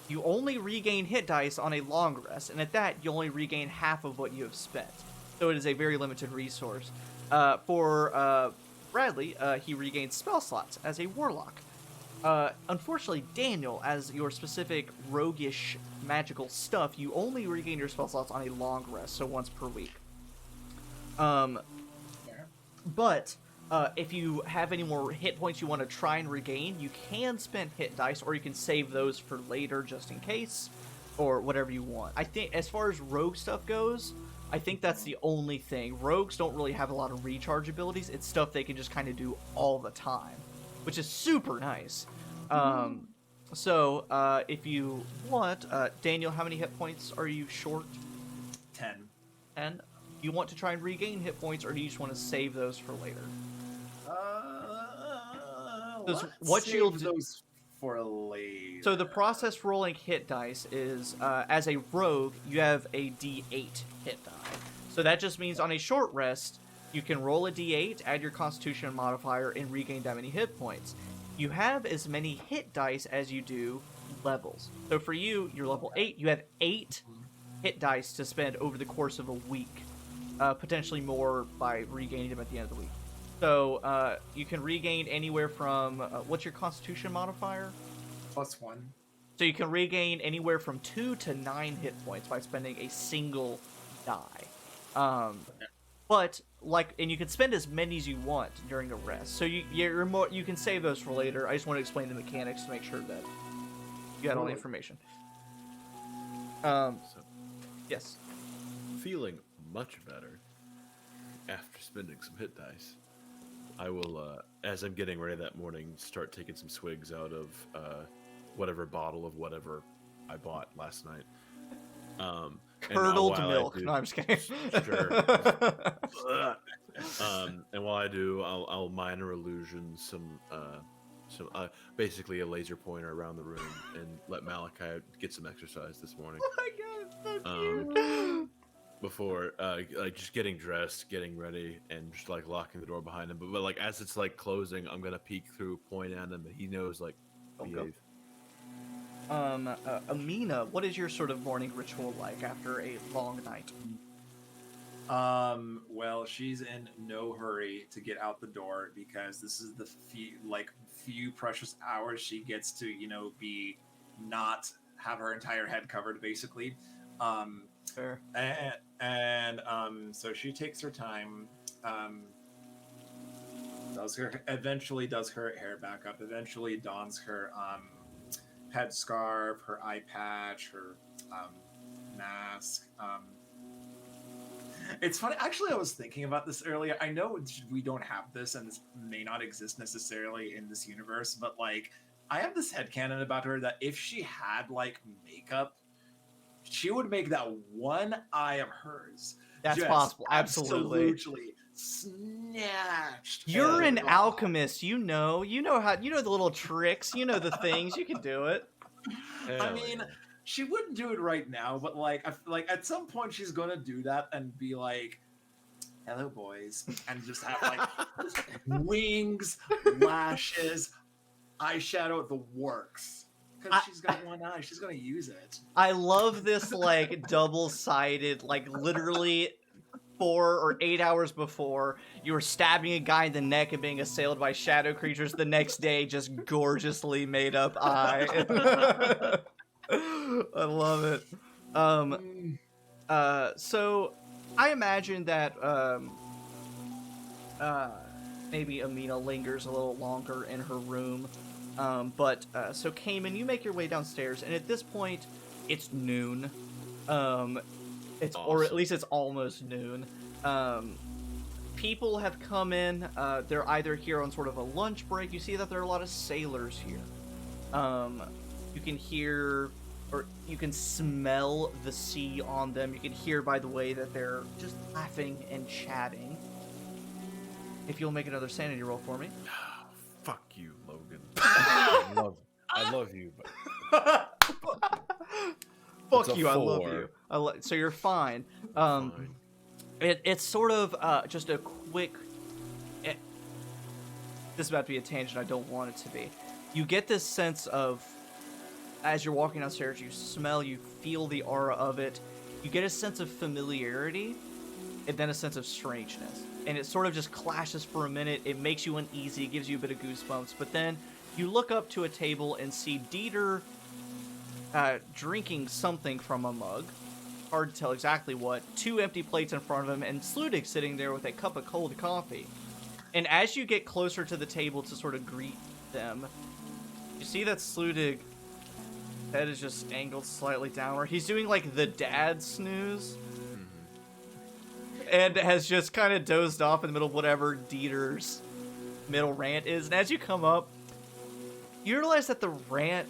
you only regain hit dice on a long rest, and at that, you only regain half of what you have spent. So it is a very limited resource. For Bradley, he regains spell slots as a warlock. Unfortunately, Daniel, as your specific roguish magical stuff, you only regain your spell slots on a long rest, so once per week. But if you have any more hit points you want to try and regain, you can spend hit dice, or you can save those for later just in case, or whatever you want. I think as far as rogue stuff goes, I think that's the only thing. Rogues don't really have a lot of recharge abilities. It's stuff they can just kind of do all the time, which is super nice. So, if you want, Daniel, how many hit points are you short? 10. And you want to try and regain hit points, or do you just want to save those for later? Let's save those for later. So the process for rolling hit dice is, as a rogue, you have a d8 hit die. So that just means on a short rest, you can roll a d8, add your constitution modifier, and regain that many hit points. You have as many hit dice as you do levels. So for you, you're level 8, you have 8 hit dice to spend over the course of a week. Potentially more by regaining them at the end of the week. So, you can regain anywhere from, what's your constitution modifier? +1. So you can regain anywhere from 2 to 9 hit points by spending a single die. But, and you can spend as many as you want during a rest. So you can save those for later. I just want to explain the mechanics to make sure that you got all the information. Yes. Feeling much better after spending some hit dice. I will, as I'm getting ready that morning, start taking some swigs out of whatever bottle of whatever I bought last night. Curdled milk. No, I'm just kidding. Sure. And while I do, I'll minor illusion some basically a laser pointer around the room and let Malachi get some exercise this morning. Oh my god, so cute. Before just getting dressed, getting ready, and just like locking the door behind him. But like as it's like closing, I'm gonna peek through, point at him, and he knows like behave. Amina, what is your sort of morning ritual like after a long night? Well, she's in no hurry to get out the door because this is the few precious hours she gets to, be not have her entire head covered, basically. Fair. And so she takes her time, eventually does her hair back up, eventually dons her headscarf, her eye patch, her mask. It's funny, actually, I was thinking about this earlier. I know we don't have this, and this may not exist necessarily in this universe, but like, I have this headcanon about her that if she had like makeup, she would make that one eye of hers. That's possible. Absolutely snatched. You're an alchemist. You know the little tricks. You know the things. You can do it. I mean, she wouldn't do it right now, but like at some point she's gonna do that and be like, "Hello, boys," and just have like wings, lashes, eyeshadow, the works. Because she's got one eye, she's gonna use it. I love this like double-sided, like literally 4 or 8 hours before you were stabbing a guy in the neck and being assailed by shadow creatures. The next day, just gorgeously made up eye. I love it. So I imagine that maybe Amina lingers a little longer in her room. So Kamin, you make your way downstairs, and at this point, it's noon. It's awesome. Or at least it's almost noon. People have come in. They're either here on sort of a lunch break. You see that there are a lot of sailors here. You can hear, or you can smell the sea on them. You can hear by the way that they're just laughing and chatting. If you'll make another sanity roll for me. Fuck you, Logan. I love you. But... Fuck you, 4. I love you. So you're fine. Fine. It's sort of just a quick... this is about to be a tangent I don't want it to be. You get this sense of, as you're walking downstairs, you smell, you feel the aura of it. You get a sense of familiarity, and then a sense of strangeness. And it sort of just clashes for a minute. It makes you uneasy. It gives you a bit of goosebumps. But then you look up to a table and see Dieter drinking something from a mug. Hard to tell exactly what. 2 empty plates in front of him, and Sludig sitting there with a cup of cold coffee. And as you get closer to the table to sort of greet them, you see that Sludig head is just angled slightly downward. He's doing like the dad snooze. and has just kind of dozed off in the middle of whatever Dieter's middle rant is. And as you come up, you realize that the rant,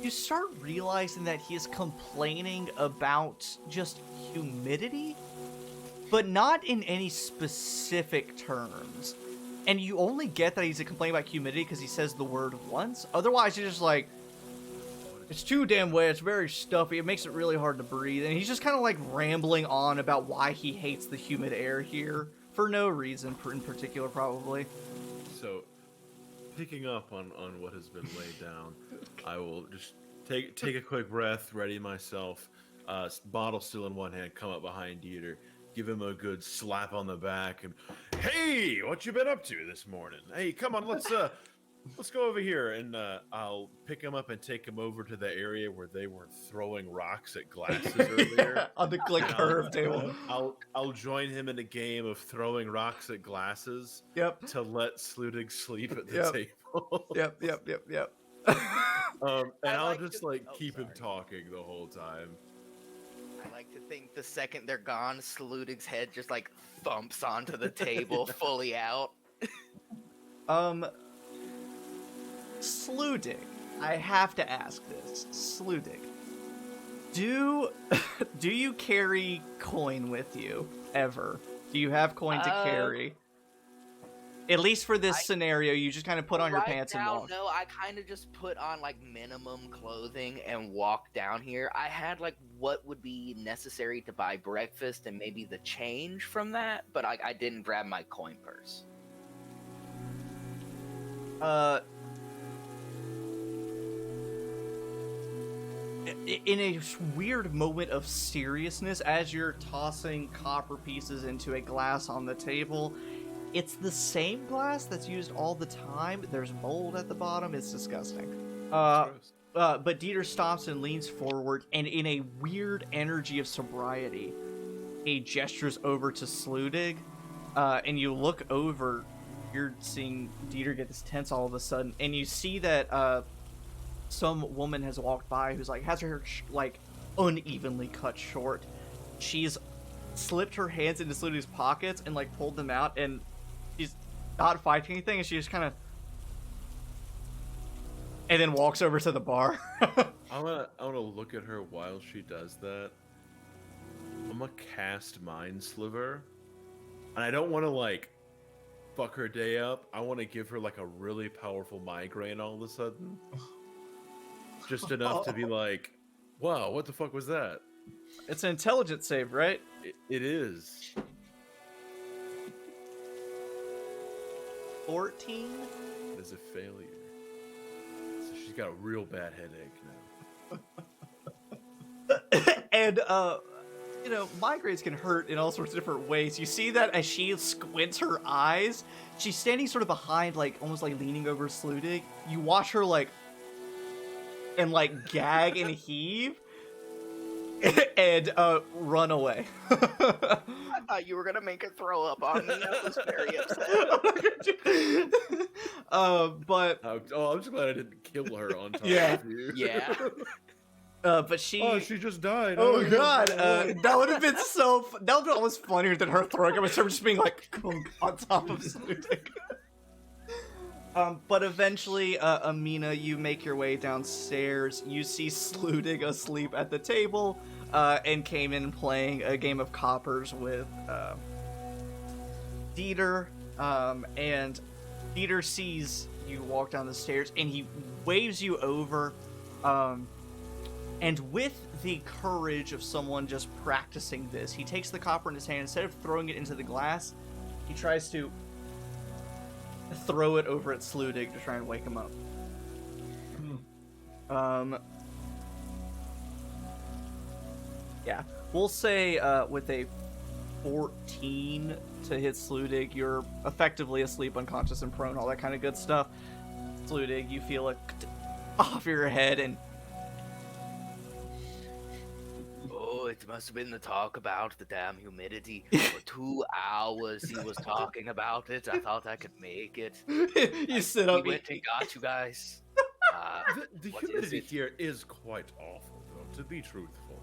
you start realizing that he is complaining about just humidity, but not in any specific terms. And you only get that he's complaining about humidity because he says the word once. Otherwise, you're just like, it's too damn wet, it's very stuffy, it makes it really hard to breathe. And he's just kind of like rambling on about why he hates the humid air here. For no reason in particular, probably. So, picking up on what has been laid down, I will just take a quick breath, ready myself, bottle still in one hand, come up behind Dieter, give him a good slap on the back, and hey, what you been up to this morning? Hey, come on, let's go over here, and I'll pick him up and take him over to the area where they were throwing rocks at glasses earlier. On the curve table. I'll join him in a game of throwing rocks at glasses. Yep. To let Sludig sleep at the table. Yep. And I'll like just to- keep him sorry. talking the whole time. I like to think the second they're gone, Sludig's head just like thumps onto the table, fully out. Sludig, I have to ask this. Sludig, do you carry coin with you ever? Do you have coin to carry? At least for this scenario, you just kind of put on your pants and walk. No, I kind of just put on like minimum clothing and walk down here. I had like what would be necessary to buy breakfast and maybe the change from that, but I didn't grab my coin purse. In a weird moment of seriousness, as you're tossing copper pieces into a glass on the table, it's the same glass that's used all the time. There's mold at the bottom. It's disgusting. But Dieter stops and leans forward, and in a weird energy of sobriety, he gestures over to Sludig, and you look over. You're seeing Dieter get this tense all of a sudden, and you see that some woman has walked by who's like has her hair unevenly cut short. She's slipped her hands into Sludig's pockets and like pulled them out, and she's not fighting anything, and she just kind of and then walks over to the bar. I wanna look at her while she does that. I'm gonna cast Mind Sliver, and I don't want to fuck her day up. I want to give her a really powerful migraine all of a sudden. Just enough to be like, wow, what the fuck was that? It's an intelligence save, right? It is. 14? It is a failure. So she's got a real bad headache now. And, migraines can hurt in all sorts of different ways. You see that as she squints her eyes, she's standing sort of behind, almost leaning over Sludig. You watch her, and gag and heave and run away. I thought you were gonna make her throw up on me. I was very upset. But I'm just glad I didn't kill her on top of you. Yeah. But she just died. Oh god, that would have been that would have been almost funnier than her throwing up and her just being on top of Sludig. But eventually, Amina, you make your way downstairs. You see Sludig asleep at the table, and Kamin playing a game of coppers with Dieter. And Dieter sees you walk down the stairs, and he waves you over. And with the courage of someone just practicing this, he takes the copper in his hand. Instead of throwing it into the glass, he tries to throw it over at Sludig to try and wake him up. Yeah. We'll say with a 14 to hit Sludig, you're effectively asleep, unconscious, and prone, all that kind of good stuff. Sludig, you feel it off your head, and It must have been the talk about the damn humidity. For 2 hours he was talking about it. I thought I could make it. you sit up. We went and got you guys. The What is humidity it? here is quite awful, though, to be truthful.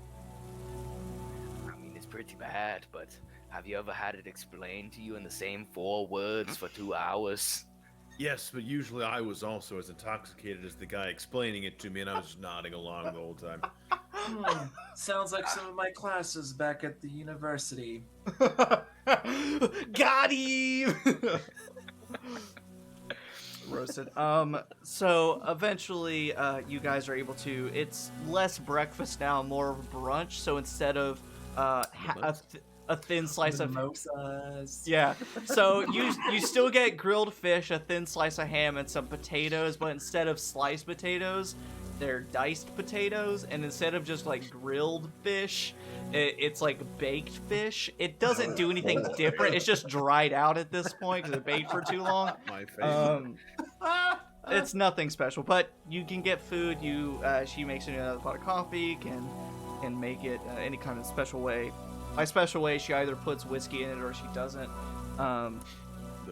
pretty bad, but have you ever had it explained to you in the same 4 words for 2 hours? Yes, but usually I was also as intoxicated as the guy explaining it to me, and I was just nodding along the whole time. Sounds like some of my classes back at the university. Got him! Roasted. So eventually, you guys are able to. It's less breakfast now, more of a brunch. So instead of a thin slice of Mimosas. yeah, so you still get grilled fish, a thin slice of ham, and some potatoes. But instead of sliced potatoes, they're diced potatoes, and instead of just like grilled fish, it's like baked fish. It doesn't do anything different. It's just dried out at this point because it baked for too long. My favorite. It's nothing special, but you can get food. She makes another pot of coffee, can make it any kind of special way. By special way, she either puts whiskey in it or she doesn't. The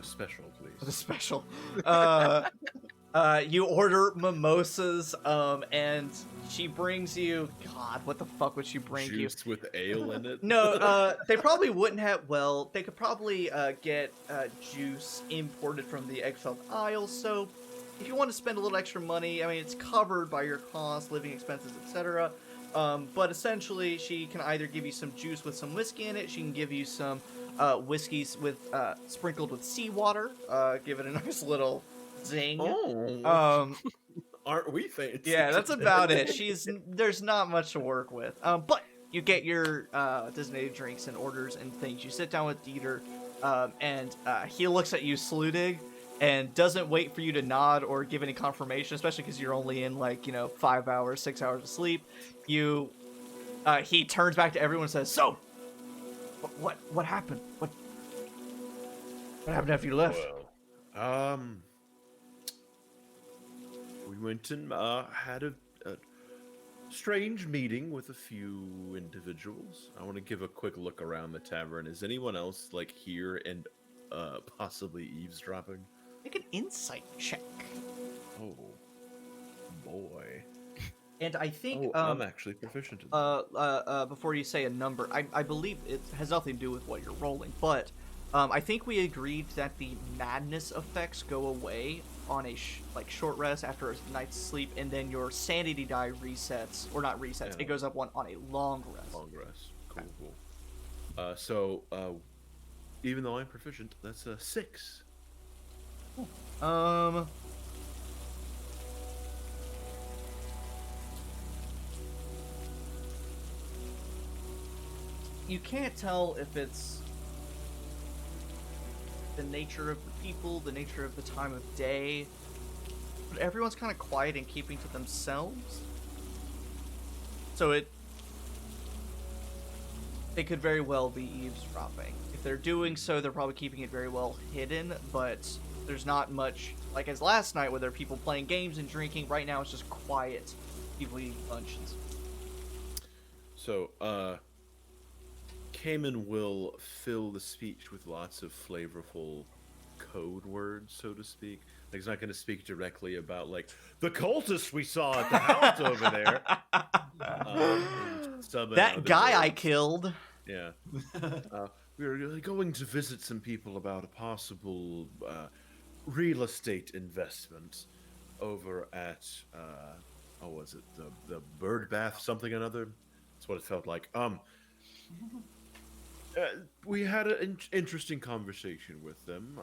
special, please. The special. You order mimosas, and she brings you. God, what the fuck would she bring you? Juice with ale in it? No, they probably wouldn't have. Well, they could probably get juice imported from the Eggfeld Isle. So, if you want to spend a little extra money, I mean, it's covered by your costs, living expenses, etc. But essentially, she can either give you some juice with some whiskey in it. She can give you some whiskeys with sprinkled with seawater. Give it a nice little zing. Oh. Aren't we fancy? Yeah, that's about it. There's not much to work with. But you get your designated drinks and orders and things. You sit down with Dieter, and he looks at you, Sludig, and doesn't wait for you to nod or give any confirmation, especially because you're only in 5 hours, 6 hours of sleep. He turns back to everyone and says, "So, what happened? What happened after you left?" Well, we went and had a strange meeting with a few individuals. I want to give a quick look around the tavern. Is anyone else here and possibly eavesdropping? Make an insight check. Oh boy. And I think I'm actually proficient in that. before you say a number, I believe it has nothing to do with what you're rolling, but I think we agreed that the madness effects go away on a short rest after a night's sleep, and then your sanity die resets, or not resets, it goes up on a long rest. Long rest. Cool. So even though I'm proficient, that's a 6. You can't tell if it's the nature of the people, the nature of the time of day, but everyone's kind of quiet and keeping to themselves. So it could very well be eavesdropping. If they're doing so, they're probably keeping it very well hidden, but there's not much, like as last night where there are people playing games and drinking. Right now it's just quiet, people eating lunch and stuff. So, Kamin will fill the speech with lots of flavorful code words, so to speak. He's not going to speak directly about, the cultists we saw at the house over there. That guy I killed. Yeah. We were going to visit some people about a possible real estate investment over at, what was it? The Bird Bath something or another? That's what it felt like. We had an interesting conversation with them.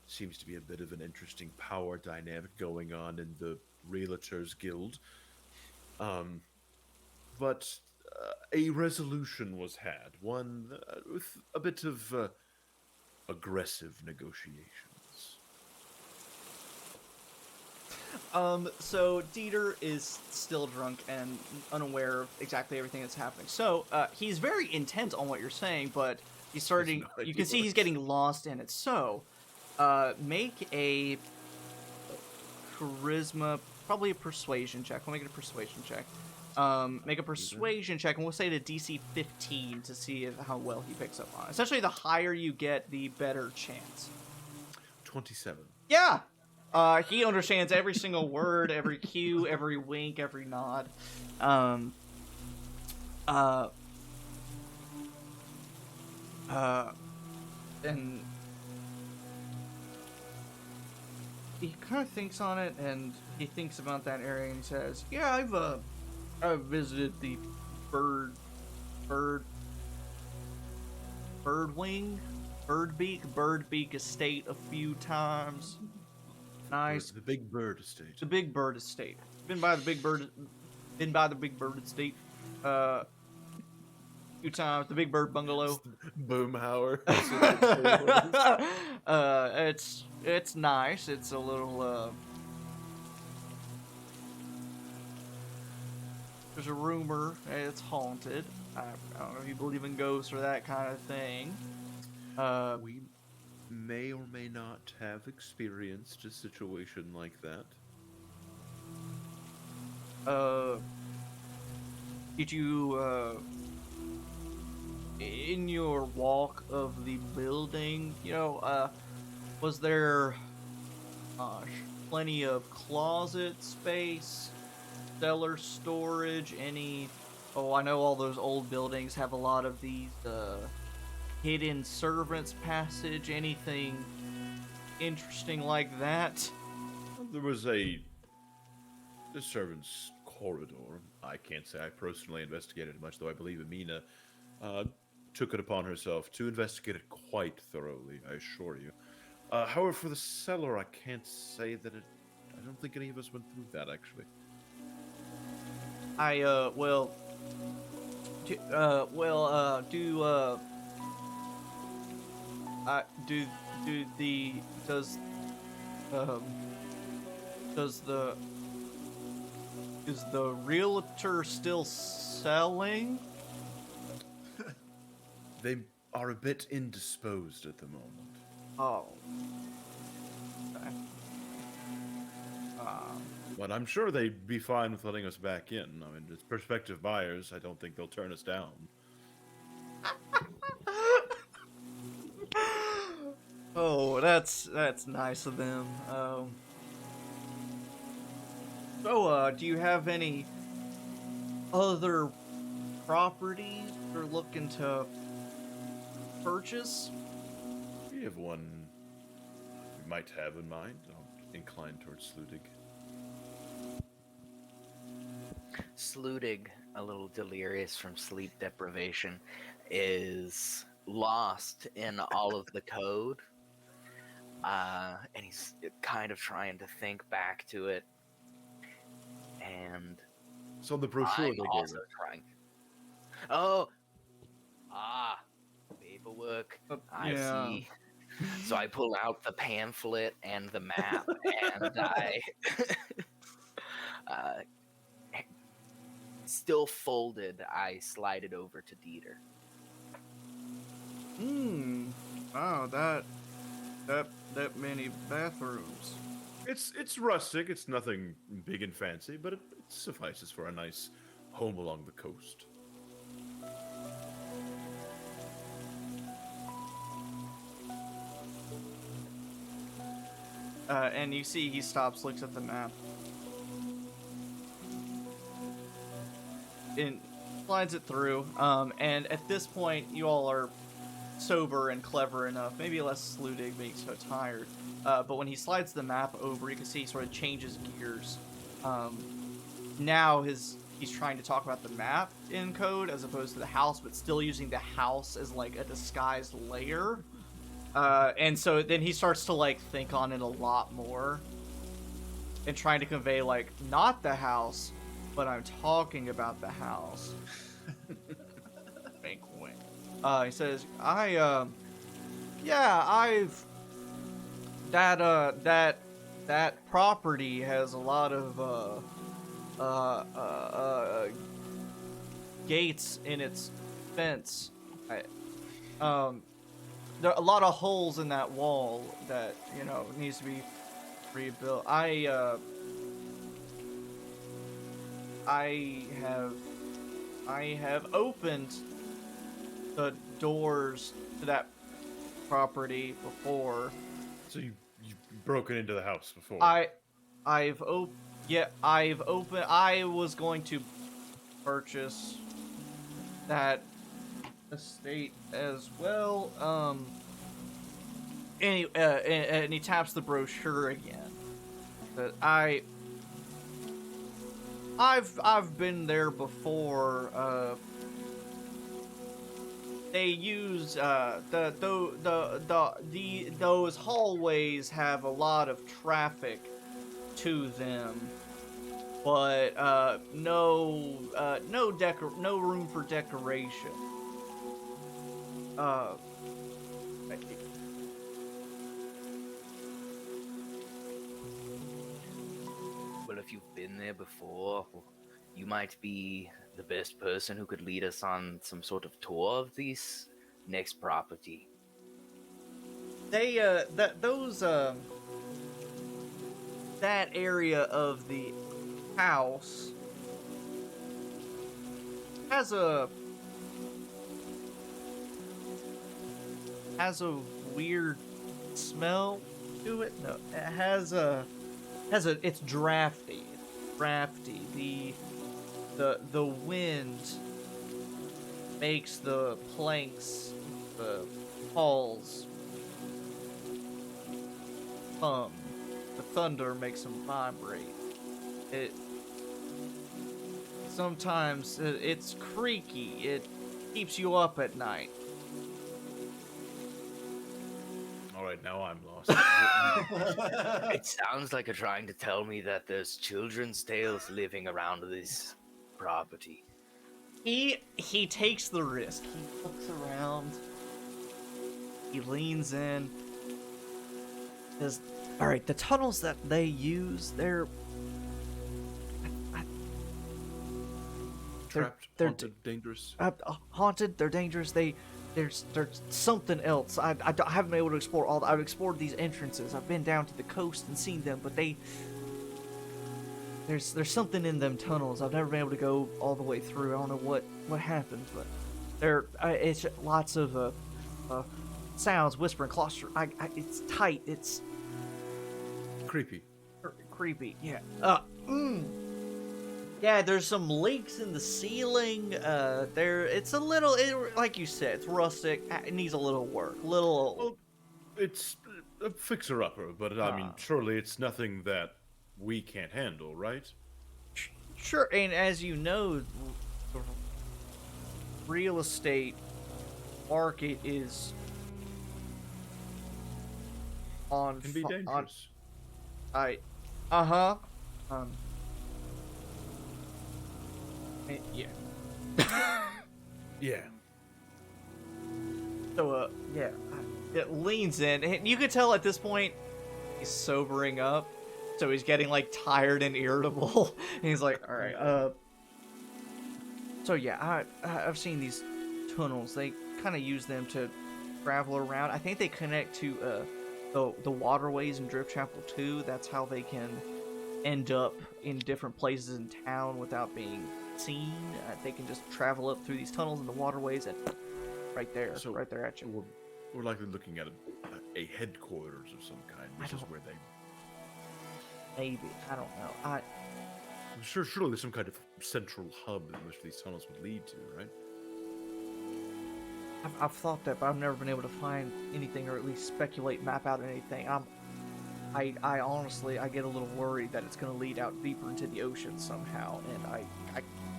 Seems to be a bit of an interesting power dynamic going on in the Realtors Guild. But a resolution was had, one with a bit of aggressive negotiations. So Dieter is still drunk and unaware of exactly everything that's happening. So, he's very intent on what you're saying, but he's starting, you can see he's getting lost in it. So, make a charisma, probably a persuasion check. We'll make it a persuasion check. Make a persuasion check, and we'll say to DC 15 to see how well he picks up on it. Essentially, the higher you get, the better chance. 27. Yeah! He understands every single word, every cue, every wink, every nod. And he kind of thinks on it, and he thinks about that area, and he says, "Yeah, I've visited the bird Birdbeak estate a few times. Nice. The big bird estate. The big bird estate. Been by the big bird estate. A few times. The big bird bungalow. Boomhauer. It's nice. It's a little there's a rumor it's haunted. I don't know if you believe in ghosts or that kind of thing. We may or may not have experienced a situation like that. Did you, in your walk of the building, was there plenty of closet space, cellar storage, I know all those old buildings have a lot of these, hidden servants passage, anything interesting like that? There was a servant's corridor. I can't say I personally investigated it much, though I believe Amina took it upon herself to investigate it quite thoroughly, I assure you. However, for the cellar, I can't say that I don't think any of us went through that, actually. Is the realtor still selling? They are a bit indisposed at the moment. Oh. Okay. But I'm sure they'd be fine with letting us back in. I mean, as prospective buyers, I don't think they'll turn us down. Oh, that's nice of them. Do you have any other properties you're looking to purchase? We have one we might have in mind. I'll incline towards Sludig. Sludig, a little delirious from sleep deprivation, is lost in all of the code. And he's kind of trying to think back to it. And So the brochure I'm they gave also us. trying. Oh, paperwork. I see. So I pull out the pamphlet and the map, and I, still folded, I slide it over to Dieter. Wow, that many bathrooms. It's rustic. It's nothing big and fancy, but it suffices for a nice home along the coast. And you see he stops, looks at the map, and slides it through. And at this point, you all are sober and clever enough, maybe less Sludig being so tired. But when he slides the map over, you can see he sort of changes gears. Now he's trying to talk about the map in code as opposed to the house, but still using the house as like a disguised layer. And so then he starts to like think on it a lot more and trying to convey like not the house, but I'm talking about the house. Wink, wink. He says, that property has a lot of gates in its fence. There are a lot of holes in that wall that needs to be rebuilt. I have opened the doors to that property before. So you've broken into the house before? I've opened. I was going to purchase that estate as well. And he taps the brochure again. But I've been there before. They use those hallways have a lot of traffic to them, but no room for decoration. Well, if you've been there before, you might be the best person who could lead us on some sort of tour of this next property. They that area of the house has a weird smell to it. No, it has a it's drafty. The wind makes the planks, the halls hum. The thunder makes them vibrate. Sometimes it's creaky. It keeps you up at night. All right, now I'm lost. It sounds like you're trying to tell me that there's children's tales living around this property. He takes the risk. He looks around. He leans in. Says, "All right, the tunnels that they use, they're Trapped, they're haunted, dangerous. haunted. They're dangerous. There's something else. I haven't been able to explore all. I've explored these entrances. I've been down to the coast and seen them, but there's something in them tunnels. I've never been able to go all the way through. I don't know what happened, but it's lots of sounds, whispering, claustro. It's tight. It's Creepy. creepy. Yeah. Yeah, there's some leaks in the ceiling. It's a little, like you said, it's rustic. It needs a little work. Well, it's a fixer-upper, but I mean, surely it's nothing that we can't handle, right? Sure, and as you know, the real estate market is on. Can be dangerous. Yeah. Yeah. So, yeah, it leans in, and you could tell at this point he's sobering up, so he's getting like tired and irritable. And he's like, "All right, So yeah, I've seen these tunnels. They kind of use them to travel around. I think they connect to the waterways in Driftchapel too. That's how they can end up in different places in town without being seen. They can just travel up through these tunnels and the waterways, and right there at you. We're likely looking at a headquarters of some kind, which is where they. Maybe, I don't know. Surely there's some kind of central hub in which these tunnels would lead to, right? I've thought that, but I've never been able to find anything, or at least speculate, map out anything. I honestly, I get a little worried that it's going to lead out deeper into the ocean somehow, and I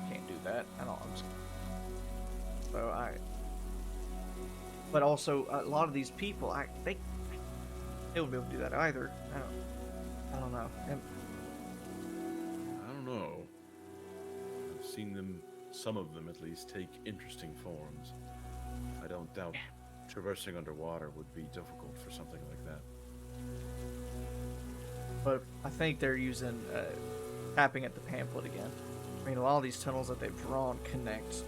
can't do that at all. But also, a lot of these people, they wouldn't be able to do that either. I don't know. I don't know. I've seen them, some of them at least, take interesting forms. I don't doubt traversing underwater would be difficult for something like that. But I think they're using tapping at the pamphlet again. I mean, a lot of these tunnels that they've drawn connect.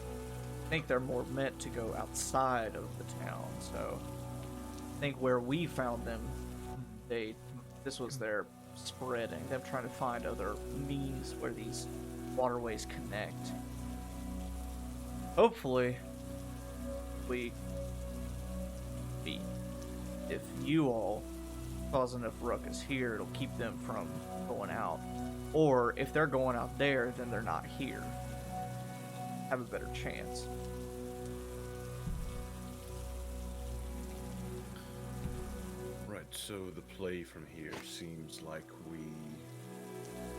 I think they're more meant to go outside of the town. So I think where we found them, this was their spreading. Them trying to find other means where these waterways connect. Hopefully, if you all cause enough ruckus here, it'll keep them from going out. Or if they're going out there, then they're not here. Have a better chance. so the play from here seems like we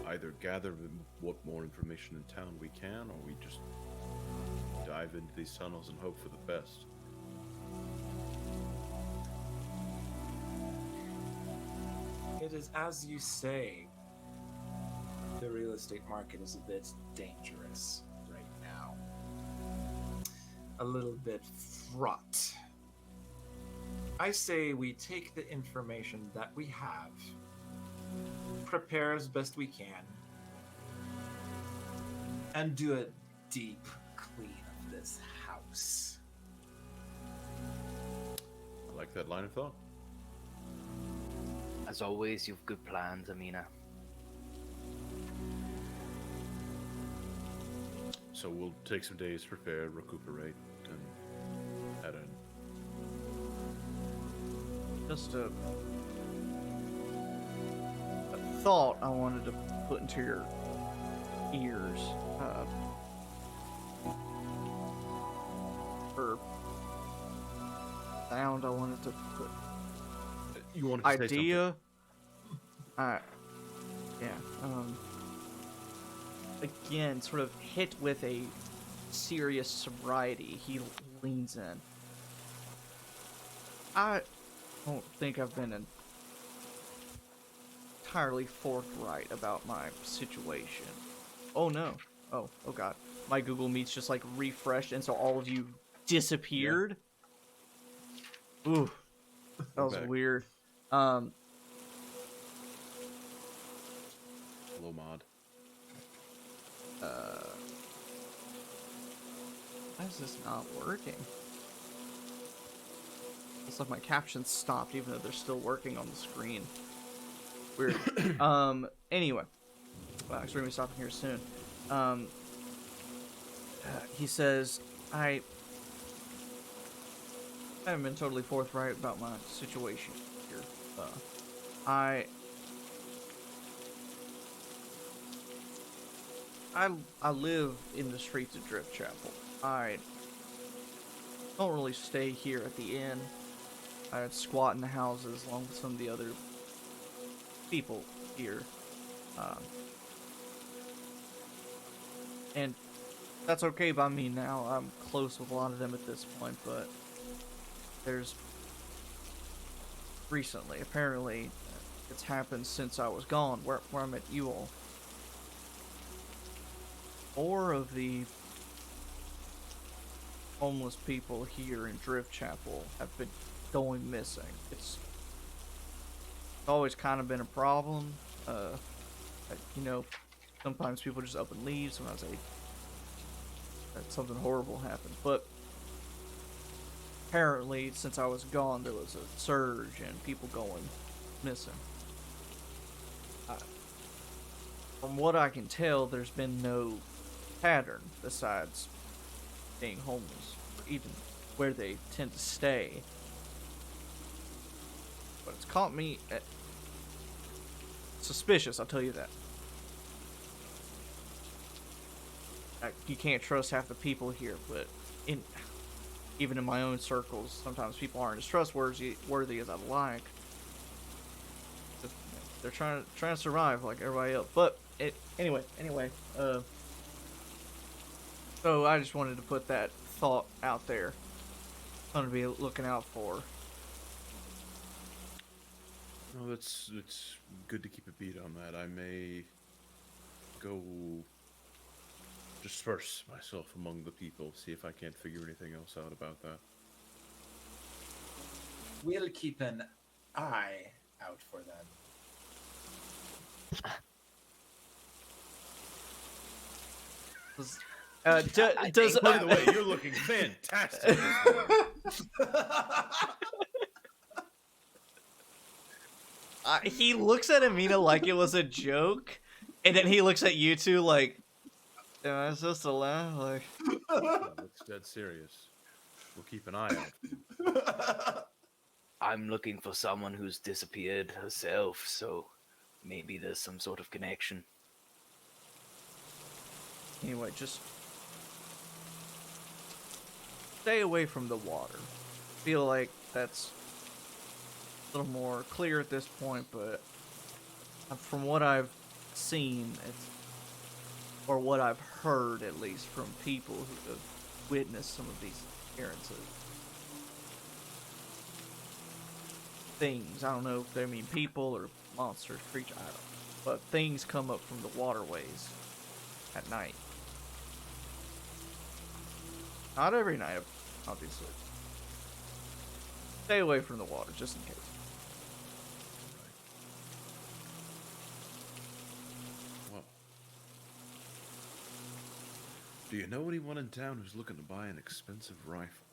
either gather what more information in town we can, or we just dive into these tunnels and hope for the best. It is as you say. The real estate market is a bit dangerous right now. A little bit fraught. I say we take the information that we have, prepare as best we can, and do a deep clean of this house. I like that line of thought. As always, you've good plans, Amina. So we'll take some days to prepare, recuperate, and head in. Just a thought I wanted to put into your ears. Or sound I wanted to put. You want to say Idea. Yeah. Again, sort of hit with a serious sobriety, he leans in. I don't think I've been entirely forthright about my situation. Oh no. Oh god. My Google Meet's just like refreshed, and so all of you disappeared. Yeah. Ooh. That was weird. Hello, mod. Why is this not working? Looks like my captions stopped even though they're still working on the screen. Weird. Anyway. Well, actually, we're gonna be stopping here soon. He says, I haven't been totally forthright about my situation here. I live in the streets of Driftchapel. I don't really stay here at the inn. I squat in the houses along with some of the other people here. And that's okay by me now. I'm close with a lot of them at this point, but there's recently, apparently, it's happened since I was gone, where I met you all. 4 of the homeless people here in Driftchapel have been going missing. It's always kind of been a problem. You know, sometimes people just up and leave. Sometimes something horrible happened. But apparently, since I was gone, there was a surge in people going missing. From what I can tell, there's been no pattern besides being homeless, or even where they tend to stay. But it's caught me suspicious, I'll tell you that. You can't trust half the people here, but even in my own circles, sometimes people aren't as trustworthy as I'd like. They're trying to survive like everybody else. But anyway. So I just wanted to put that thought out there. Something to be looking out for. No, it's good to keep a beat on that. I may go disperse myself among the people, see if I can't figure anything else out about that. We'll keep an eye out for them. Does by the way, you're looking fantastic. He looks at Amina like it was a joke, and then he looks at you two like, "Am I supposed to laugh?" Like, Looks dead serious. We'll keep an eye out. I'm looking for someone who's disappeared herself, so maybe there's some sort of connection. anyway, just stay away from the water. Feel like that's little more clear at this point, but from what I've seen, or what I've heard at least from people who have witnessed some of these appearances. Things, I don't know if they mean people or monsters, creatures, I don't know. But things come up from the waterways at night. Not every night, obviously. Stay away from the water, just in case. Well, do you know anyone in town who's looking to buy an expensive rifle?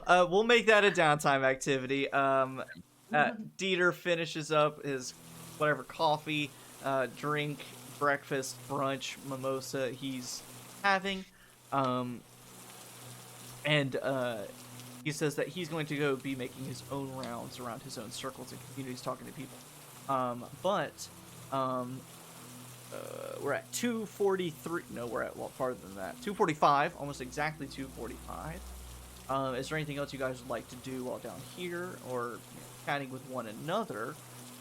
We'll make that a downtime activity. Dieter finishes up his whatever coffee, drink, breakfast, brunch, mimosa he's having. And he says that he's going to go be making his own rounds around his own circles and communities, talking to people. We're at 2:43. No, we're at farther than that. 2:45, almost exactly 2:45. Is there anything else you guys would like to do while down here, or chatting with one another?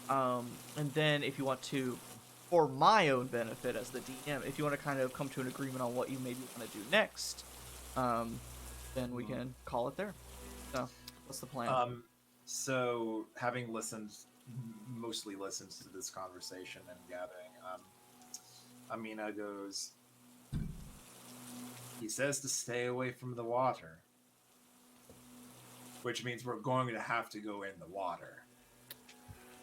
And then, if you want to, for my own benefit as the DM, if you want to kind of come to an agreement on what you maybe want to do next, then we can call it there. So, what's the plan? So, having mostly listened to this conversation and gathering, Amina goes, he says to stay away from the water, which means we're going to have to go in the water.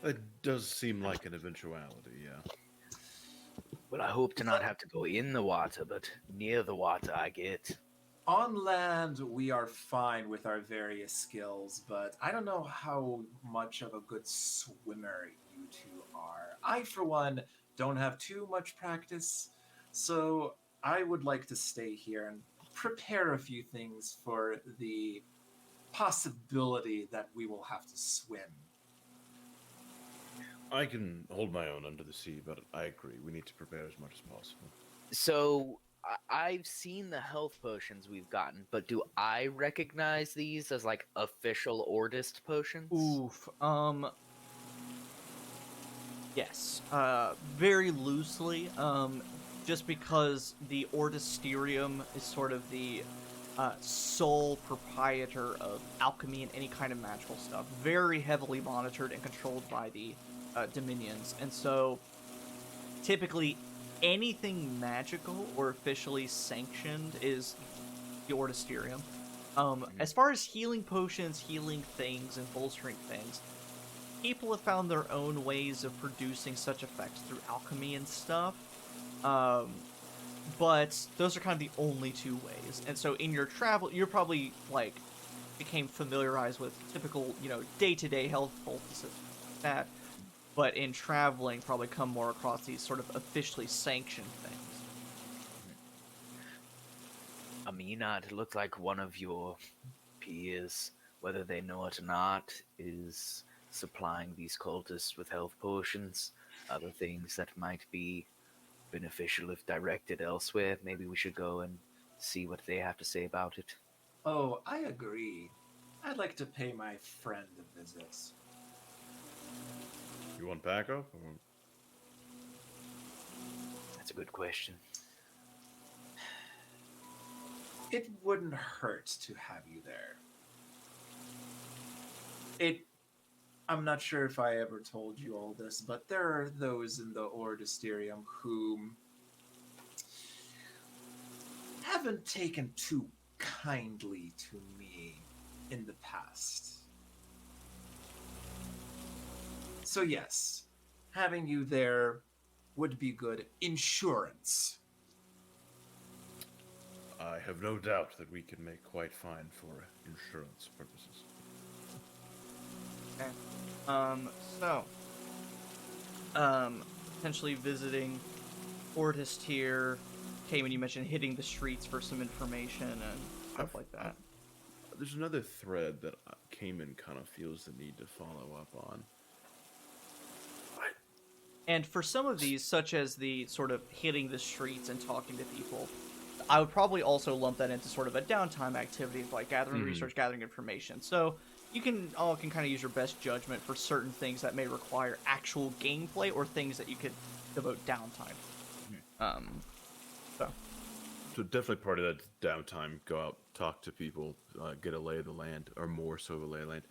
It does seem like an eventuality, yeah. Well, I hope to not have to go in the water, but near the water I get. On land, we are fine with our various skills, but I don't know how much of a good swimmer you two are. I, for one, don't have too much practice, so I would like to stay here and prepare a few things for the possibility that we will have to swim. I can hold my own under the sea, but I agree. We need to prepare as much as possible. So, I've seen the health potions we've gotten, but do I recognize these as, like, official Ordist potions? Oof. Yes. Very loosely. Just because the Ordisterium is sort of the sole proprietor of alchemy and any kind of magical stuff. Very heavily monitored and controlled by the Dominions. And so, typically, anything magical or officially sanctioned is the Ordisterium. As far as healing potions, healing things, and bolstering things, people have found their own ways of producing such effects through alchemy and stuff. But those are kind of the only two ways. And so in your travel, you're probably, like, became familiarized with typical, day-to-day health poultices like that. But in traveling, probably come more across these sort of officially sanctioned things. Amina, it looked like one of your peers, whether they know it or not, is supplying these cultists with health potions, other things that might be beneficial if directed elsewhere. Maybe we should go and see what they have to say about it. Oh, I agree. I'd like to pay my friend a visit. You want backup? Or... That's a good question. It wouldn't hurt to have you there. I'm not sure if I ever told you all this, but there are those in the Ordisterium who haven't taken too kindly to me in the past. So yes, having you there would be good insurance. I have no doubt that we can make quite fine for insurance purposes. Okay. Potentially visiting Ordist here. Kamin, you mentioned hitting the streets for some information and stuff like that. There's another thread that Kamin kind of feels the need to follow up on. And for some of these, such as the sort of hitting the streets and talking to people, I would probably also lump that into sort of a downtime activity, like gathering research, gathering information. So you can kind of use your best judgment for certain things that may require actual gameplay or things that you could devote downtime. So definitely part of that downtime, go out, talk to people, get a lay of the land, or more so of a lay of the land.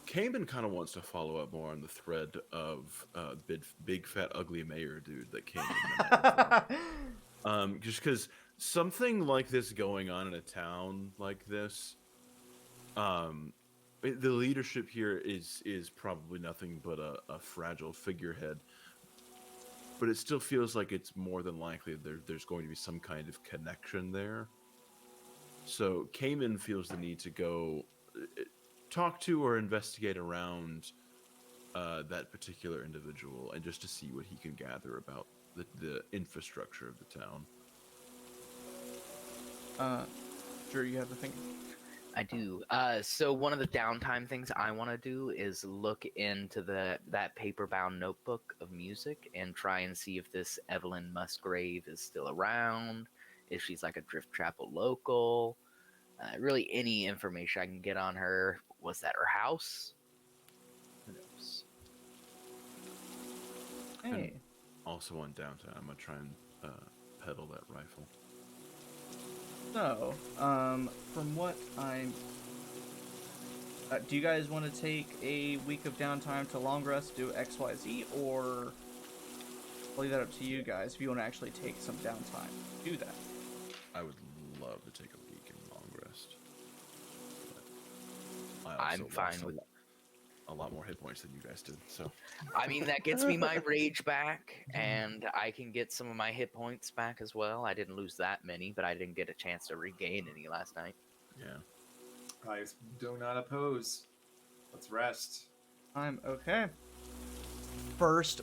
Kamin kind of wants to follow up more on the thread of big fat ugly mayor dude that came in. Just because something like this going on in a town like this, the leadership here is probably nothing but a fragile figurehead. But it still feels like it's more than likely there's going to be some kind of connection there. So Kamin feels the need to go talk to or investigate around that particular individual, and just to see what he can gather about the infrastructure of the town. Drew, you have the thing? I do. So one of the downtime things I want to do is look into that paper-bound notebook of music and try and see if this Aveline Musgrave is still around, if she's like a Driftchapel local. Really, any information I can get on her. Was that her house? Who knows? Hey. And also on downtime, I'm gonna try and pedal that rifle. So, from what I'm... do you guys want to take a week of downtime to long rest, do XYZ, or... I'll leave that up to you guys if you want to actually take some downtime. Do that. I would love to take a week and long rest. But I'm fine with a lot more hit points than you guys did, so... I mean, that gets me my rage back, and I can get some of my hit points back as well. I didn't lose that many, but I didn't get a chance to regain any last night. Yeah. I do not oppose. Let's rest. I'm okay. First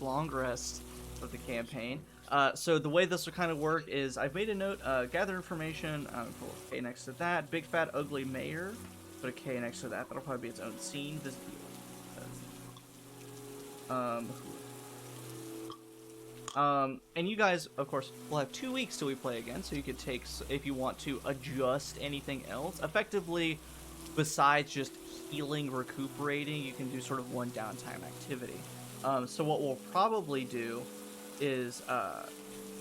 long rest of the campaign. So the way this will kind of work is I've made a note, gather information, put a K next to that, big fat ugly mayor, put a K next to that, that'll probably be its own scene. This is and you guys, of course, will have 2 weeks till we play again, so you could take, if you want to adjust anything else. Effectively, besides just healing, recuperating, you can do sort of one downtime activity. So what we'll probably do is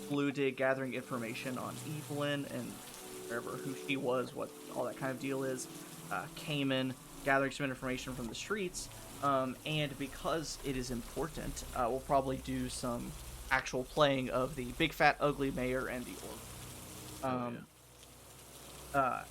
Sludig gathering information on Aveline and wherever, who she was, what all that kind of deal is. Kamin gathering some information from the streets. And because it is important, we'll probably do some actual playing of the big fat ugly mayor and the orc.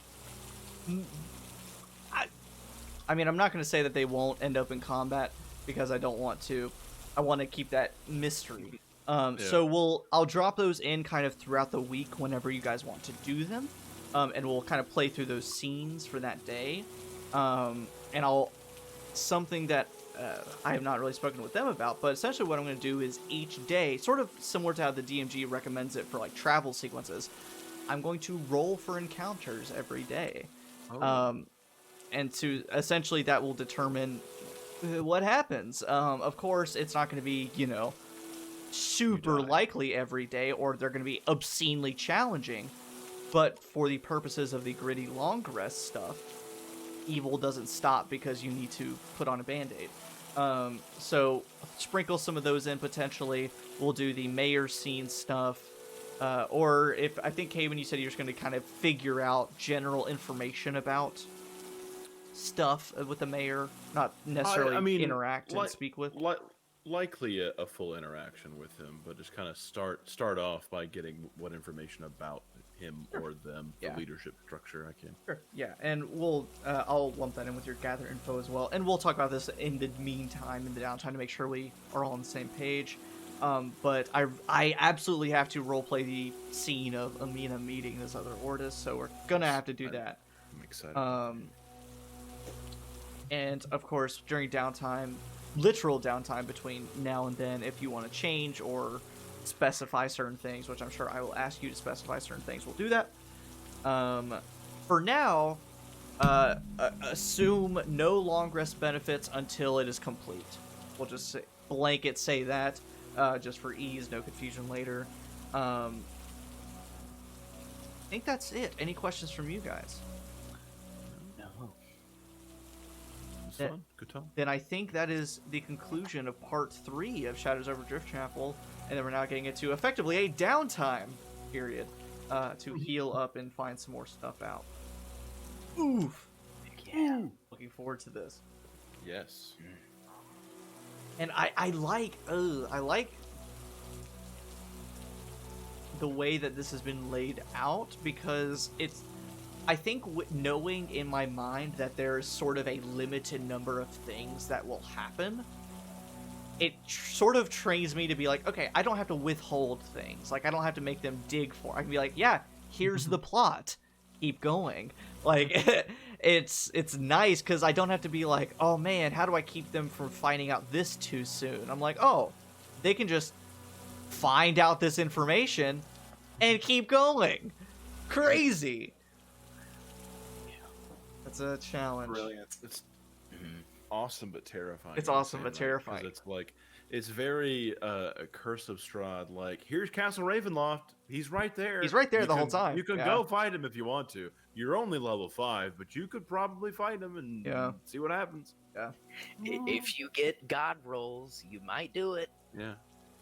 I mean, I'm not going to say that they won't end up in combat because I don't want to. I want to keep that mystery. So I'll drop those in kind of throughout the week whenever you guys want to do them, and we'll kind of play through those scenes for that day. And something that I have not really spoken with them about, but essentially what I'm going to do is each day, sort of similar to how the DMG recommends it for like travel sequences, I'm going to roll for encounters every day. And to essentially that will determine what happens. Of course, it's not going to be, super likely every day, or they're going to be obscenely challenging. But for the purposes of the gritty long rest stuff, evil doesn't stop because you need to put on a band-aid. So sprinkle some of those in potentially. We'll do the mayor scene stuff. Or if, I think, Kamin, you said you're just going to kind of figure out general information about stuff with the mayor, not necessarily interact and speak with. Likely a full interaction with him, but just kind of start off by getting what information about him or them, the leadership structure I can. Sure. Yeah, and I'll lump that in with your gather info as well, and we'll talk about this in the meantime, in the downtime, to make sure we are all on the same page. But I absolutely have to roleplay the scene of Amina meeting this other Ortis, so we're gonna have to do that. I'm excited. And of course, during downtime, literal downtime between now and then, if you want to change or specify certain things, which I'm sure I will ask you to specify certain things, we'll do that. For now, assume no long rest benefits until it is complete. We'll just blanket say that, just for ease, no confusion later. I think that's it. Any questions from you guys? No. It was That- fun. Good time. Then I think that is the conclusion of part 3 of Shadows over Driftchapel, and then we're now getting into effectively a downtime period to heal up and find some more stuff out. Oof. Yeah. Looking forward to this. Yes. And I like the way that this has been laid out, because it's, I think knowing in my mind that there's sort of a limited number of things that will happen, it sort of trains me to be like, okay, I don't have to withhold things. Like, I don't have to make them dig for it. I can be like, yeah, here's the plot. Keep going. Like, it's nice because I don't have to be like, oh man, how do I keep them from finding out this too soon? I'm like, oh, they can just find out this information and keep going. Crazy. That's a challenge. Brilliant. It's awesome but terrifying. It's at the awesome same but time, terrifying. 'cause it's like, it's very Curse of Strahd. Like, here's Castle Ravenloft. He's right there. He's right there You the whole can- time. You can Yeah. go fight him if you want to. You're only level 5, but you could probably fight him and Yeah. see what happens. If you get god rolls, you might do it. Yeah.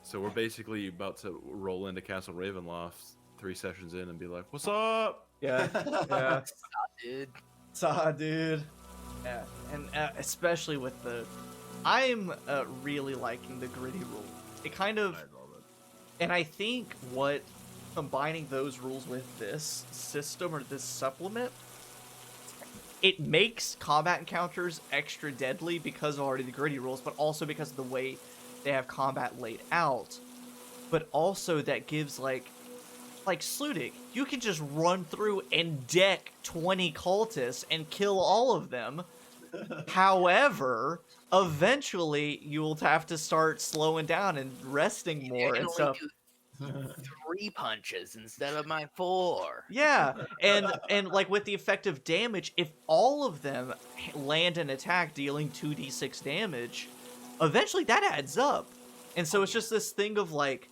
So we're basically about to roll into Castle Ravenloft 3 sessions in and be like, "What's up?" Yeah. Yeah. Dude. Saw, dude. Yeah, and especially with the, I'm really liking the gritty rule. It kind of, love it. and I think what combining those rules with this system or this supplement, it makes combat encounters extra deadly because of already the gritty rules, but also because of the way they have combat laid out. But also that gives like Sludig, you can just run through and deck 20 cultists and kill all of them. However, eventually you will have to start slowing down and resting more You and can stuff. only do 3 punches instead of my 4. Yeah, and like with the effective damage, if all of them land an attack dealing 2d6 damage, eventually that adds up. And so it's just this thing of like,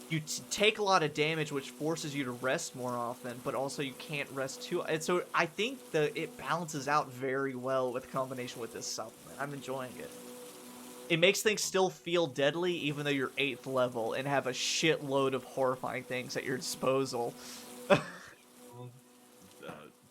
you take a lot of damage, which forces you to rest more often, but also you can't rest too. And so I think it balances out very well with the combination with this supplement. I'm enjoying it. It makes things still feel deadly, even though you're 8th level and have a shitload of horrifying things at your disposal.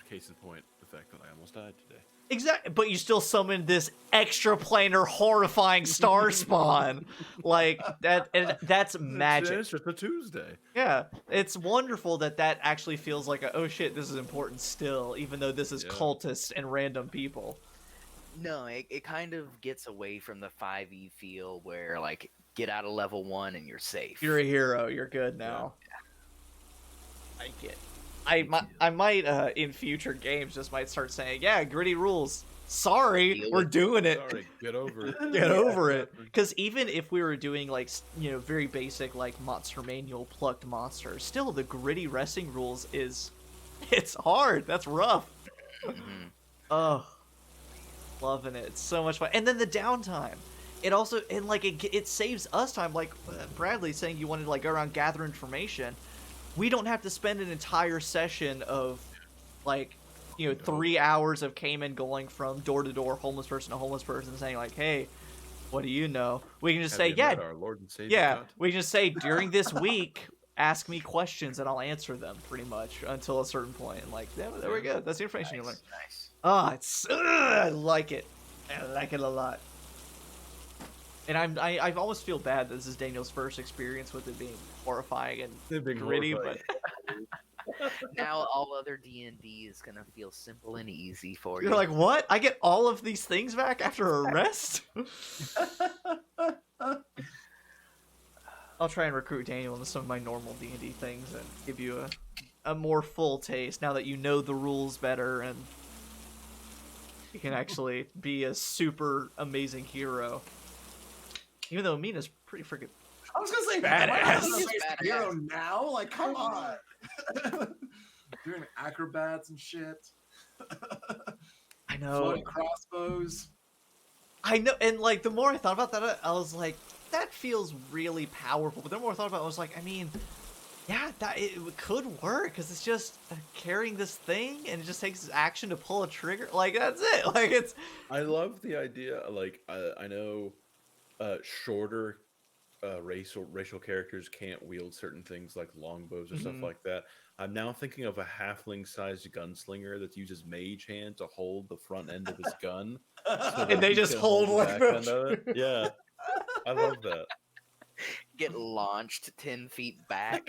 Case in point, the fact that I almost died today. Exactly, but you still summoned this extra planar horrifying star spawn. Like that, and that's magic. It's just a Tuesday. Yeah, it's wonderful that actually feels like oh shit, this is important still, even though this is Yeah. cultists and random people. No, it kind of gets away from the 5e feel where, like, get out of level 1 and you're safe. You're a hero. You're good now. I get. I might in future games just might start saying, yeah, gritty rules. Sorry, Deal we're with it. doing it. Sorry, get over it. Get over it. Because even if we were doing like very basic like monster manual plucked monsters, still the gritty resting rules it's hard. That's rough. Mhm. Oh, loving it. It's so much fun. And then the downtime. It also and like it saves us time. Like Bradley saying you wanted to like go around gather information. We don't have to spend an entire session of like 3 hours of Kamin going from door to door, homeless person to homeless person, saying like, "Hey, what do you know?" We can just say, Have you "Yeah, met our Lord and Savior yeah." God? We can just say during this week, ask me questions and I'll answer them pretty much until a certain point. And like, yeah, there we go. That's the information you learn. Nice. I like it. I like it a lot. And I almost feel bad that this is Daniel's first experience with it being horrifying and They've been gritty, horrifying. Now all other D&D is gonna feel simple and easy for you. you're like, what? I get all of these things back after a rest? I'll try and recruit Daniel into some of my normal D&D things and give you a more full taste now that you know the rules better and you can actually be a super amazing hero. Even though Amina's pretty freaking... I was gonna say, Badass. am I not a He's hero now? Like, come on. Doing acrobats and shit. I know. Floating crossbows. I know, and like the more I thought about that, I was like, that feels really powerful. But the more I thought about it, I was like, I mean, Yeah, that it could work because it's just carrying this thing, and it just takes action to pull a trigger. Like that's it. Like it's I love the idea. Like I know shorter racial characters can't wield certain things like longbows or stuff Mhm. like that. I'm now thinking of a halfling-sized gunslinger that uses mage hand to hold the front end of his gun, so and that they he just can hold hold the like back end of it. that. Yeah, I love that. Get launched 10 feet back.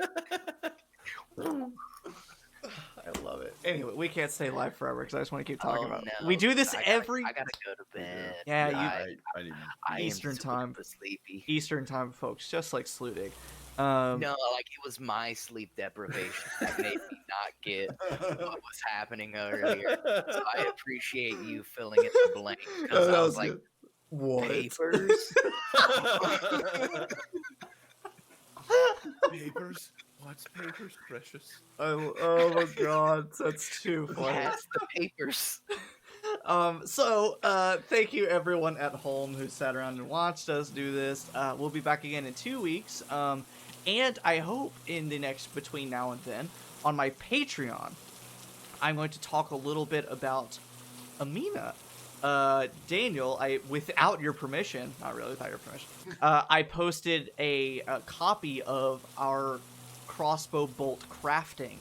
I love it. Anyway, we can't stay live forever because I just want to keep talking Oh about it. no! We do 'cause this I every gotta go to bed. Yeah, you- I need I am Eastern super time. sleepy. Eastern time, folks, just like Sludig. No, like it was my sleep deprivation that made me not get what was happening earlier. So I appreciate you filling in the blank because I was like, good. What? papers? Papers? What's papers, precious? Oh my god, that's too funny. Pass the papers. Thank you everyone at home who sat around and watched us do this. We'll be back again in 2 weeks. And I hope in the next between now and then on my Patreon, I'm going to talk a little bit about Amina. Daniel, without your permission, not really without your permission, I posted a copy of our crossbow bolt crafting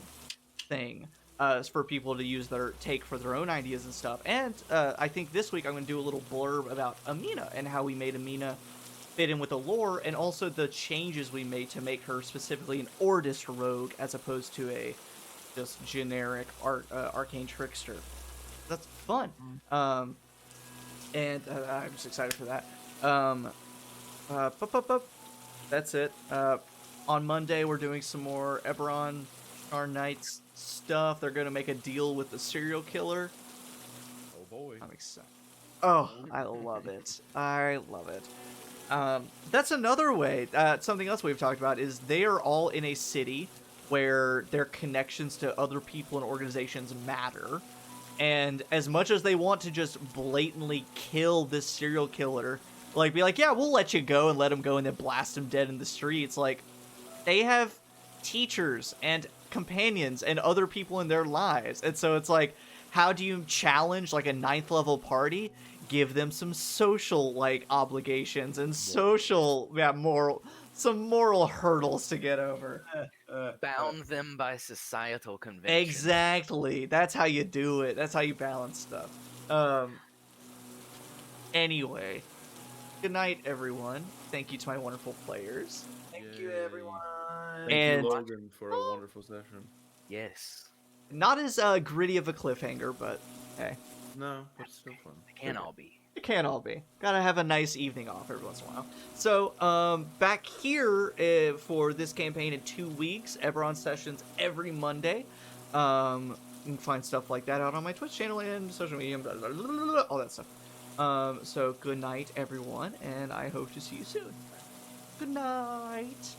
thing for people to use for their own ideas and stuff. And I think this week I'm going to do a little blurb about Amina and how we made Amina fit in with the lore, and also the changes we made to make her specifically an Ordis rogue as opposed to a just generic arcane trickster. That's fun. And I'm just excited for that. That's it. On Monday, we're doing some more Eberron Our Knights stuff. They're going to make a deal with the serial killer. Oh boy. I'm excited. Oh, I love it. I love it. That's another way. Something else we've talked about is they are all in a city where their connections to other people and organizations matter. And as much as they want to just blatantly kill this serial killer, like be like, yeah, we'll let you go and let him go and then blast him dead in the streets. Like, they have teachers and companions and other people in their lives. And so it's like, how do you challenge like a 9th level party? Give them some social like obligations and social, some moral hurdles to get over. Bound them by societal convention. Exactly. That's how you do it. That's how you balance stuff. Anyway, good night, everyone. Thank you to my wonderful players. Thank you, Yay. everyone. Thank And- you, Logan, for a wonderful session. Yes. Not as gritty of a cliffhanger, but hey, No, but still fun. They can all be. it can't all be. Gotta have a nice evening off every once in a while. So, back here for this campaign in 2 weeks, Eberron sessions every Monday. You can find stuff like that out on my Twitch channel and social media, blah, blah, blah, blah, blah, all that stuff. So good night, everyone, and I hope to see you soon. Good night.